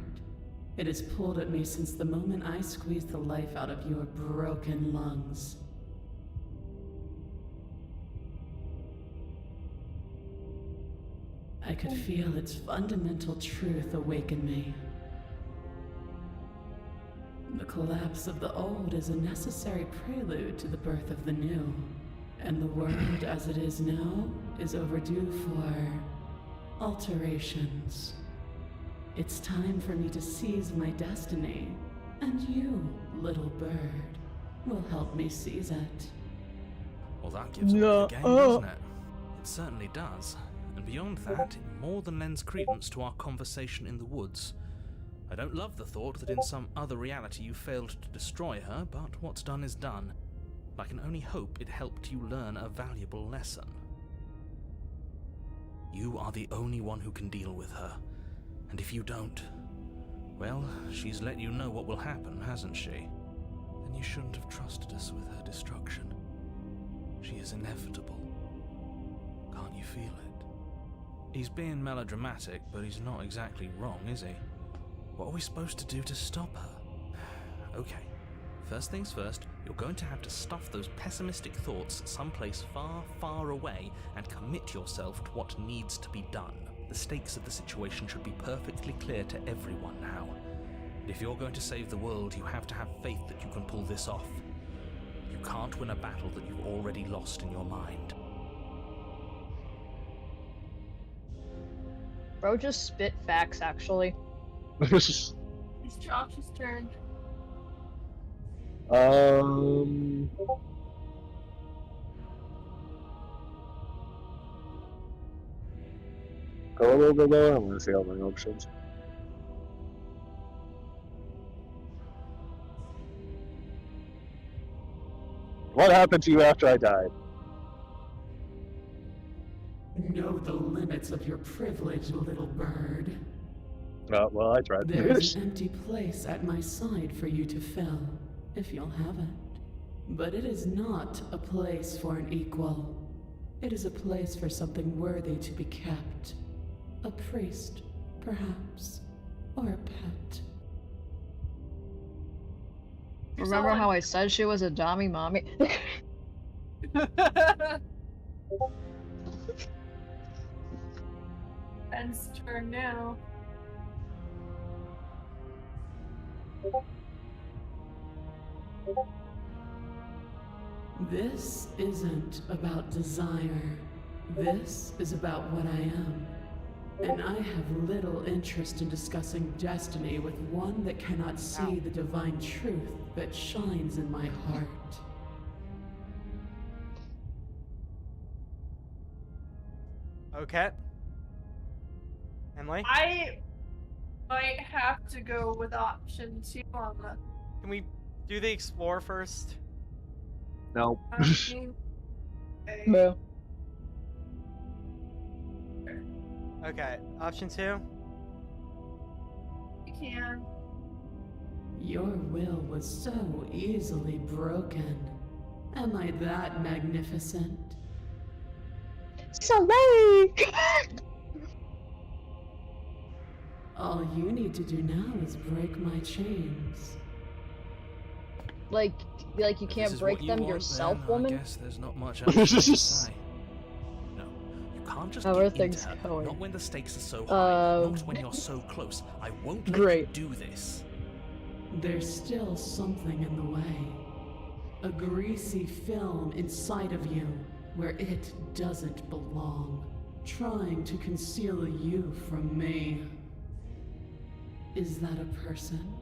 It has pulled at me since the moment I squeezed the life out of your broken lungs. I could feel its fundamental truth awaken me. The collapse of the old is a necessary prelude to the birth of the new. And the world as it is now is overdue for alterations. It's time for me to seize my destiny, and you, little bird, will help me seize it. Well, that gives away the game, doesn't it? It certainly does. And beyond that, it more than lends credence to our conversation in the woods. I don't love the thought that in some other reality you failed to destroy her, but what's done is done. I can only hope it helped you learn a valuable lesson. You are the only one who can deal with her. And if you don't, well, she's let you know what will happen, hasn't she? Then you shouldn't have trusted us with her destruction. She is inevitable. Can't you feel it? He's being melodramatic, but he's not exactly wrong, is he? What are we supposed to do to stop her? Okay, first things first, you're going to have to stuff those pessimistic thoughts someplace far, far away and commit yourself to what needs to be done. The stakes of the situation should be perfectly clear to everyone now. And if you're going to save the world, you have to have faith that you can pull this off. You can't win a battle that you've already lost in your mind. Bro just spit facts, actually. It's Josh's turn. Go a little bit lower. I'm gonna see all my options. What happened to you after I died? Know the limits of your privilege, little bird. Well, I tried. There's an empty place at my side for you to fill, if you'll have it. But it is not a place for an equal. It is a place for something worthy to be kept. A priest, perhaps, or a pet. Remember how I said she was a dummy mommy? Ben's turn now. This isn't about desire. This is about what I am. And I have little interest in discussing destiny with one that cannot see the divine truth that shines in my heart. Okay. Emily? I might have to go with option 2 on the. Can we do the explore first? No. Bro. Okay, option 2? You can. Your will was so easily broken. Am I that magnificent? Soleil! All you need to do now is break my chains. Like you If can't this is break what you them want, yourself, then woman? I guess there's not much else to say. No, you can't just How are get things into her, going? not when the stakes are so high, not when you're so close. I won't let you do this. There's still something in the way. A greasy film inside of you where it doesn't belong, trying to conceal you from me. Is that a person?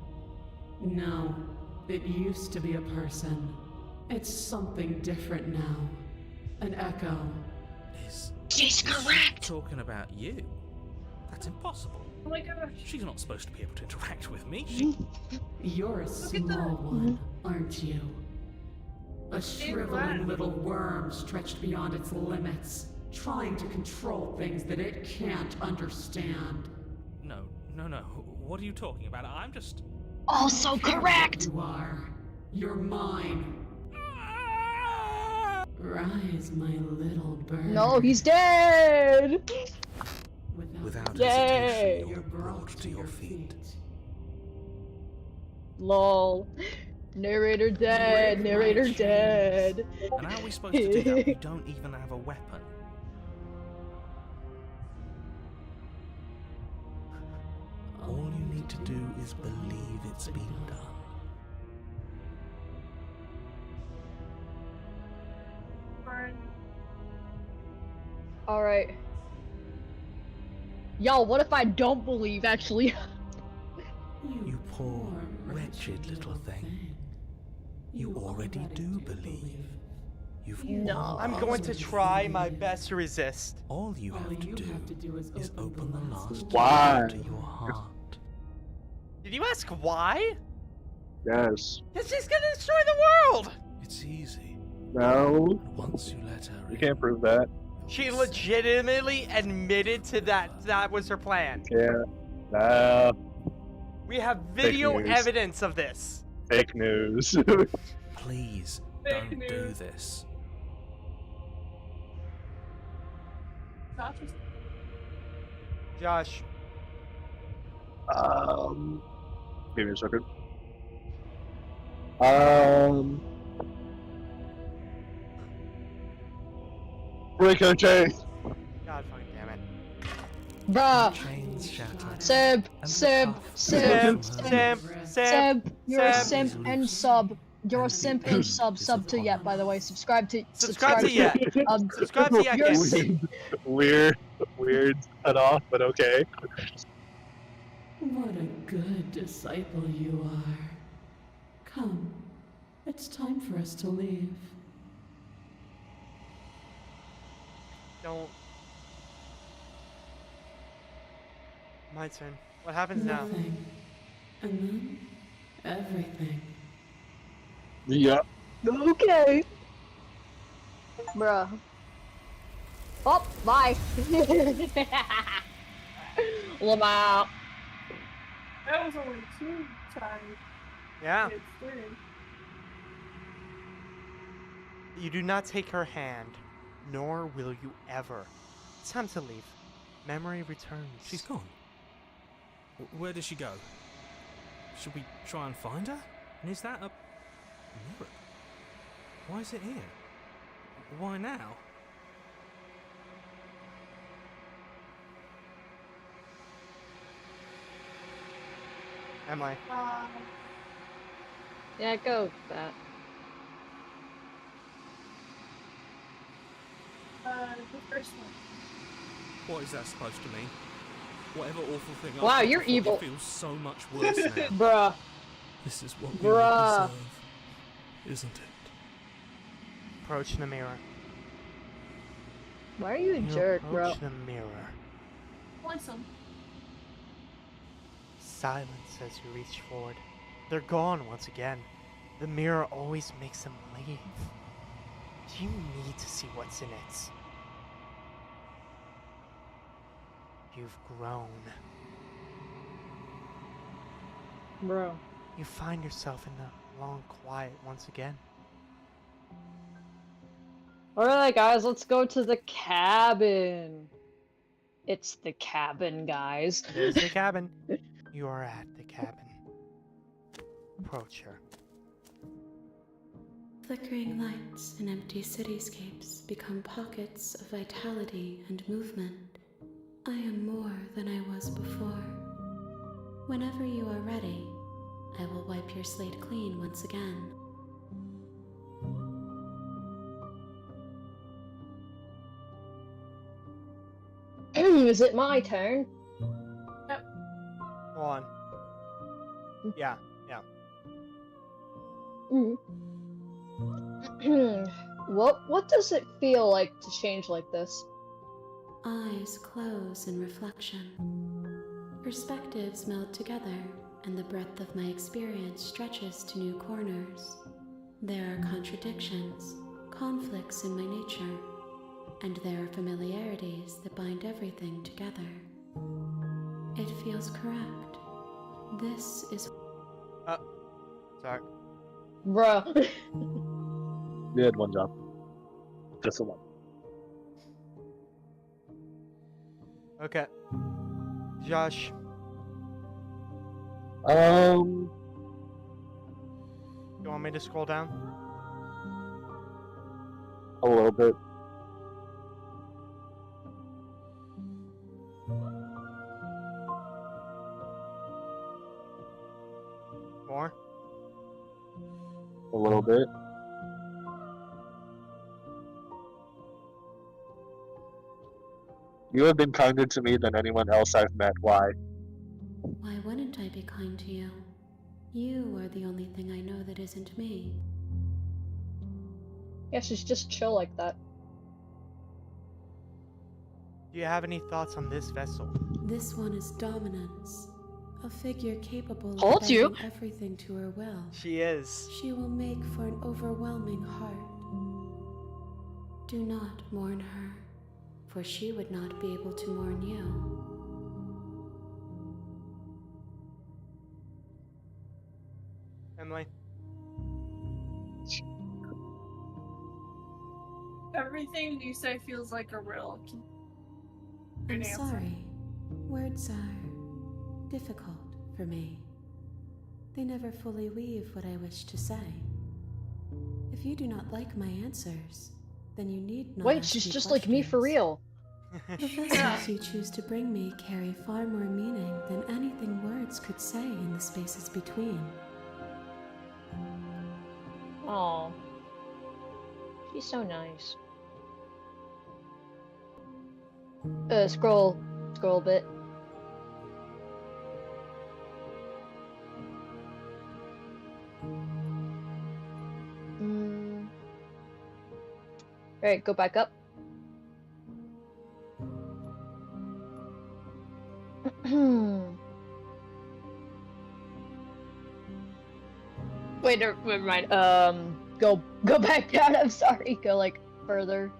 No, it used to be a person. It's something different now. An echo. She's correct! Talking about you? That's impossible. Oh my gosh. She's not supposed to be able to interact with me. You're a at small that. one, aren't you? A Stay shriveling relaxed. little worm stretched beyond its limits, trying to control things that it can't understand. No. What are you talking about? I'm just... Also correct! You are. You're mine. Rise, my little bird. No, he's dead! Without Yay! hesitation, you're brought to your feet. Lol. Narrator dead, Break my narrator chains. dead. And how are we supposed to do that? We don't even have a weapon. All you need to do is believe it's been done. Burn. Alright. Yo, what if I don't believe, actually? You poor, wretched little thing. You already do believe. You've No. I'm going to try my best to resist. All you have to do is open the last Why? door to your heart. Did you ask why? Yes. Because she's gonna destroy the world! It's easy. No. And once you let her You in, can't prove that. She legitimately admitted to that was her plan. Yeah. Nah. We have video news. evidence of this. Fake news. please Fake don't do news. this. Josh's Josh, Give me a second. Ricochet. God fucking damn it. Bruh. Chains shatter. Seb, and the Seb, cuff Seb, slips from her Seb, wrist. Seb, you're a Seb. simp and Loose. sub. You're a And the simp and end sub. is Sub to upon Yet, by the way. Subscribe to. Subscribe to Yet. Subscribe to Yet You're a Games. Weird cut off, but okay. What a good disciple you are. Come, it's time for us to leave. Don't. My turn. What happens now? Nothing. And then, everything. Yeah. Okay. Bruh. Oh, bye. Lamau. That was only 2 times. Yeah. It's 3. You do not take her hand, nor will you ever. It's time to leave. Memory returns. She's gone. Where did she go? Should we try and find her? And is that a mirror? Why is it here? Why now? Emily. Yeah, go with that. The first one. What is that supposed to mean? Whatever awful thing I Wow, thought you're before, evil. it feels so much worse now. Bruh. This is what we Bruh. all deserve, isn't it? Approach the mirror. Why are you a You jerk, bro? approach the mirror. Listen. Silence as you reach forward. They're gone once again. The mirror always makes them leave. Do you need to see what's in it? You've grown. Bro. You find yourself in the long quiet once again. Alright, guys, let's go to the cabin. It's the cabin, guys. There's the cabin. You are at the cabin. Approach her. Flickering lights and empty cityscapes become pockets of vitality and movement. I am more than I was before. Whenever you are ready, I will wipe your slate clean once again. Is it my turn? Go on. Yeah. What does it feel like to change like this? Eyes close in reflection. Perspectives meld together, and the breadth of my experience stretches to new corners. There are contradictions, conflicts in my nature, and there are familiarities that bind everything together. It feels correct. This is... Sorry. Bro. We had one job. Just the one. Okay. Josh. Um. You want me to scroll down? A little bit. More? A little bit. You have been kinder to me than anyone else I've met. Why? Why wouldn't I be kind to you? You are the only thing I know that isn't me. Yeah, she's just chill like that. Do you have any thoughts on this vessel? This one is dominance. A figure capable of Told you. bending everything to her will. She is. She will make for an overwhelming heart. Do not mourn her, for she would not be able to mourn you. Emily? Everything you say feels like a riddle. I'm Good answer. sorry. Words are difficult for me. They never fully weave what I wish to say. If you do not like my answers, then you need not Wait, ask she's me just like me for questions. real. The vessels you choose to bring me carry far more meaning than anything words could say in the spaces between. Oh, she's so nice. Scroll a bit. Alright, go back up. Wait, never mind. Go back down. I'm sorry. Go like further.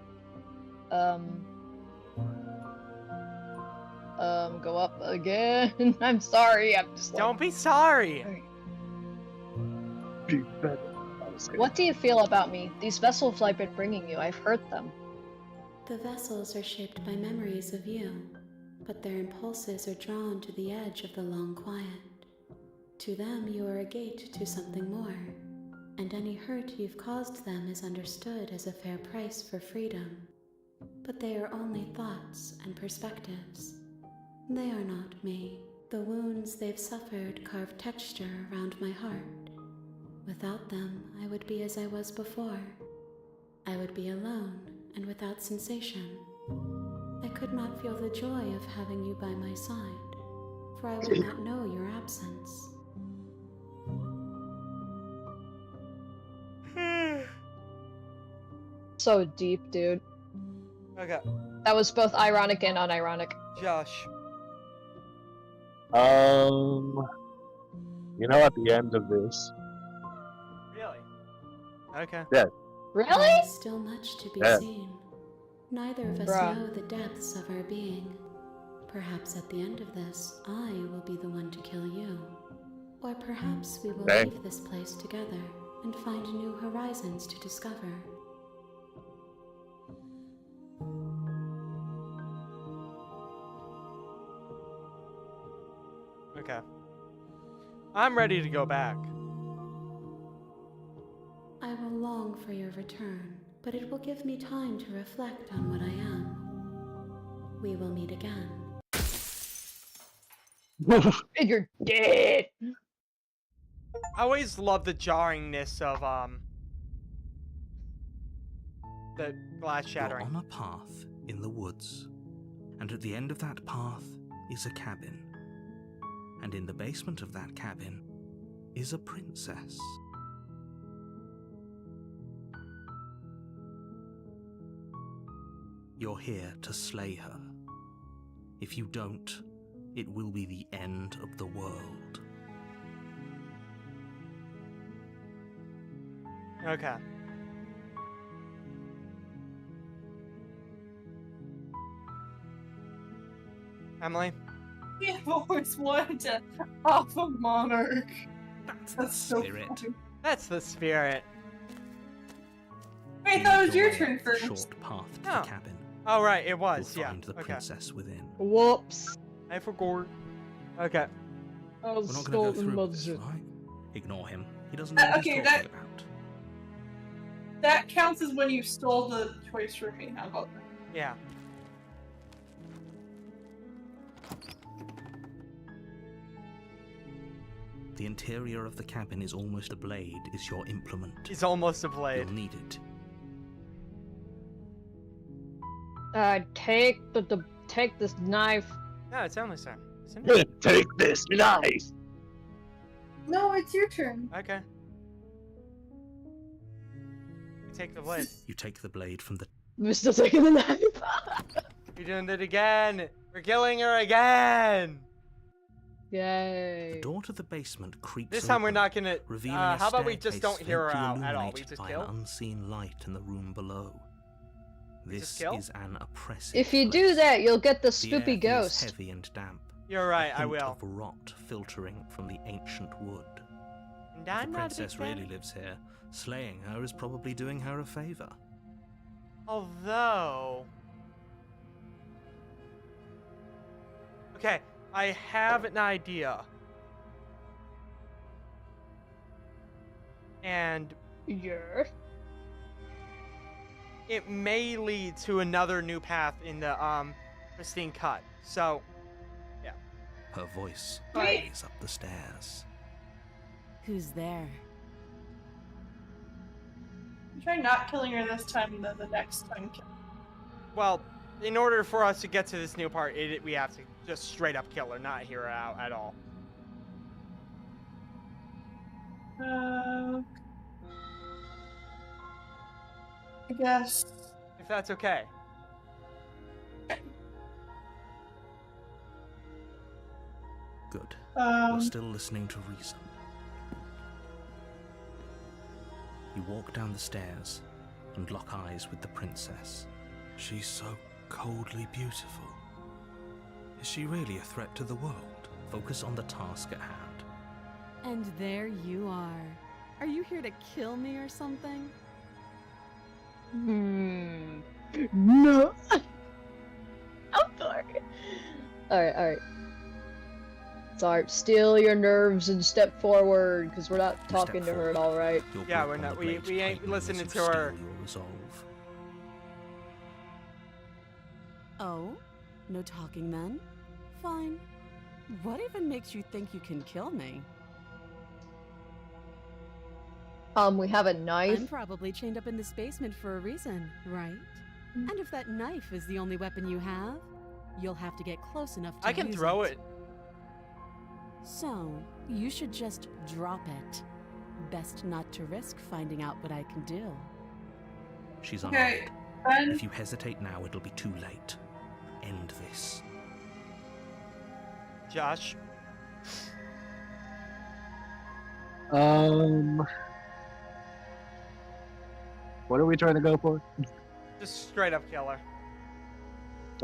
Go up again. I'm sorry. I'm just. Don't be sorry. Alright. Be better. I was kidding. What do you feel about me? These vessels I've been bringing you, I've hurt them. The vessels are shaped by memories of you, but their impulses are drawn to the edge of the long quiet. To them, you are a gate to something more, and any hurt you've caused them is understood as a fair price for freedom. But they are only thoughts and perspectives. They are not me. The wounds they've suffered carve texture around my heart. Without them, I would be as I was before. I would be alone and without sensation. I could not feel the joy of having you by my side, for I would not know your absence. So deep, dude. Okay, That was both ironic and unironic. Josh. You know, at the end of this, Really? Okay. Really? There is still much to be Yeah. seen. Neither of us Bruh. know the depths of our being. Perhaps at the end of this, I will be the one to kill you. Or perhaps we will Okay. leave this place together and find new horizons to discover. Okay. I'm ready to go back. I will long for your return, but it will give me time to reflect on what I am. We will meet again. And you're dead. I always love the jarringness of the glass You're shattering. on a path in the woods, and at the end of that path is a cabin. And in the basement of that cabin is a princess. You're here to slay her. If you don't, it will be the end of the world. Okay. Emily? I've always wanted to off a monarch. That's That's so spirit. funny. That's the spirit. Wait, that was Lead your way turn up the first. short path to Oh. the cabin. Oh, right, it You'll was, yeah. find the Okay. princess within. Whoops. I forgot. Okay. I We're not going to go through with this, right? Ignore him. He doesn't know what Okay, he's that- talking about. That counts as when you stole the choice from me. How about that? Yeah. The interior of the cabin is almost a blade, is your implement. He's almost a blade. You'll need it. Take this knife. No, it's Emily's turn. Isn't it? take this knife. No, it's your turn. Okay. You take the blade. You take the blade from the We're still taking the knife. You're doing it again. We're killing her again. Yay. door to the basement creaks This time we're open, not gonna. revealing How a about we just staircase don't hear her faintly out at all? We illuminated just by kill. an unseen light in the room below. We just This kill? is an oppressive If you do place. that, you'll get the The air spoopy feels ghost. heavy and damp. You're a right. I hint will. of rot filtering from the ancient wood. And If I'm the not a big princess fan. really lives here, slaying her is probably doing her a favor. Although. Okay, I have an idea. And Yeah. it may lead to another new path in the Pristine cut. So, yeah. Her voice Right. plays up the stairs. Who's there? Try not killing her this time, and then the next time. Well, in order for us to get to this new part, we have to just straight up kill her, not hear her out at all. I guess. If that's okay. Good. You're Um, still listening to reason. You walk down the stairs and lock eyes with the princess. She's so coldly beautiful. Is she really a threat to the world? Focus on the task at hand. And there you are. Are you here to kill me or something? No. I'm sorry. Alright. Sorry, still your nerves and step forward, because we're not You talking step to her at forward. all, right? Your Yeah, grip we're on not- the we blade ain't tightens listening as to you her. steel your resolve. Oh? No talking then? Fine. What even makes you think you can kill me? We have a I'm knife. probably chained up in this basement for a reason, right? And if that knife is the only weapon you have, you'll have to get close enough to I can use throw it. So, you should just drop it. Best not to risk finding out what I can do. She's okay. unarmed. Then If you hesitate now, it'll be too late. End this. Josh. What are we trying to go for? Just straight up kill her.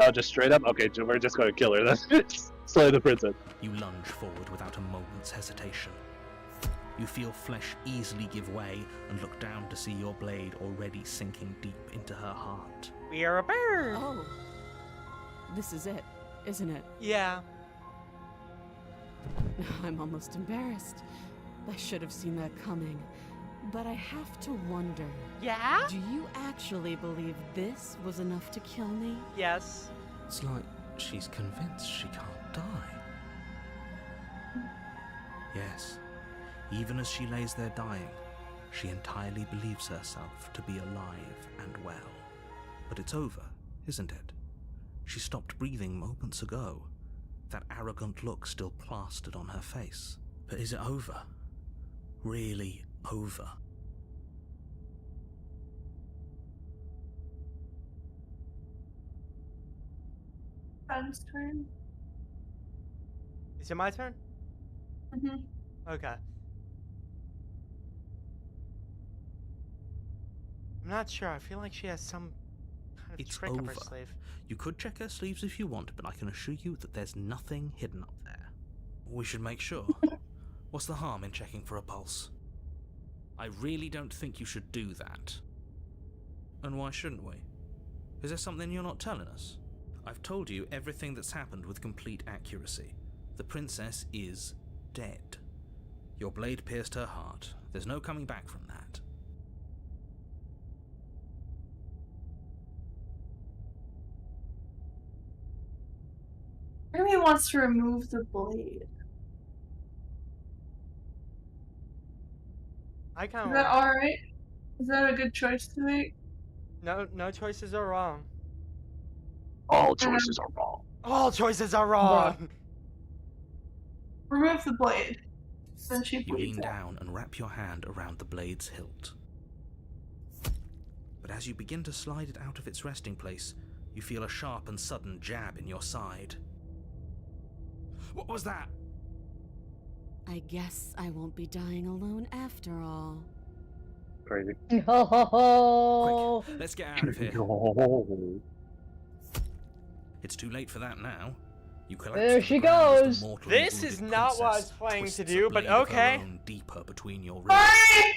Oh, just straight up? Okay, so we're just going to kill her then. Slay the princess. You lunge forward without a moment's hesitation. You feel flesh easily give way and look down to see your blade already sinking deep into her heart. We are a bird. Oh. This is it, isn't it? Yeah. I'm almost embarrassed. I should have seen that coming. But I have to wonder. Yeah? Do you actually believe this was enough to kill me? Yes. It's like she's convinced she can't die. Yes, even as she lays there dying, she entirely believes herself to be alive and well. But it's over, isn't it? She stopped breathing moments ago, that arrogant look still plastered on her face. But is it over? Really over? Ben's turn. Is it my turn? Mm-hmm. Okay. I'm not sure. I feel like she has some kind of It's trick up her over. sleeve. You could check her sleeves if you want, but I can assure you that there's nothing hidden up there. We should make sure. What's the harm in checking for a pulse? I really don't think you should do that. And why shouldn't we? Is there something you're not telling us? I've told you everything that's happened with complete accuracy. The princess is dead. Your blade pierced her heart. There's no coming back from that. Maybe he wants to remove the blade. I kind Is of. that alright? Is that a good choice to make? No choices are wrong. All choices are wrong. All choices are wrong. Remove the blade. Then she You bleeds lean out. down and wrap your hand around the blade's hilt. But as you begin to slide it out of its resting place, you feel a sharp and sudden jab in your side. What was that? I guess I won't be dying alone after all. Crazy. Oh. Quick, let's get out of here. No. It's too late for that now. You collapse There to the she ground as the goes. mortally This is wounded not what I was princess planning to twists a do, but blade of her okay. own deeper between your ribs. Sorry!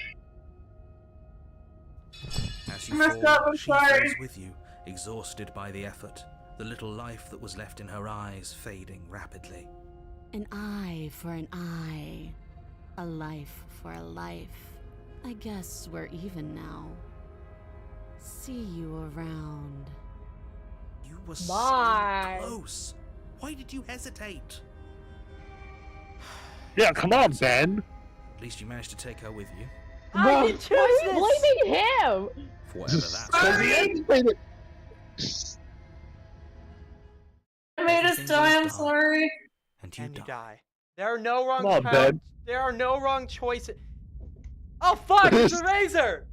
As you I messed fall, up, I'm she sorry. falls with you, exhausted by the effort, the little life that was left in her eyes fading rapidly. An eye for an eye. A life for a life. I guess we're even now. See you around. You were Bye. so close. Why did you hesitate? Yeah, come on, Ben. At least you managed to take her with you. I Bro, didn't choose why are this! you blaming him? For whatever that's Because the end made it. I made us Everything die, I'm goes dark. sorry. And you And you die. die. There are no wrong Come on, Ben. There are no wrong choices. Oh fuck, it's a razor!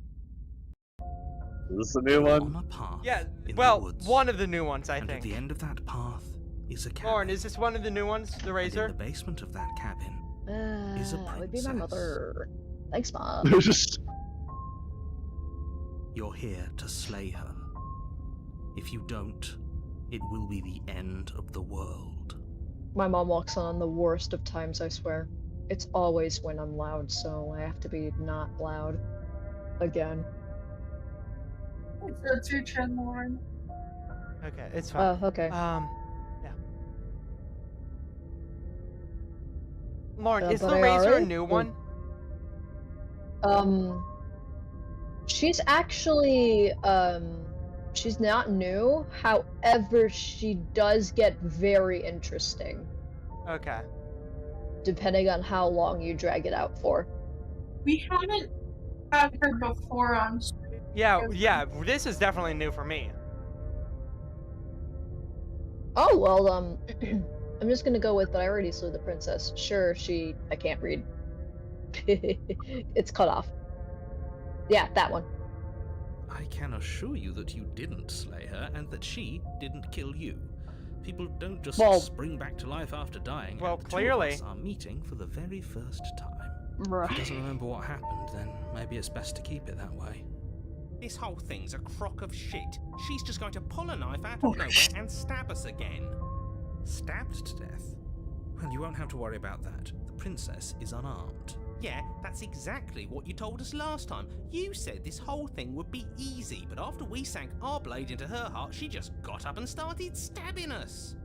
Is this a new You're one? on a path Yeah, in well, the woods. one of the new ones, I and think. at the end of that path is a cabin. Lauren, is this one of the new ones, the And in razor? the basement of that cabin is a That would be my princess. mother. Thanks, Mom. There's just You're here to slay her. If you don't, it will be the end of the world. My mom walks on the worst of times, I swear. It's always when I'm loud, so I have to be not loud. Again. So it's your turn, Lauren. Okay, it's fine. Oh, okay. Yeah. Lauren, is the but I razor a already- new one? She's actually, she's not new. However, she does get very interesting, Okay. depending on how long you drag it out for. We haven't had her before on stream. Yeah, this is definitely new for me. Oh, well, I'm just gonna go with, but I already slew the princess. Sure, I can't read. It's cut off. Yeah, that one. I can assure you that you didn't slay her and that she didn't kill you. People don't just Well- spring back to life after dying. Well, and the clearly. two of us are meeting for the very first time. If he Right. doesn't remember what happened, then maybe it's best to keep it that way. This whole thing's a crock of shit. She's just going to pull a knife out of nowhere and stab us again. Stabbed to death? Well, you won't have to worry about that. The princess is unarmed. Yeah, that's exactly what you told us last time. You said this whole thing would be easy, but after we sank our blade into her heart, she just got up and started stabbing us.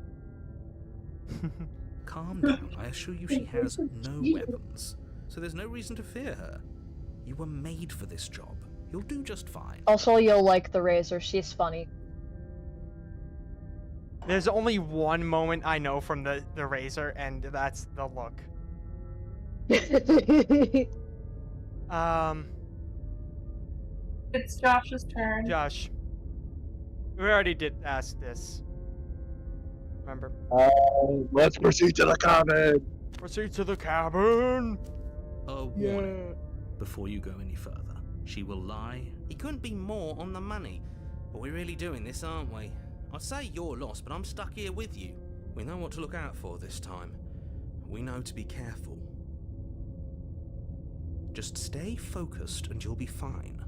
Calm down. I assure you she has no weapons, so there's no reason to fear her. You were made for this job. You'll do just fine. Also, you'll like the razor. She's funny. There's only one moment I know from the razor, and that's the look. It's Josh's turn. Josh. We already did ask this. Remember? let's proceed to the cabin. Proceed to the cabin! A warning. Before you go any further, she will lie. He couldn't be more on the money. But we're really doing this, aren't we? I'd say you're lost, but I'm stuck here with you. We know what to look out for this time. We know to be careful. Just stay focused and you'll be fine.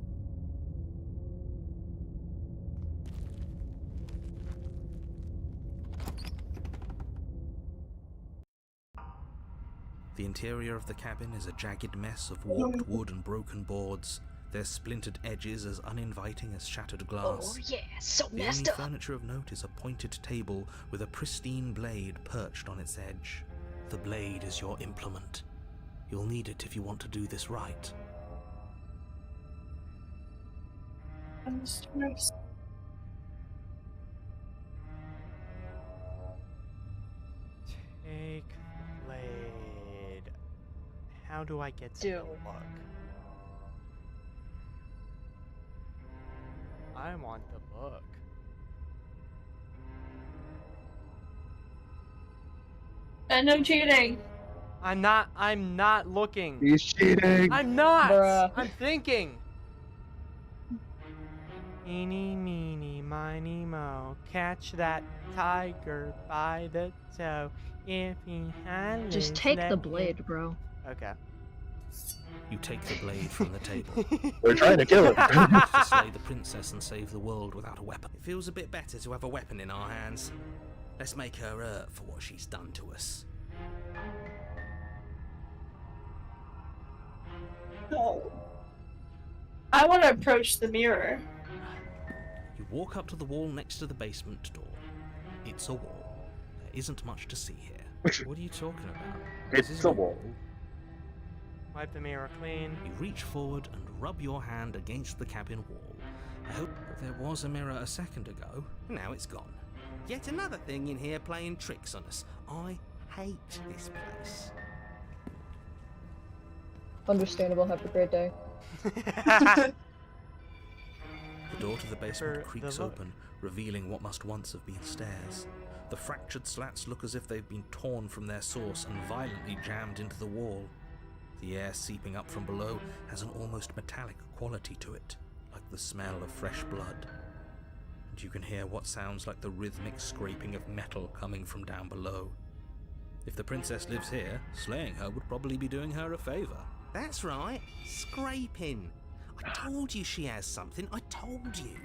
The interior of the cabin is a jagged mess of warped wood and broken boards, their splintered edges as uninviting as shattered glass. Oh yeah, so The only messed up. furniture of note is a pointed table with a pristine blade perched on its edge. The blade is your implement. You'll need it if you want to do this right. Take the blade. How do I get to Do. the look? I want the book. And no cheating. I'm not looking. He's cheating. I'm not! Bruh. I'm thinking! Eeny, meeny, miny, mo. Catch that tiger by the toe. If he had Just limbs, take let the him- blade, bro. Okay. You take the blade from the table. We're trying to kill him. To slay the princess and save the world without a weapon. It feels a bit better to have a weapon in our hands. Let's make her hurt for what she's done to us. No. I want to approach the mirror. You walk up to the wall next to the basement door. It's a wall. There isn't much to see here. What are you talking about? It's This is a wall. Wipe the mirror clean. You reach forward and rub your hand against the cabin wall, I hope that there was a mirror a second ago, and now it's gone. Yet another thing in here playing tricks on us. I hate this place. Understandable. Have a great day. The door to the basement For creaks the open, revealing what must once have been stairs. The fractured slats look as if they've been torn from their source and violently jammed into the wall. The air seeping up from below has an almost metallic quality to it, like the smell of fresh blood. And you can hear what sounds like the rhythmic scraping of metal coming from down below. If the princess lives here, slaying her would probably be doing her a favour. That's right, scraping. I told you she has something, I told you.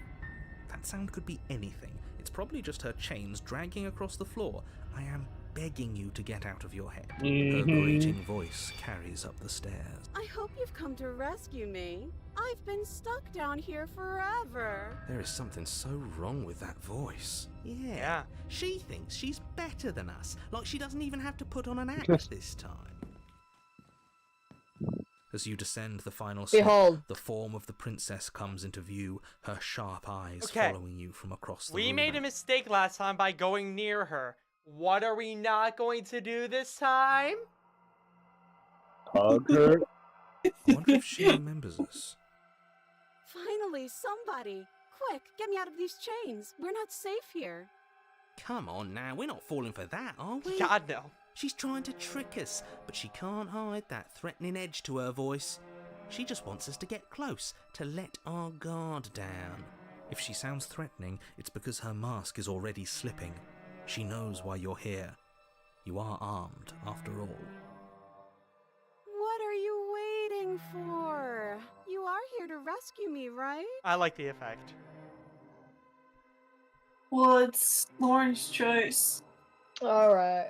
That sound could be anything. It's probably just her chains dragging across the floor. I am begging you to get out of your head. Her grating voice carries up the stairs. I hope you've come to rescue me. I've been stuck down here forever. There is something so wrong with that voice. Yeah, she thinks she's better than us, like she doesn't even have to put on an act this time. As you descend the final step, Behold. the form of the princess comes into view, her sharp eyes Okay. following you from across the We room. made a mistake last time by going near her. What are we not going to do this time? Hug her. I wonder if she remembers us. Finally, somebody. Quick, get me out of these chains. We're not safe here. Come on now, we're not falling for that, are we? God, no. She's trying to trick us, but she can't hide that threatening edge to her voice. She just wants us to get close, to let our guard down. If she sounds threatening, it's because her mask is already slipping. She knows why you're here. You are armed, after all. What are you waiting for? You are here to rescue me, right? I like the effect. Well, it's Lauren's choice. All right.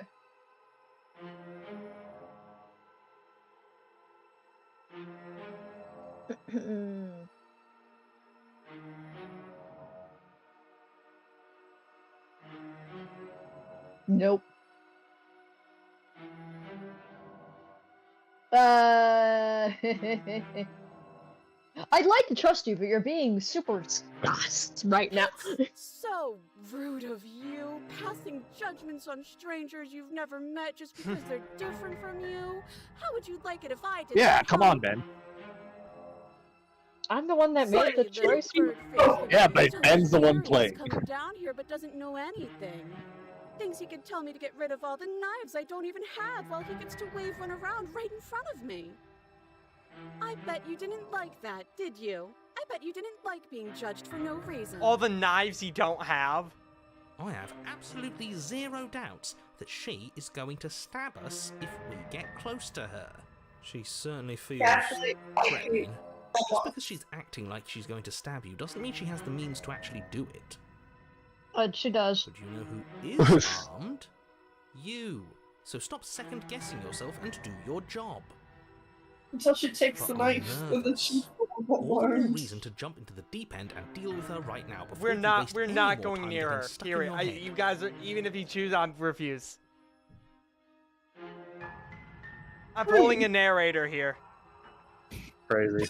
Nope. I'd like to trust you, but you're being super sus right now. So rude of you, passing judgments on strangers you've never met just because they're different from you. How would you like it if I did? Yeah, that? come on, Ben. I'm the one that made the Sorry, choice. bird-faced Yeah, but loser Ben's the one Sirius playing. coming down here but doesn't know anything. Thinks he could tell me to get rid of all the knives I don't even have while he gets to wave one around right in front of me. I bet you didn't like that, did you? I bet you didn't like being judged for no reason. All the knives you don't have. I have absolutely zero doubts that she is going to stab us if we get close to her. She certainly feels Threatening. Just because she's acting like she's going to stab you doesn't mean she has the means to actually do it. She does. But you know who is armed? You. So stop second guessing yourself and do your job. Until she takes the But I'm knife, and then she All the more learns. reason to jump into the deep end and deal with her right now. Before We're you not. waste We're any not more going time near getting her. stuck Here, in your head. you guys are. Even if you choose, I refuse. I'm pulling a narrator here. Crazy.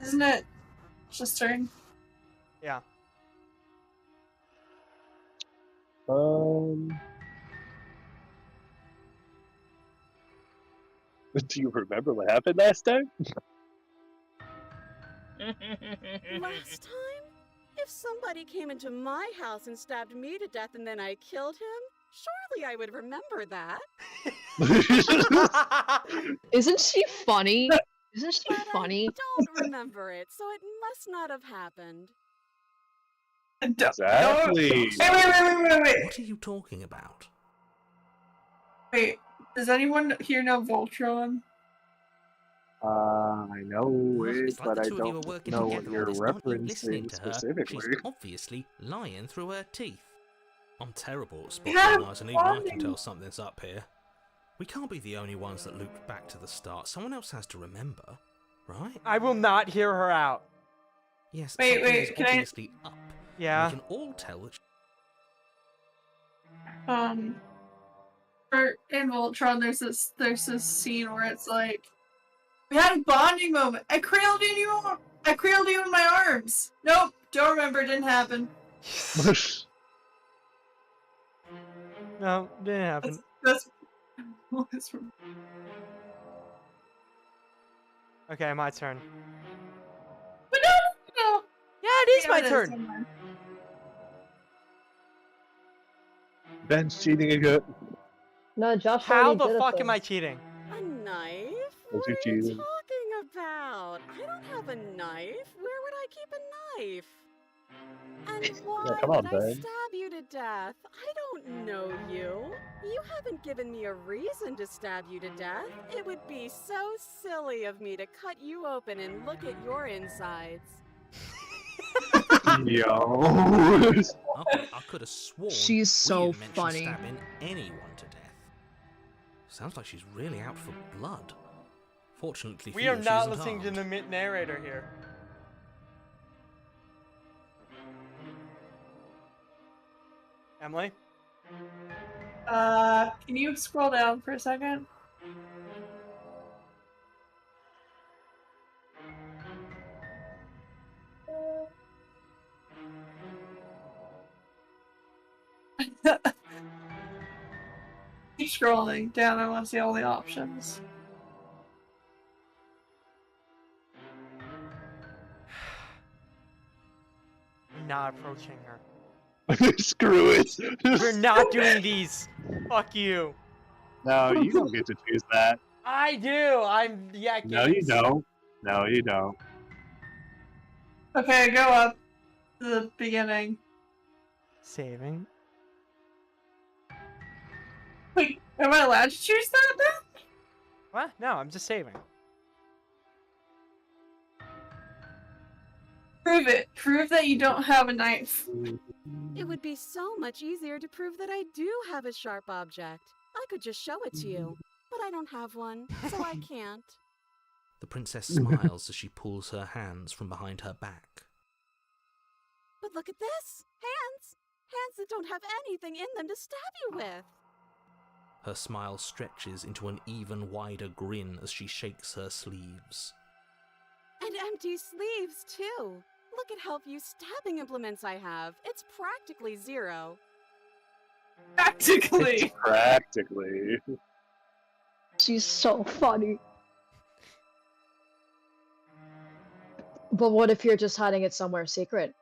Isn't it just turn? Yeah. Do you remember what happened last time? Last time? If somebody came into my house and stabbed me to death and then I killed him, surely I would remember that. Isn't she funny? Isn't she But funny? I don't remember it, so it must not have happened. Exactly. Wait. What are you talking about? Wait, does anyone here know Voltron? I know it, It's like but the I two of you are don't working know together what you're on this. Aren't you listening referencing to her? specifically. She's obviously lying through her teeth. I'm terrible at Yeah, spotting lies, and even I can funny. tell something's up here. We can't be the only ones that looped back to the start. Someone else has to remember, right? I will not hear her out. Yes, Wait, something wait, is can I- obviously up. Yeah. We can all tell that In Voltron, there's this scene where it's like, We had a bonding moment. I cradled you in my arms. Nope, don't remember. Didn't happen. No, didn't happen. That's Okay, my turn. But no. Yeah, it is my turn. Somewhere. Ben's cheating again. No, Josh How already the did it fuck am I first. cheating? A knife? Was What you are you cheating? talking about? I don't have a knife. Where would I keep a knife? And why come on, would I Ben. stab you to death? I don't know you. You haven't given me a reason to stab you to death. It would be so silly of me to cut you open and look at your insides. Yo. I could have sworn She's we so didn't mention funny. stabbing anyone to death. Sounds like she's really out for blood. Fortunately for We you, are she not isn't listening to armed. the narrator here. Emily? Can you scroll down for a second? Keep scrolling down. I want to see all the options. We're not approaching her. Screw it. We're not doing these. Fuck you. No, you don't get to choose that. I do. I'm yakking. No, you don't. No, you don't. Okay, go up to the beginning. Saving. Wait, am I allowed to choose that now? What? No, I'm just saving. Prove it. Prove that you don't have a knife. It would be so much easier to prove that I do have a sharp object. I could just show it to you, but I don't have one, so I can't. The princess smiles as she pulls her hands from behind her back. But look at this! Hands! Hands that don't have anything in them to stab you with! Her smile stretches into an even wider grin as she shakes her sleeves. And empty sleeves, too! Look at how few stabbing implements I have. It's practically zero. Practically. Practically. She's so funny. But what if you're just hiding it somewhere secret?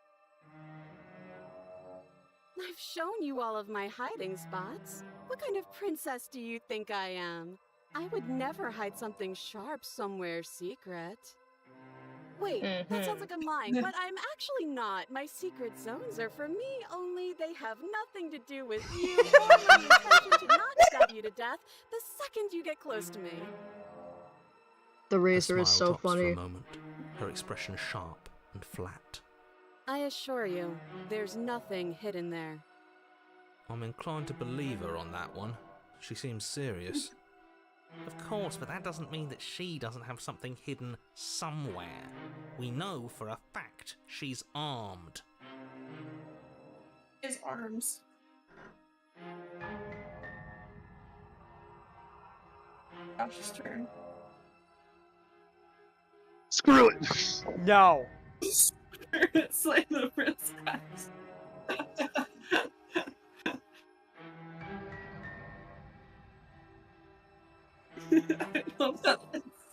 I've shown you all of my hiding spots. What kind of princess do you think I am? I would never hide something sharp somewhere secret. Wait, that sounds like I'm lying, but I'm actually not. My secret zones are for me, only they have nothing to do with you or my intention to not stab you to death the second you get close to me. The Her razor is smile so drops for funny. a moment, her expression sharp and flat. I assure you, there's nothing hidden there. I'm inclined to believe her on that one. She seems serious. Of course, but that doesn't mean that she doesn't have something hidden somewhere. We know for a fact she's armed. His arms. Josh's turn. Screw it. No. Slay the princess. I love that.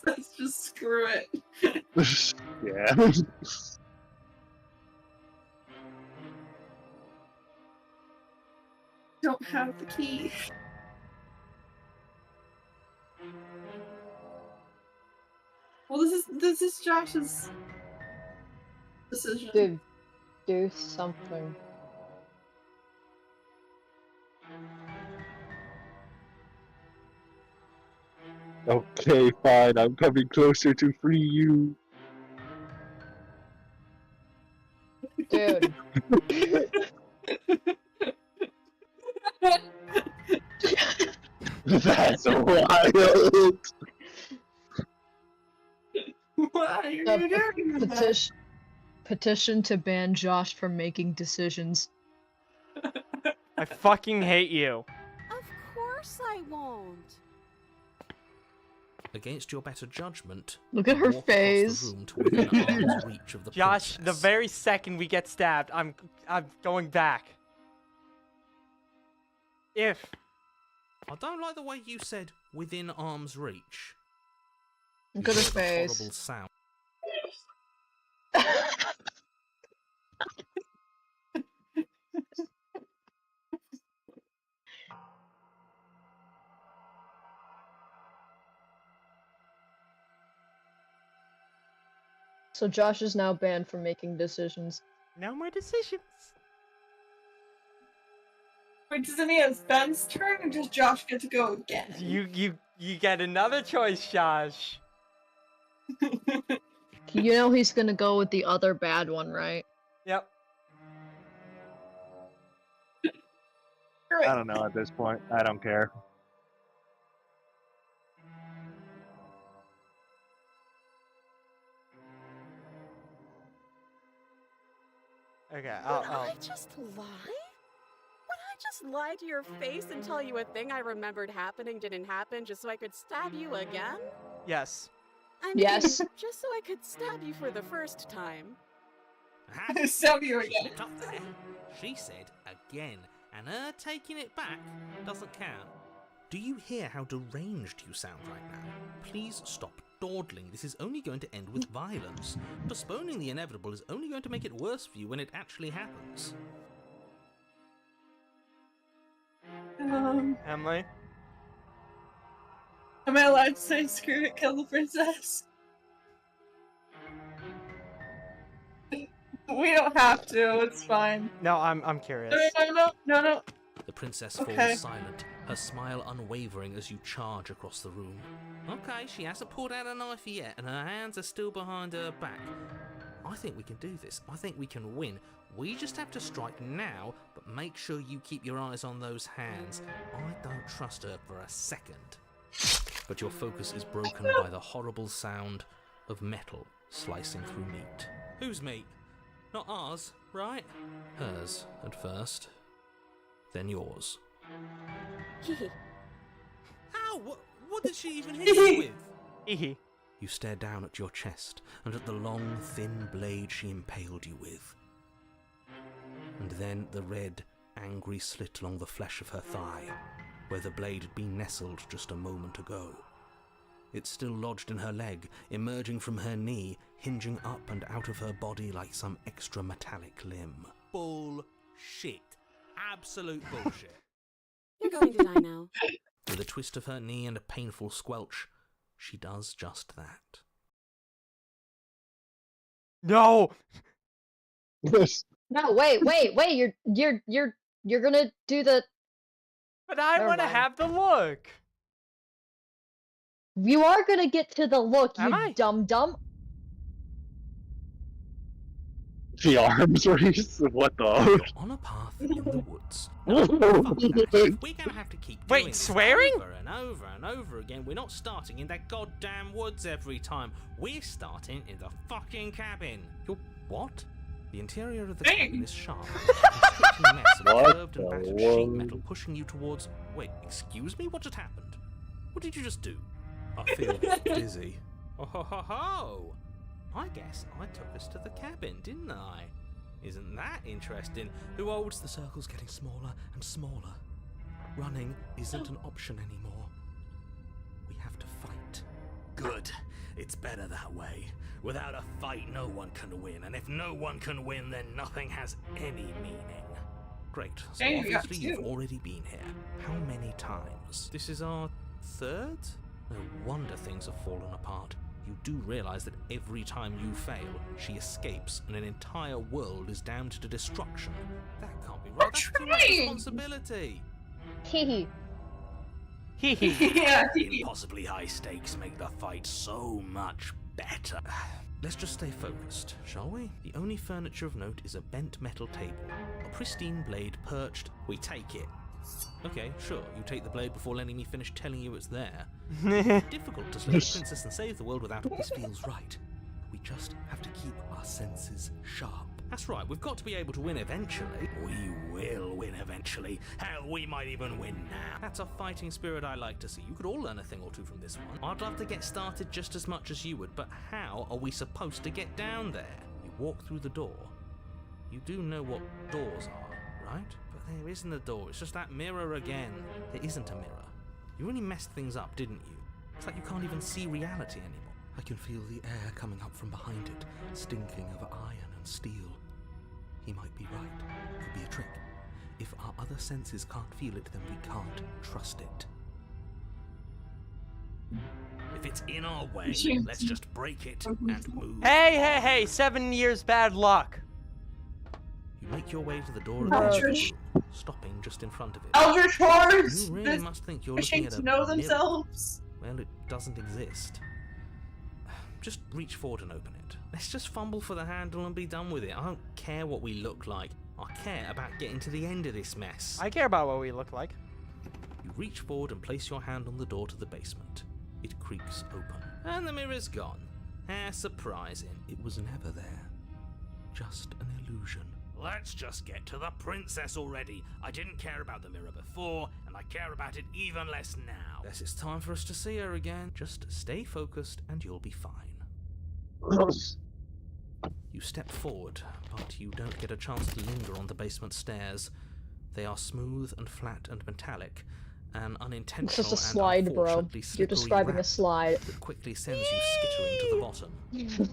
Let's just screw it. Yeah. Don't have the key. Well, this is Josh's decision. Dude, do something. Okay, fine. I'm coming closer to free you. Dude. That's wild. Why are you doing that? Petition to ban Josh from making decisions. I fucking hate you. Of course I won't. Against your better judgment, Look at you her walk across face. the room to within arm's reach of the Josh, the princess. very second we get stabbed, I'm going back. If I don't like the way you said within arm's reach. Look You at her heard the face. horrible sound. So Josh is now banned from making decisions. no more decisions. Wait, doesn't he have Ben's turn, or does Josh get to go again? You get another choice, Josh. You know he's gonna go with the other bad one, right? Yep. I don't know at this point. I don't care. Okay, Would I'll I just lie? Would I just lie to your face and tell you a thing I remembered happening didn't happen just so I could stab you again? yes. I mean, Yes. just so I could stab you for the first time. Aha, Stab you she again. slipped up there. She said again, and her taking it back doesn't count. Do you hear how deranged you sound right now? Please stop dawdling. This is only going to end with violence. Postponing the inevitable is only going to make it worse for you when it actually happens. Emily? Am I allowed to say screw it, kill the princess? We don't have to, it's fine. No, I'm curious. No. The princess Okay. falls silent, her smile unwavering as you charge across the room. Okay, she hasn't pulled out a knife yet, and her hands are still behind her back. I think we can do this. I think we can win. We just have to strike now, but make sure you keep your eyes on those hands. I don't trust her for a second. But your focus is broken by the horrible sound of metal slicing through meat. Whose meat? Not ours, right? Hers at first, then yours. Hehe. How? What did she even hit you with? Hehe. You stare down at your chest and at the long, thin blade she impaled you with. And then the red, angry slit along the flesh of her thigh, where the blade had been nestled just a moment ago. It's still lodged in her leg, emerging from her knee, hinging up and out of her body like some extra metallic limb. Bullshit. Absolute bullshit. You're going to die now. With a twist of her knee and a painful squelch, she does just that. No! No, wait, you're gonna do the. But I Never want to mind. have the look. You are gonna get to the look, Am you I? dum dum. The arms race? What You're the? on a path in the woods. No, fuck that. We're gonna have to keep doing Wait, this swearing? over and over and over again. We're not starting in that goddamn woods every time. We're starting in the fucking cabin. You're what? The interior of the cabin is sharp, a constricting mess of What curved and the battered sheet world? metal pushing you towards. Wait, excuse me? What just happened? What did you just do? I feel dizzy. Oh ho ho ho! I guess I took us to the cabin, didn't I? Isn't that interesting? Who holds the circles getting smaller and smaller? Running isn't an option anymore. We have to fight. Good. It's better that way. Without a fight, no one can win, and if no one can win, then nothing has any meaning. Great. So Hey, you got obviously you've two. already been here. How many times? This is our third? No wonder things have fallen apart. You do realize that every time you fail, she escapes and an entire world is damned to destruction. That can't be right. That's too much trying. responsibility. Hehe. Hehe. Yeah. Impossibly high stakes make the fight so much better. Let's just stay focused, shall we? The only furniture of note is a bent metal table. A pristine blade perched. We take it. Okay, sure, you take the blade before letting me finish telling you it's there. Difficult to slay the princess and save the world without it. This feels right. We just have to keep our senses sharp. That's right, we've got to be able to win eventually. We will win eventually. Hell, we might even win now. That's a fighting spirit I like to see. You could all learn a thing or two from this one. I'd love to get started just as much as you would, but how are we supposed to get down there? You walk through the door. You do know what doors are, right? But there isn't a door, it's just that mirror again. There isn't a mirror. You really messed things up, didn't you? It's like you can't even see reality anymore. I can feel the air coming up from behind it, stinking of iron and steel. He might be right. Could be a trick. If our other senses can't feel it, then we can't trust it. If it's in our way, let's just break it and move. Hey, 7 years bad luck. You make your way to the door of the Eldritch. room, stopping just in front of it. Eldritch horrors! You really must think you're looking Wishing at to a know mirror. themselves. Well, it doesn't exist. Just reach forward and open it. Let's just fumble for the handle and be done with it. I don't care what we look like. I care about getting to the end of this mess. I care about what we look like. You reach forward and place your hand on the door to the basement. It creaks open. And the mirror's gone. How surprising. It was never there. Just an illusion. Let's just get to the princess already. I didn't care about the mirror before, and I care about it even less now. Guess it's time for us to see her again. Just stay focused and you'll be fine. You step forward, but you don't get a chance to linger on the basement stairs. They are smooth and flat and metallic. An unintentional It's just a slide, and bro. unfortunately You're slippery describing a ramp slide. that quickly sends you skittering to the bottom.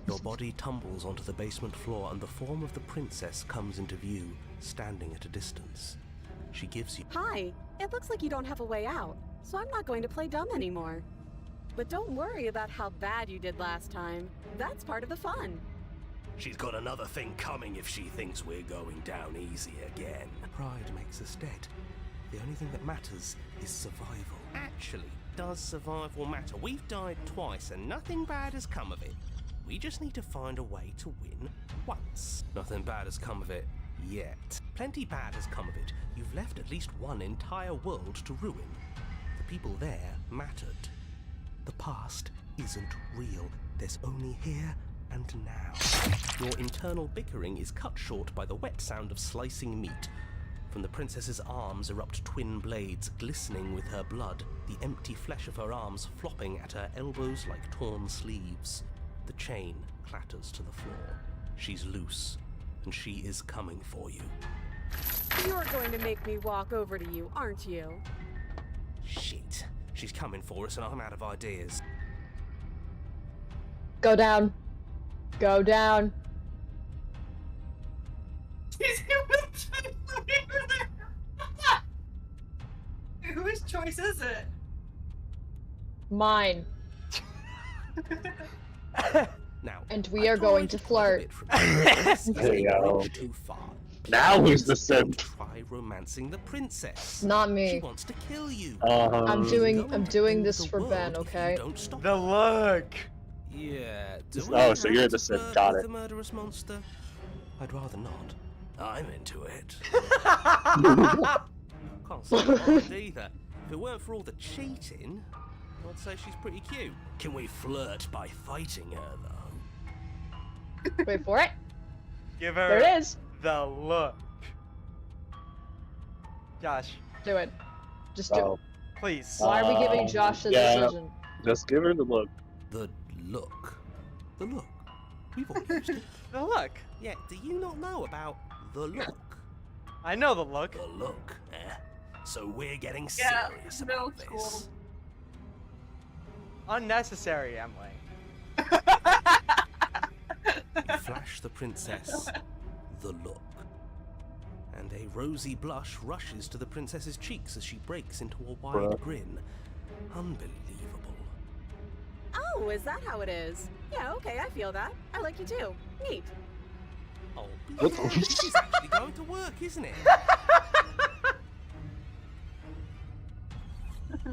Your body tumbles onto the basement floor and the form of the princess comes into view, standing at a distance. She gives you... Hi, it looks like you don't have a way out, so I'm not going to play dumb anymore. But don't worry about how bad you did last time. That's part of the fun. She's got another thing coming if she thinks we're going down easy again. Pride makes us dead. The only thing that matters is survival. Actually, does survival matter? We've died twice and nothing bad has come of it. We just need to find a way to win once. Nothing bad has come of it yet. Plenty bad has come of it. You've left at least one entire world to ruin. The people there mattered. The past isn't real. There's only here and now. Your internal bickering is cut short by the wet sound of slicing meat. From the princess's arms erupt twin blades, glistening with her blood, the empty flesh of her arms flopping at her elbows like torn sleeves. The chain clatters to the floor. She's loose, and she is coming for you. You're going to make me walk over to you, aren't you? Shit. She's coming for us and I'm out of ideas. Go down. Go down. Whose choice is it? Mine. Now, And we are going to flirt. There you go. Too far. Now who's the simp? Try romancing the princess. Not She me. wants to kill you. I'm doing Going to end this the for world Ben, if you okay? don't stop The look. Yeah. Do Oh, we so have you're to the simp, flirt got with it. The murderous monster? I'd rather not. I'm into it. Can't say that either. If it weren't for all the cheating, I'd say she's pretty cute. Can we flirt by fighting her, though? Wait for it. Give her There it is. the look. Josh, Do it. Just do Oh, it. please. Why are we giving Josh the yeah. decision? just give her the look. The look. The look. We've all used it. The look. Yeah, do you not know about the look? I know the look. The look, eh? So we're getting Yeah, serious middle about school. this. Unnecessary, Emily. You flash the princess the look. And a rosy blush rushes to the princess's cheeks as she breaks into a wide Bruh. grin. Unbelievable. Oh, is that how it is? Yeah, okay, I feel that. I like you too. Neat. Oh, What yeah, the- this is actually going to work, isn't it?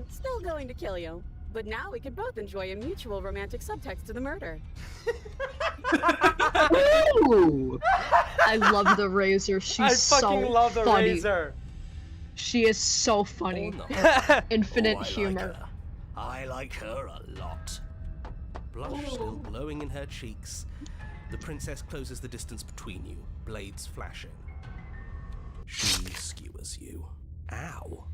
Still going to kill you. But now we can both enjoy a mutual romantic subtext to the murder. Ooh. I love the razor. I She's fucking so love the funny. razor. She is so funny. Or not. Infinite Oh, I like humor. her. I like her a lot. Blush still glowing in her cheeks. The princess closes the distance between you, blades flashing. She skewers you. Ow.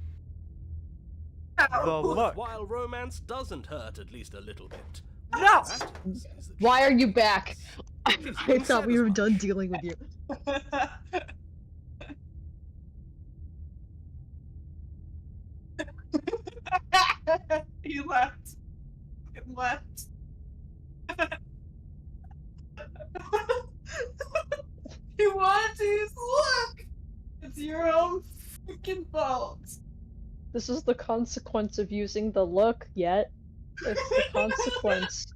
The look. While romance doesn't hurt at least a little bit. No! That is that Why she are you back? She's I even thought said we as were much. done dealing with you. He left. He left. You wanted to use look! It's your own freaking fault. This is the consequence of using the look, yet. It's the consequence.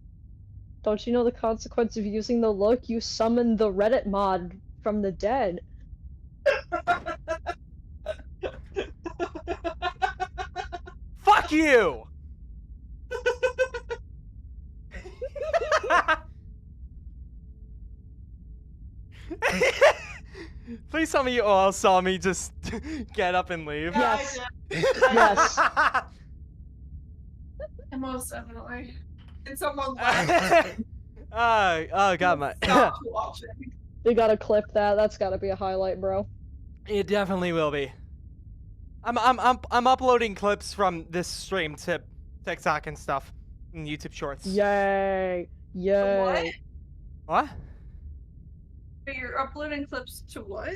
Don't you know the consequence of using the look? You summon the Reddit mod from the dead. Fuck you! Please tell me you all saw me just get up and leave. Yes. I Yes. did. Most definitely. And someone left. Oh god, my. Stopped watching. We gotta clip that. That's gotta be a highlight, bro. It definitely will be. I'm uploading clips from this stream to TikTok and stuff, and YouTube Shorts. Yay! Yay! What? But you're uploading clips to what?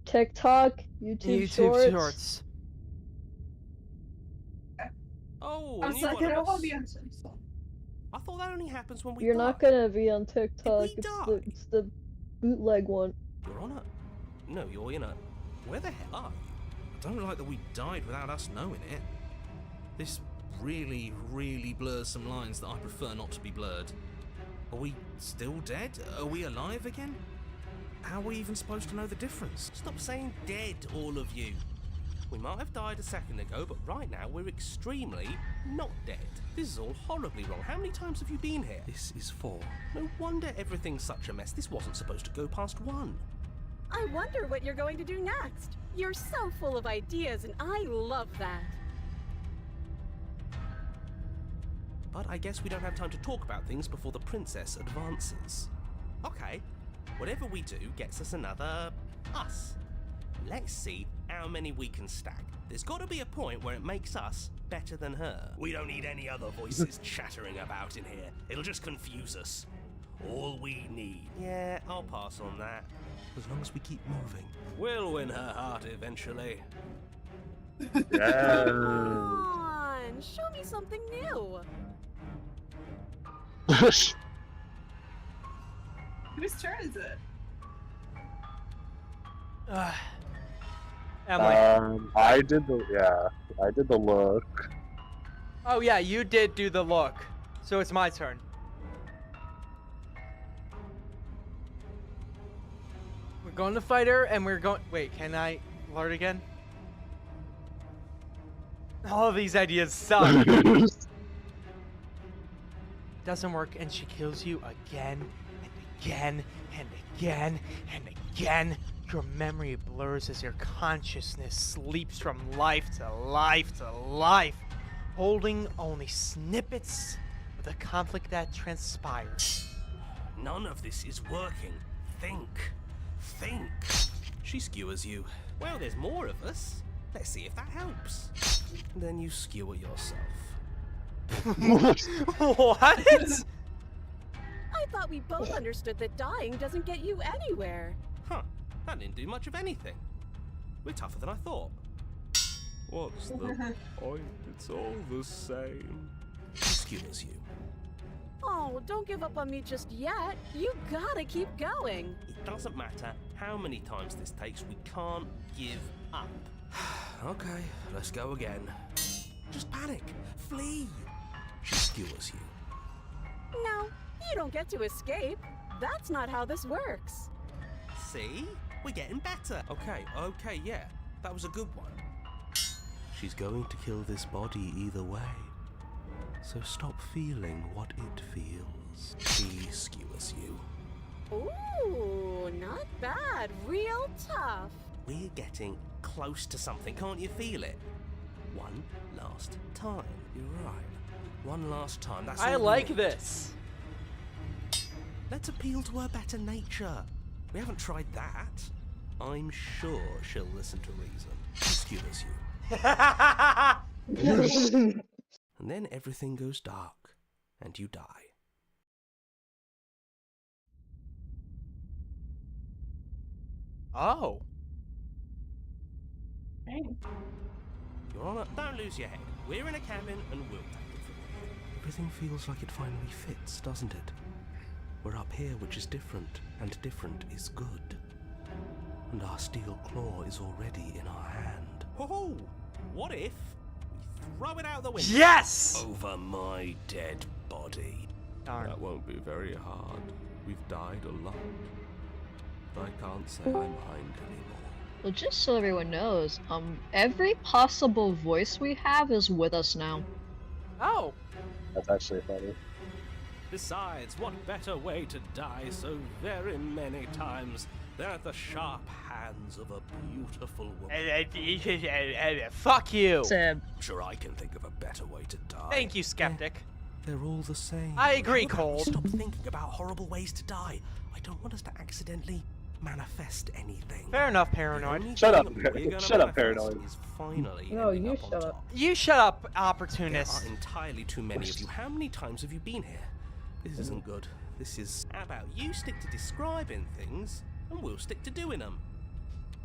TikTok, YouTube, Shorts. Oh, I a was new like, one I of don't want us. to be on TikTok. I thought that only happens when we You're die. not gonna be on TikTok. we It's the bootleg one. You're on it. No, you're in it. Where the hell are you? I don't like that we died without us knowing it. This really, really blurs some lines that I prefer not to be blurred. Are we still dead? Are we alive again? How are we even supposed to know the difference? Stop saying dead, all of you. We might have died a second ago, but right now we're extremely not dead. This is all horribly wrong. How many times have you been here? This is 4. No wonder everything's such a mess. This wasn't supposed to go past 1. I wonder what you're going to do next. You're so full of ideas, and I love that. But I guess we don't have time to talk about things before the princess advances. Okay, whatever we do gets us another us. Let's see how many we can stack. There's got to be a point where it makes us better than her. We don't need any other voices chattering about in here. It'll just confuse us. All we need. Yeah, I'll pass on that. As long as we keep moving. We'll win her heart eventually. Yeah. Come on, show me something new. Whose turn is it? Emily. I did the look. Oh yeah, you did do the look. So it's my turn. We're going to fight her, and we're going. Wait, can I alert again? All of these ideas suck. Doesn't work, and she kills you again and again and again and again. Your memory blurs as your consciousness sleeps from life to life to life, holding only snippets of the conflict that transpires. None of this is working. Think. Think. She skewers you. Well, there's more of us. Let's see if that helps. Then you skewer yourself. What? I thought we both understood that dying doesn't get you anywhere. Huh. That didn't do much of anything. We're tougher than I thought. What's the point? It's all the same. She skewers you. Oh, don't give up on me just yet. You gotta keep going. It doesn't matter how many times this takes, we can't give up. Okay, let's go again. Just panic. Flee. She skewers you. No, you don't get to escape. That's not how this works. See? We're getting better. Okay, yeah. That was a good one. She's going to kill this body either way. So stop feeling what it feels. She skewers you. Ooh, not bad. Real tough. We're getting close to something. Can't you feel it? One last time. You're right. One last time. That's I all we like need. this. Let's appeal to her better nature. We haven't tried that. I'm sure she'll listen to reason. She skewers you. And then everything goes dark, and you die. Oh. Your Honor, don't lose your head. We're in a cabin, and we'll take it from here. Everything feels like it finally fits, doesn't it? We're up here, which is different, and different is good. And our steel claw is already in our hand. Oh, what if we throw it out the window? Yes! Over my dead body. Darn. That won't be very hard. We've died a lot. But I can't say I mind anymore. Well, just so everyone knows, every possible voice we have is with us now. Oh. That's actually funny. Besides, what better way to die so very many times than at the sharp hands of a beautiful woman? Fuck you. Sam. I'm sure I can think of a better way to die. Thank you, Skeptic. They're all the same. I agree, How about we Cold. Stop thinking about horrible ways to die. I don't want us to accidentally manifest anything. Fair enough, The Paranoid. only Shut thing up, that we're gonna shut up, manifest Paranoid. is finally No, ending you up on shut top. up. You shut up, There opportunist. are entirely too many of you. How many times have you been here? This isn't good. This is... How about you stick to describing things, and we'll stick to doing them?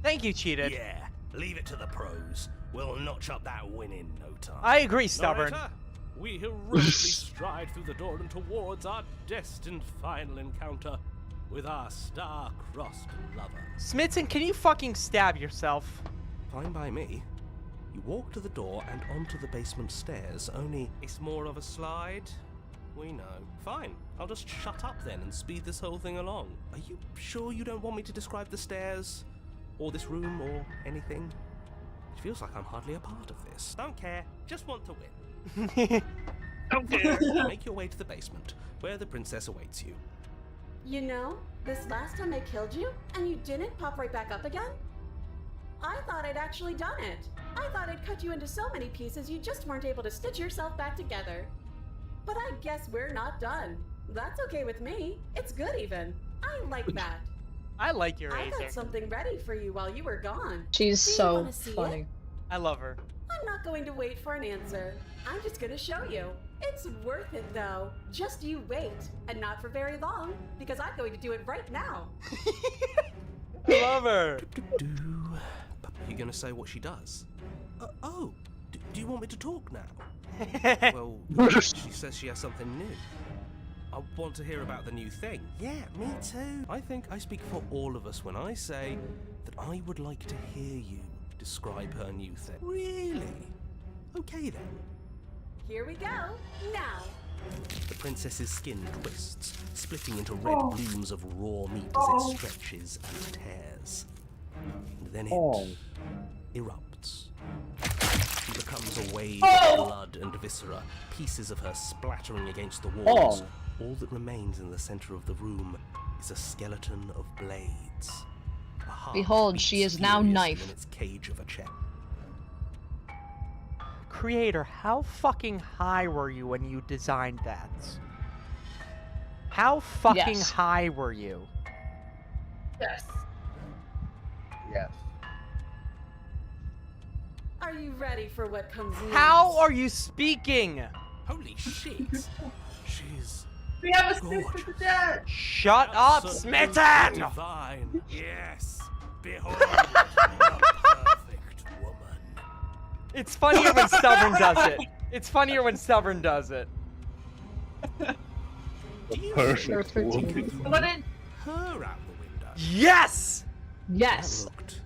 Thank you, Cheated. Yeah, leave it to the pros. We'll notch up that win in no time. I agree, Stubborn. Narrator, we heroically stride through the door and towards our destined final encounter with our star-crossed lover. Smithson, can you fucking stab yourself? Fine by me. You walk to the door and onto the basement stairs, only... It's more of a slide. We know. Fine, I'll just shut up then and speed this whole thing along. Are you sure you don't want me to describe the stairs? Or this room, or anything? It feels like I'm hardly a part of this. Don't care, just want to win. Don't care. Make your way to the basement, where the princess awaits you. You know, this last time I killed you, and you didn't pop right back up again? I thought I'd actually done it. I thought I'd cut you into so many pieces you just weren't able to stitch yourself back together. But I guess we're not done. That's okay with me. It's good even. I like that. I like your I got Razor. something ready for you while you were gone. She's Do you so wanna see funny. it? I love her. I'm not going to wait for an answer. I'm just going to show you. It's worth it though. Just you wait. And not for very long, because I'm going to do it right now. I love her. You gonna say what she does? Do you want me to talk now? Well, she says she has something new. I want to hear about the new thing. Yeah, me too. I think I speak for all of us when I say that I would like to hear you describe her new thing. Really? Okay then. Here we go. Now. The princess's skin twists, splitting into red blooms of raw meat as it stretches and tears. And then it erupts. She becomes a wave of blood and viscera, pieces of her splattering against the walls. All that remains in the center of the room is a skeleton of blades. A heart Behold, she beats is now furiously knife. in its cage of a chest. Creator, how fucking high were you when you designed that? How fucking Yes. high were you? Yes. Yes. Are you ready for what comes next? How are you speaking? Holy shit! She's We have a stick for the dead. Shut up, Absolutely Smitten! Divine. yes! Behold the perfect woman. It's funnier when Stubborn does it. It's funnier when Stubborn does it. The perfect woman. What did Her out the window. Yes! Yes. That looked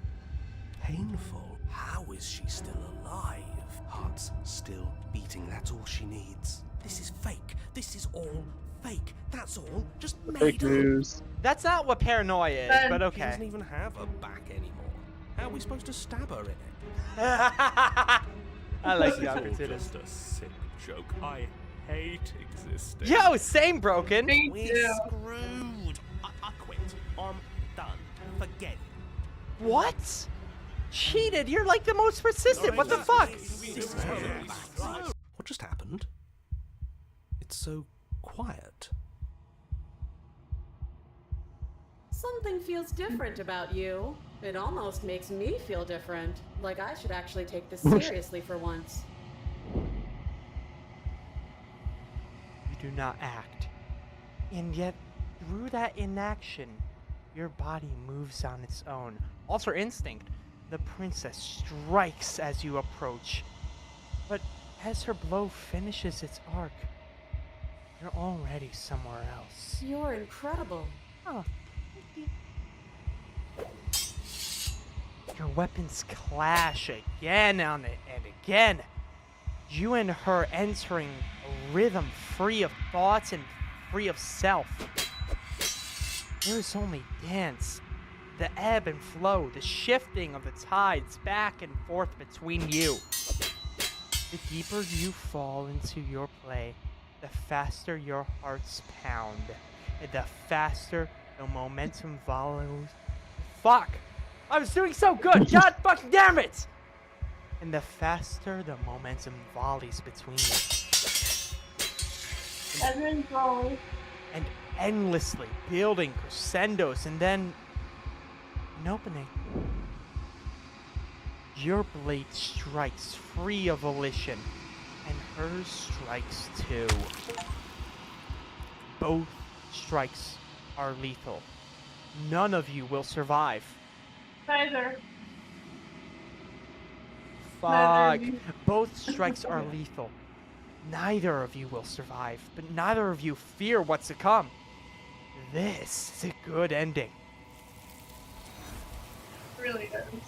painful. How is she still alive? Heart's still beating. That's all she needs. This is fake. This is all fake. That's all. Just made Fake up. news. That's not what paranoia is, Ben, but She doesn't okay. even have a back anymore. How are we supposed to stab her in it? I like the It's all opportunist. just a sick joke. I hate existing. Yo, same broken. me We're too? screwed. I quit. I'm done. Forget it. What? Cheated, you're like the most persistent. What the fuck? What just happened? It's so quiet. Something feels different about you. It almost makes me feel different. Like I should actually take this seriously for once. You do not act. And yet, through that inaction, your body moves on its own. Alter instinct. The princess strikes as you approach. But as her blow finishes its arc, you're already somewhere else. You're incredible. Oh. Your weapons clash again and again. You and her entering a rhythm free of thoughts and free of self. There is only dance, the ebb and flow, the shifting of the tides back and forth between you. The deeper you fall into your play, the faster your hearts pound, and the faster the momentum follows. Fuck! I was doing so good! God fucking damn it! And the faster the momentum volleys between you. And endlessly building crescendos and then an opening. Your blade strikes free of volition, and hers strikes too. Both strikes are lethal. None of you will survive. Neither. Fuck. Both strikes are lethal. Neither of you will survive, but neither of you fear what's to come. This is a good ending. It really is.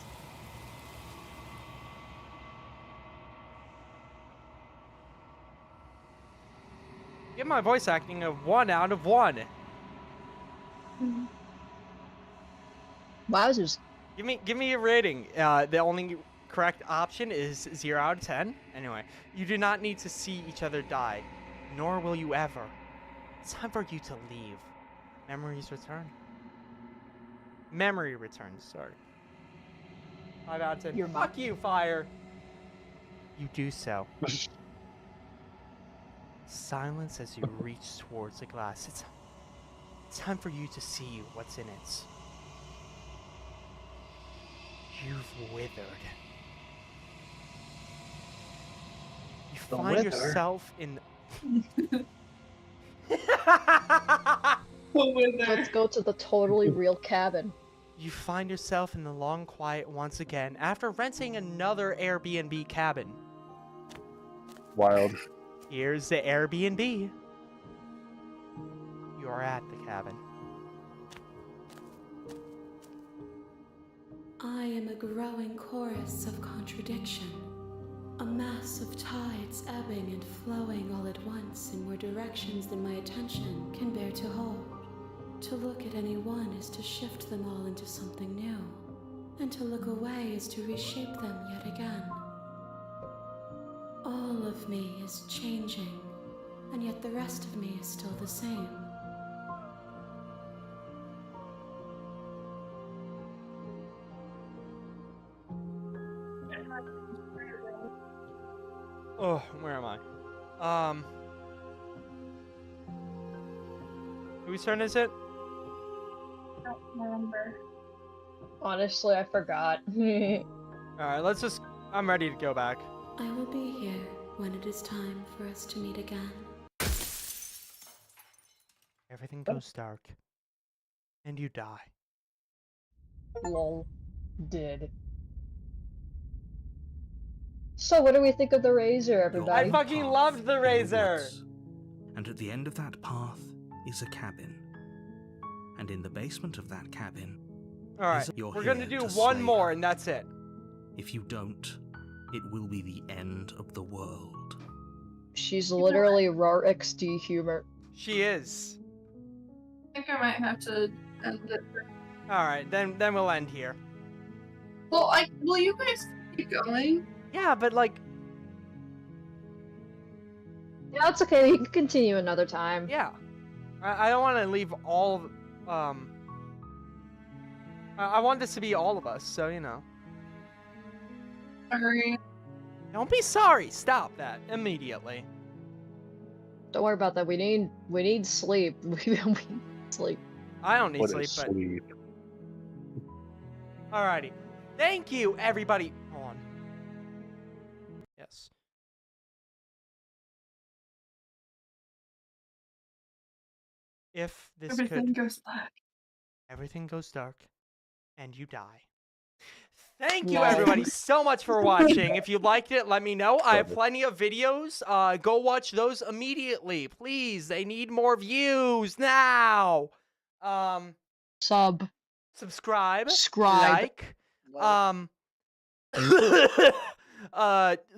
Give my voice acting a 1 out of 1. Wowzers. Give me a rating. The only correct option is 0 out of 10. Anyway, you do not need to see each other die, nor will you ever. It's time for you to leave. Memories return. Memory returns, sorry. 5 out of 10. Your Fuck you, fire. You do so. Silence as you reach towards the glass. It's time for you to see what's in it. You've withered. You find yourself in... Let's go to the totally real cabin. You find yourself in the long quiet once again after renting another Airbnb cabin. Wild. Here's the Airbnb. You are at the cabin. I am a growing chorus of contradiction, a mass of tides ebbing and flowing all at once in more directions than my attention can bear to hold. To look at any one is to shift them all into something new, and to look away is to reshape them yet again. All of me is changing, and yet the rest of me is still the same. Oh, where am I? Whose turn is it? I don't remember. Honestly, I forgot. Alright, I'm ready to go back. I will be here when it is time for us to meet again. Everything goes dark. And you die. Lol. Did. So what do we think of the razor, everybody? I fucking loved the razor! And at the end of that path is a cabin. And in the basement of that cabin, Alright, you're we're gonna here do to one slay more her. and that's it. If you don't, it will be the end of the world. She's literally raw XD humor. She is. I think I might have to end it. Alright, then we'll end here. Well, will you guys keep going? Yeah, but like... Yeah, it's okay. We can continue another time. Yeah. I don't want to leave all... I want this to be all of us, so you know. Sorry. Don't be sorry. Stop that immediately. Don't worry about that. We need sleep. We need sleep. I don't need What sleep, is but sleep? Alrighty. Thank you, everybody. Hold on. Yes. If this Everything could... goes black. Everything goes dark, and you die. Thank you, Lol. everybody, so much for watching. If you liked it, let me know. I have Perfect. plenty of videos. Go watch those immediately, please. They need more views now. Subscribe. Subscribe, Scribe. like, Well,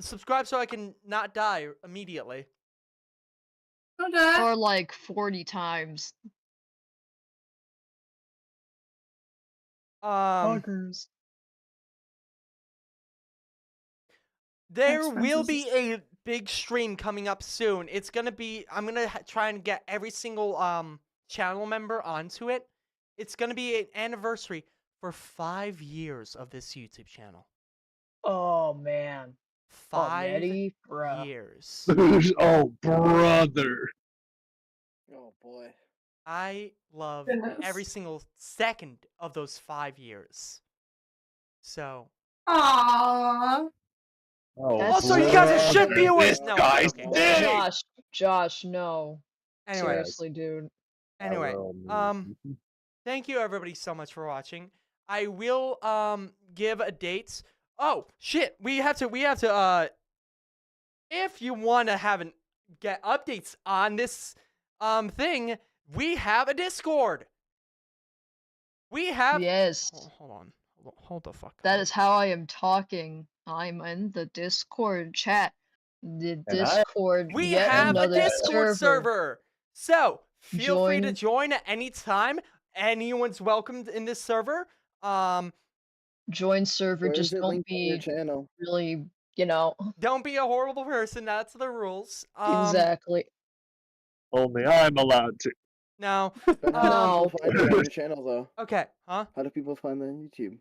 subscribe so I can not die immediately. Okay. Or like 40 times. Fuckers. There will Expenses. be a big stream coming up soon. It's gonna be, I'm gonna try and get every single channel member onto it. It's gonna be an anniversary for 5 years of this YouTube channel. Oh man. 5 Already? Bruh. years. Oh, brother. oh boy. I love Goodness. every single second of those 5 years. So, Aww. Oh, Also, you guys are brother. shit viewers! This No, I'm guy's joking. big. Josh, no. anyway, Seriously, dude. anyway, Hello. thank you everybody so much for watching. I will give a date. Oh shit, we have to if you want to get updates on this thing, we have a Discord. We have Yes. Hold on. Hold the fuck That on. is how I am talking. I'm in the Discord chat. The And I- Discord, We yet have a another Discord server. So, feel free to Join- join at any time. Anyone's welcomed in this server. Join server, Where just is it don't linked on your be channel? really, you know. Don't be a horrible person. That's the rules. Exactly. Only I'm allowed to. No. But how No. do people find it on your channel though? Okay. Huh? How do people find it on YouTube?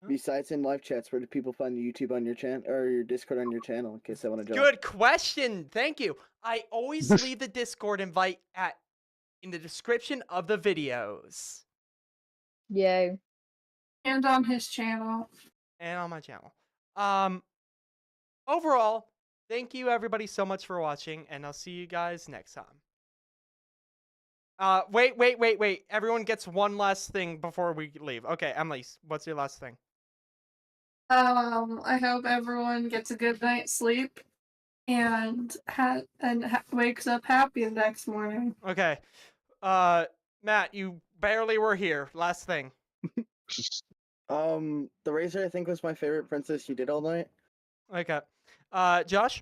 Huh? Besides in live chats, where do people find the YouTube on your channel or your Discord on your channel in case they want to join? Good question. Thank you. I always leave the Discord invite in the description of the videos Yay. And on his channel. and on my channel. Overall, thank you everybody so much for watching, and I'll see you guys next time. Wait. Everyone gets one last thing before we leave. Okay, Emily, what's your last thing? I hope everyone gets a good night's sleep and wakes up happy the next morning. Okay. Matt, you barely were here. Last thing. The Razor I think was my favorite princess you did all night. Okay. Josh?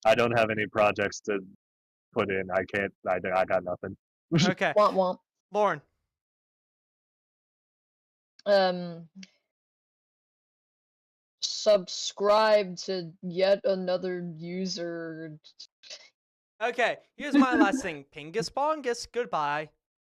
I don't have any projects to put in. I can't. I got nothing. Okay. Womp Lauren? womp. Subscribe to yet another user. Okay, here's my last thing. Pingus bongus, goodbye.